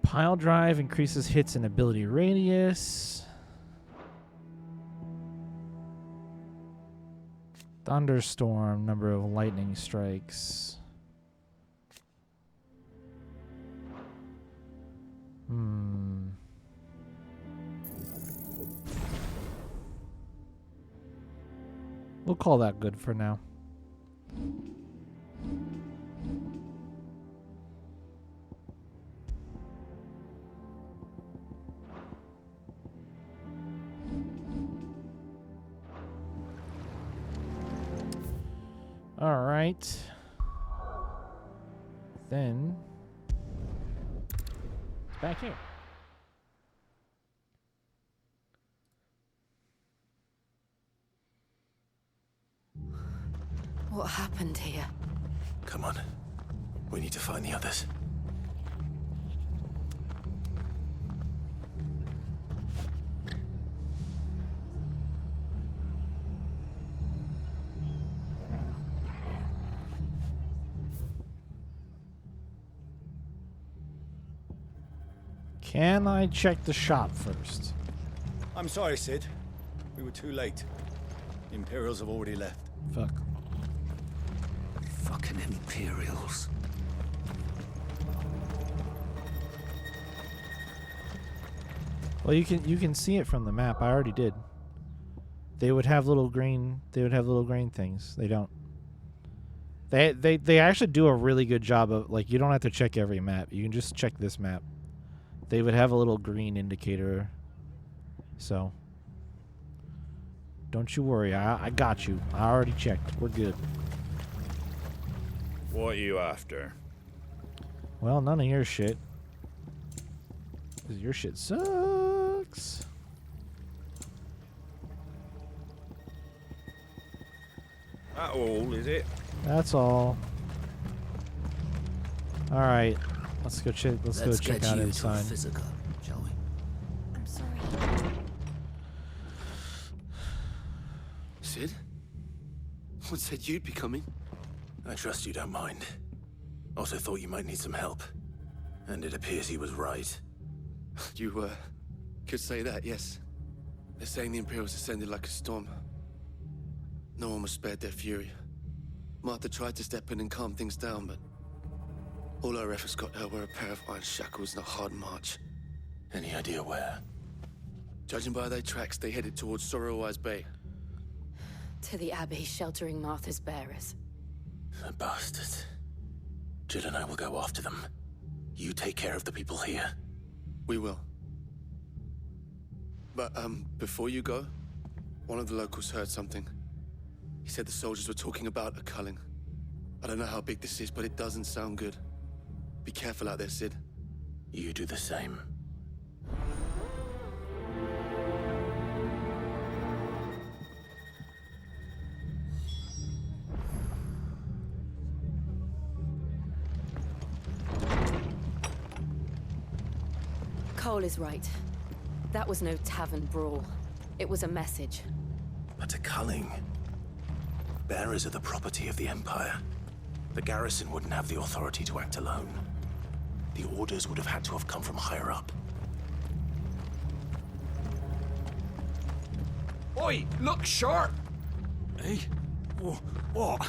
Pile drive increases hits and ability radius. Thunderstorm, number of lightning strikes. We'll call that good for now. All right. Then it's back here. What happened here? Come on. We need to find the others. Can I check the shop first? I'm sorry, Sid. We were too late. The Imperials have already left. Fuck. Fucking Imperials. Well, you can see it from the map. I already did. They would have little green. They would have little green things. They don't. They actually do a really good job of, like, you don't have to check every map. You can just check this map. They would have a little green indicator. So don't you worry. I got you. I already checked. We're good. What are you after? Well, none of your shit. 'Cause your shit sucks. That all, is it? That's all. All right. Let's go check. Let's go check out inside. Physical, shall we? I'm sorry. Sid? What said you'd be coming? I trust you don't mind. Also thought you might need some help. And it appears he was right. You, could say that, yes. They're saying the Imperials ascended like a storm. No one was spared their fury. Martha tried to step in and calm things down, but all our efforts got her were a pair of iron shackles and a hard march. Any idea where? Judging by their tracks, they headed towards Sorrowwise Bay. To the Abbey sheltering Martha's bearers. The bastards. Jill and I will go after them. You take care of the people here. We will. But, before you go, one of the locals heard something. He said the soldiers were talking about a culling. I don't know how big this is, but it doesn't sound good. Be careful out there, Sid. You do the same. Cole is right. That was no tavern brawl. It was a message. But a culling. Bearers are the property of the Empire. The garrison wouldn't have the authority to act alone. The orders would have had to have come from higher up. Oi, look sharp! Hey? What?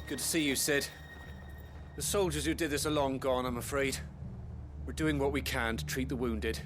Good to see you, Sid. The soldiers who did this are long gone, I'm afraid. We're doing what we can to treat the wounded.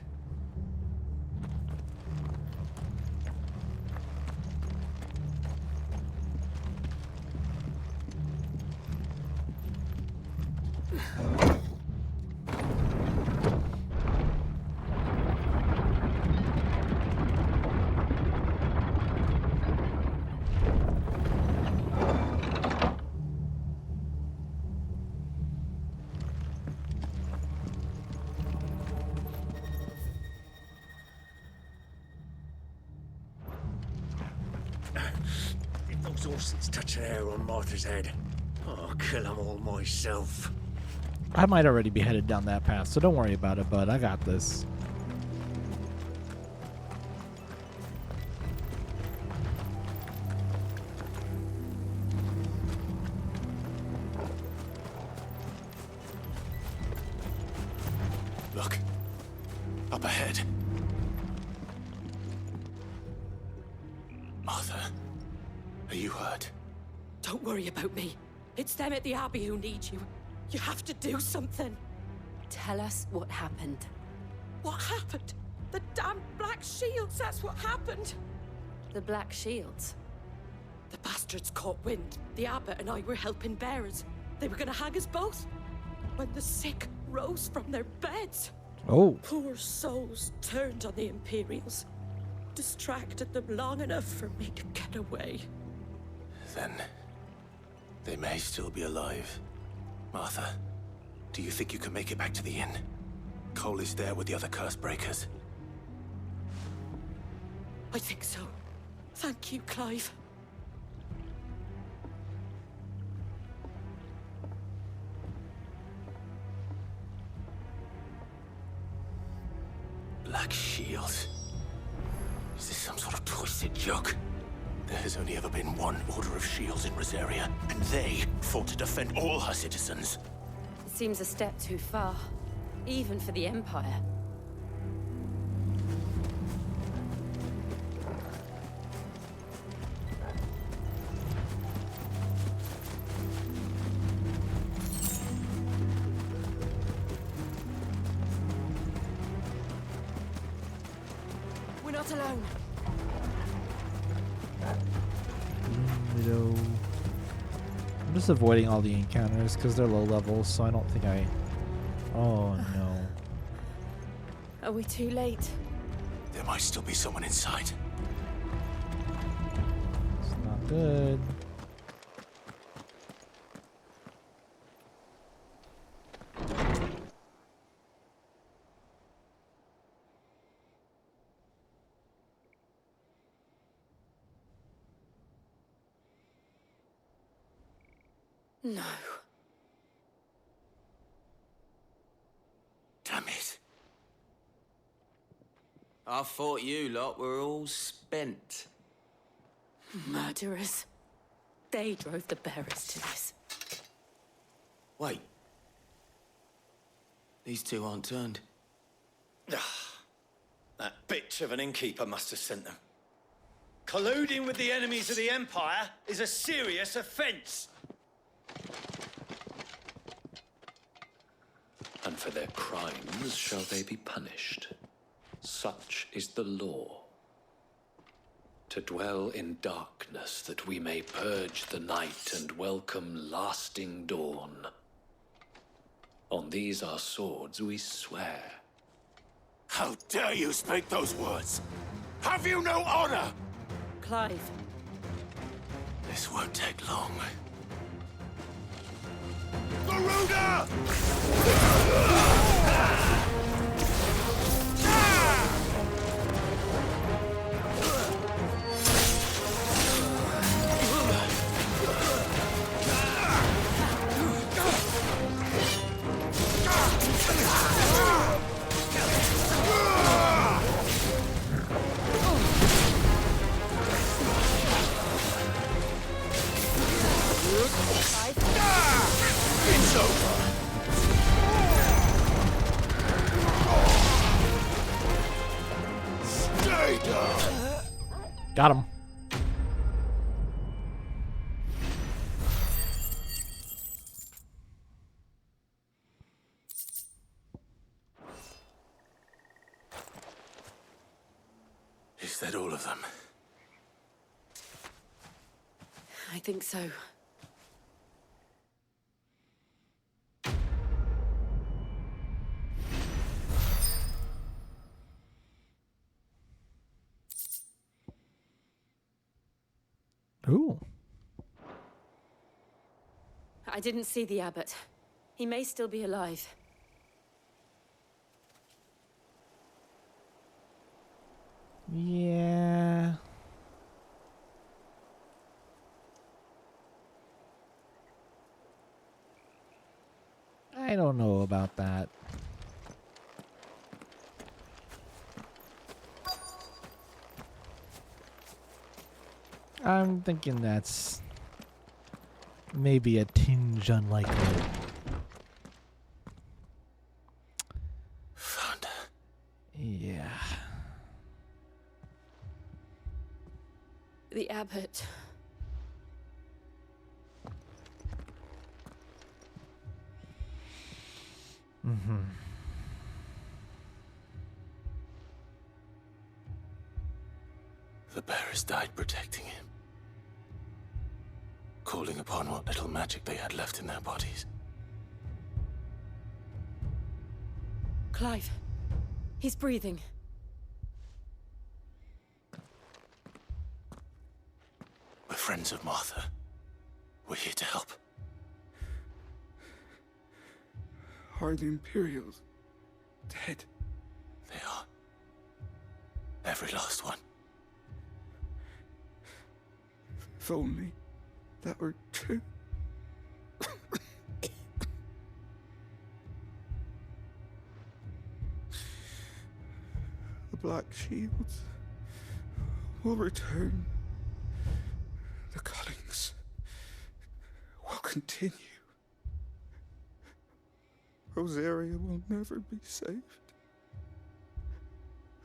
If those horses touch an hair on Martha's head, I'll kill them all myself. I might already be headed down that path, so don't worry about it, bud. I got this. Look. Up ahead. Martha, are you hurt? Don't worry about me. It's them at the Abbey who need you. You have to do something. Tell us what happened. What happened? The damn Black Shields, that's what happened. The Black Shields? The bastards caught wind. The abbot and I were helping bearers. They were gonna hang us both. When the sick rose from their beds. Oh. Poor souls turned on the Imperials. Distracted them long enough for me to get away. Then they may still be alive. Martha, do you think you can make it back to the inn? Cole is there with the other curse breakers. I think so. Thank you, Clive. Black Shields. Is this some sort of twisted joke? There has only ever been one Order of Shields in Rosaria, and they fought to defend all her citizens. It seems a step too far, even for the Empire. We're not alone. I'm just avoiding all the encounters because they're low levels, so I don't think I... Oh, no. Are we too late? There might still be someone inside. It's not good. No. Damn it. I thought you lot were all spent. Murderers. They drove the bearers to this. Wait. These two aren't turned. That bitch of an innkeeper must have sent them. Colluding with the enemies of the Empire is a serious offense. And for their crimes shall they be punished. Such is the law. To dwell in darkness that we may purge the night and welcome lasting dawn. On these our swords we swear. How dare you speak those words? Have you no honor? Clive. This won't take long. Garuda! It's over! Stay down! Got him. Is that all of them? I think so. Ooh. I didn't see the abbot. He may still be alive. Yeah. I don't know about that. I'm thinking that's maybe a tinge unlikely. Found her. Yeah. The abbot. The bearers died protecting him, calling upon what little magic they had left in their bodies. Clive, he's breathing. We're friends of Martha. We're here to help. Are the Imperials dead? They are. Every last one. If only that were true. The Black Shields will return. The cullings will continue. Rosaria will never be saved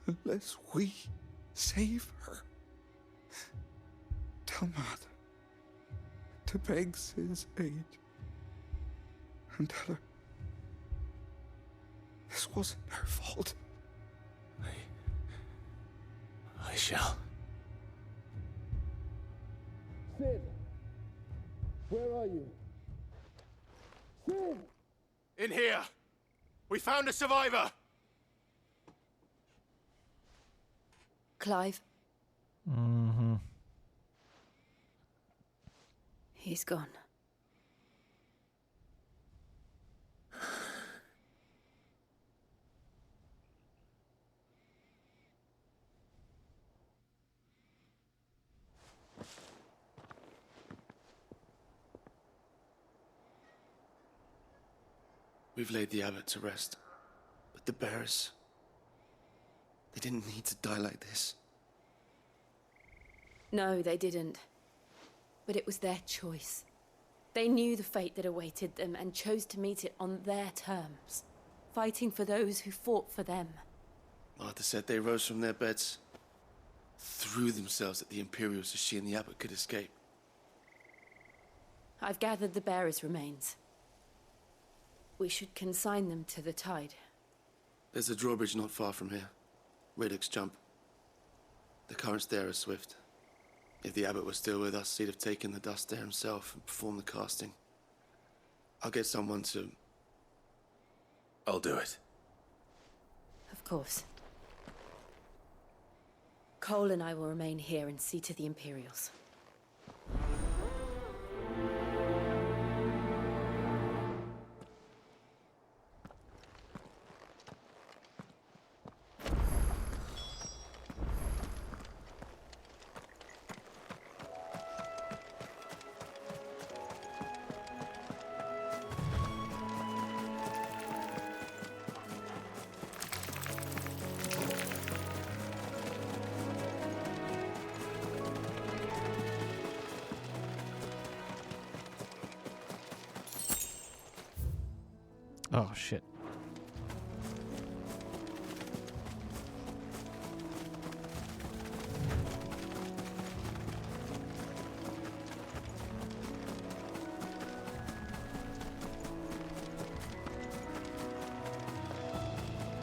unless we save her. Tell Mother to beg Sid's aid and tell her this wasn't her fault. I shall. Sid! Where are you? Sid! In here! We found a survivor! Clive? Mm-hmm. He's gone. We've laid the abbot to rest. But the bearers, they didn't need to die like this. No, they didn't. But it was their choice. They knew the fate that awaited them and chose to meet it on their terms, fighting for those who fought for them. Martha said they rose from their beds, threw themselves at the Imperials so she and the abbot could escape. I've gathered the bearers' remains. We should consign them to the tide. There's a drawbridge not far from here. Radix Jump. The currents there are swift. If the abbot was still with us, he'd have taken the dust there himself and performed the casting. I'll get someone to... I'll do it. Of course. Cole and I will remain here and see to the Imperials. Oh, shit.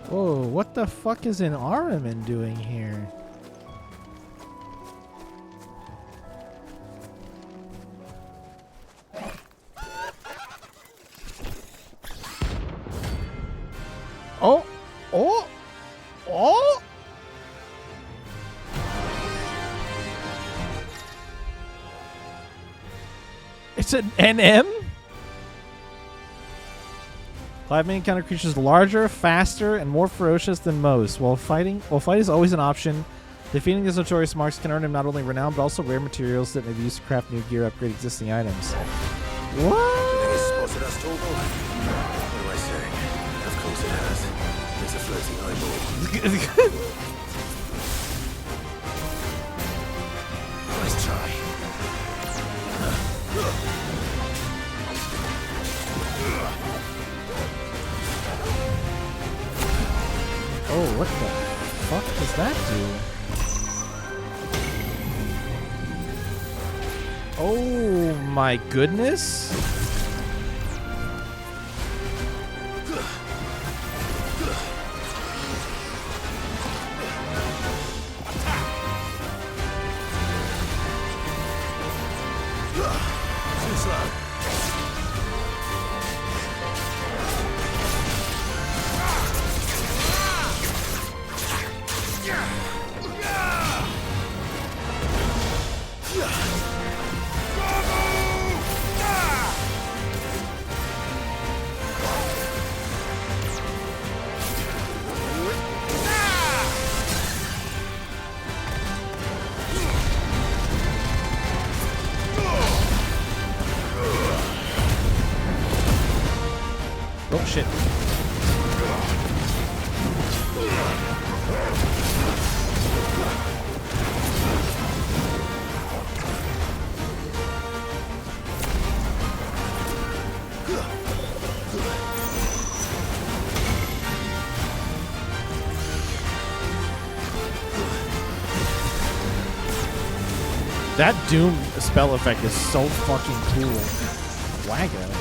Whoa, what the fuck is an Ahriman doing here? Oh! Oh! Oh! It's an NM? Clive may encounter creatures larger, faster, and more ferocious than most. While fight is always an option, defeating these notorious marks can earn him not only renown, but also rare materials that may be used to craft new gear, upgrade existing items. What? Do you think it's spotted us, Torval? What am I saying? Of course it has. It's a floating eyeball. Nice try. Oh, what the fuck does that do? Oh my goodness. Oh shit. That Doom spell effect is so fucking cool. Wagga.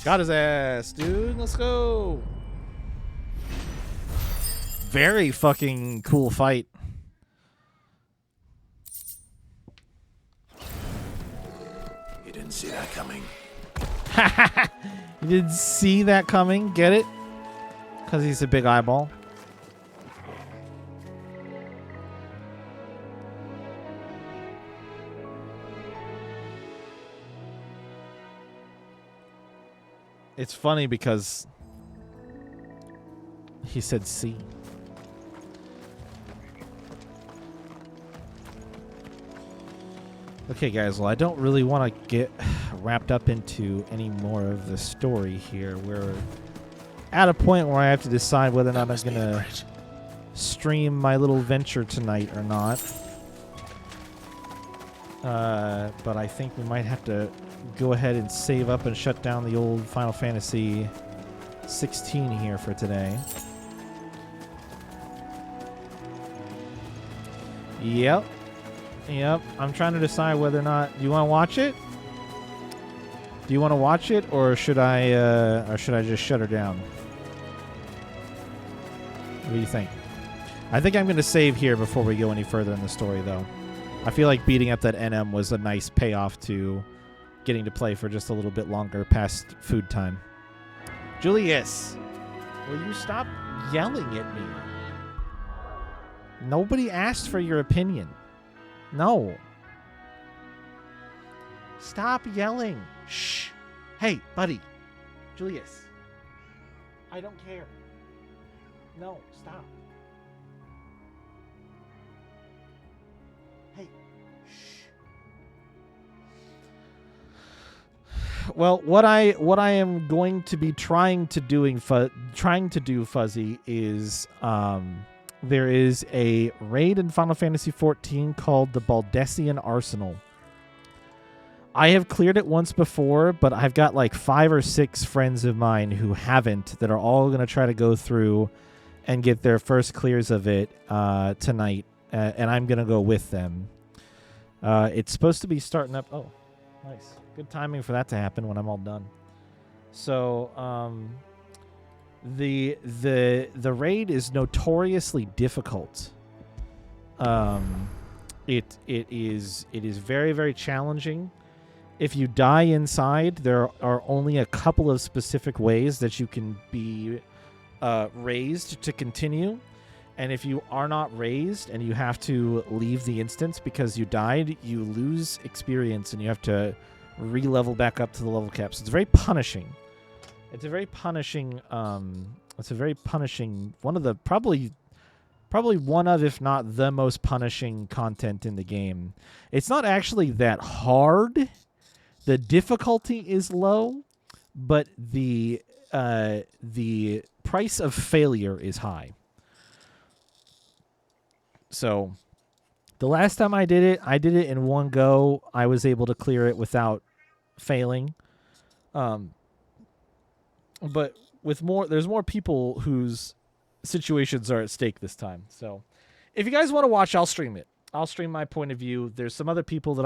Got his ass, dude. Let's go. Very fucking cool fight. You didn't see that coming. You didn't see that coming? Get it? Because he's a big eyeball. It's funny because he said C. Okay, guys, well, I don't really want to get wrapped up into any more of the story here. We're at a point where I have to decide whether or not I'm going to stream my little venture tonight or not. But I think we might have to go ahead and save up and shut down the old Final Fantasy 16 here for today. Yep. I'm trying to decide whether or not you want to watch it. Do you want to watch it, or should I just shut her down? What do you think? I think I'm going to save here before we go any further in the story, though. I feel like beating up that NM was a nice payoff to getting to play for just a little bit longer past food time. Julius, will you stop yelling at me? Nobody asked for your opinion. No. Stop yelling. Shh. Hey, buddy. Julius. I don't care. No, stop. Hey. Shh. Well, what I am going to be trying to do, Fuzzy, is there is a raid in Final Fantasy XIV called the Baldessian Arsenal. I have cleared it once before, but I've got like 5 or 6 friends of mine who haven't, that are all going to try to go through and get their first clears of it tonight, and I'm going to go with them. It's supposed to be starting up. Oh, nice. Good timing for that to happen when I'm all done. So, the raid is notoriously difficult. It is very, very challenging. If you die inside, there are only a couple of specific ways that you can be raised to continue. And if you are not raised and you have to leave the instance because you died, you lose experience and you have to re-level back up to the level cap. So it's very punishing. It's a very punishing. One of the probably one of, if not the most punishing content in the game. It's not actually that hard. The difficulty is low, but the price of failure is high. So the last time I did it in one go. I was able to clear it without failing. But there's more people whose situations are at stake this time. So if you guys want to watch, I'll stream it. I'll stream my point of view. There's some other people that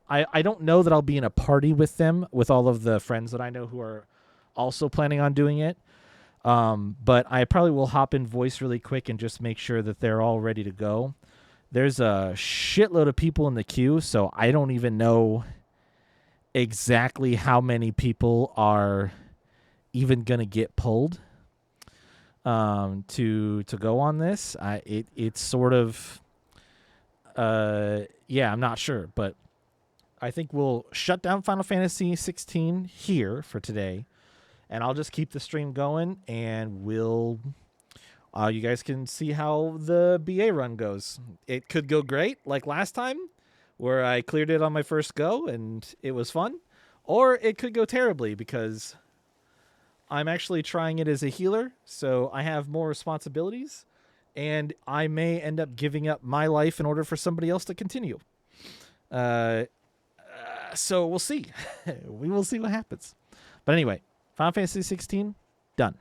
I don't know that I'll be in a party with them, with all of the friends that I know who are also planning on doing it. But I probably will hop in voice really quick and just make sure that they're all ready to go. There's a shitload of people in the queue, so I don't even know exactly how many people are even going to get pulled to go on this. It's sort of I'm not sure, but I think we'll shut down Final Fantasy 16 here for today, and I'll just keep the stream going, and we'll you guys can see how the BA run goes. It could go great like last time where I cleared it on my first go and it was fun, or it could go terribly because I'm actually trying it as a healer, so I have more responsibilities, and I may end up giving up my life in order for somebody else to continue. So we'll see. We will see what happens. But anyway, Final Fantasy 16, done.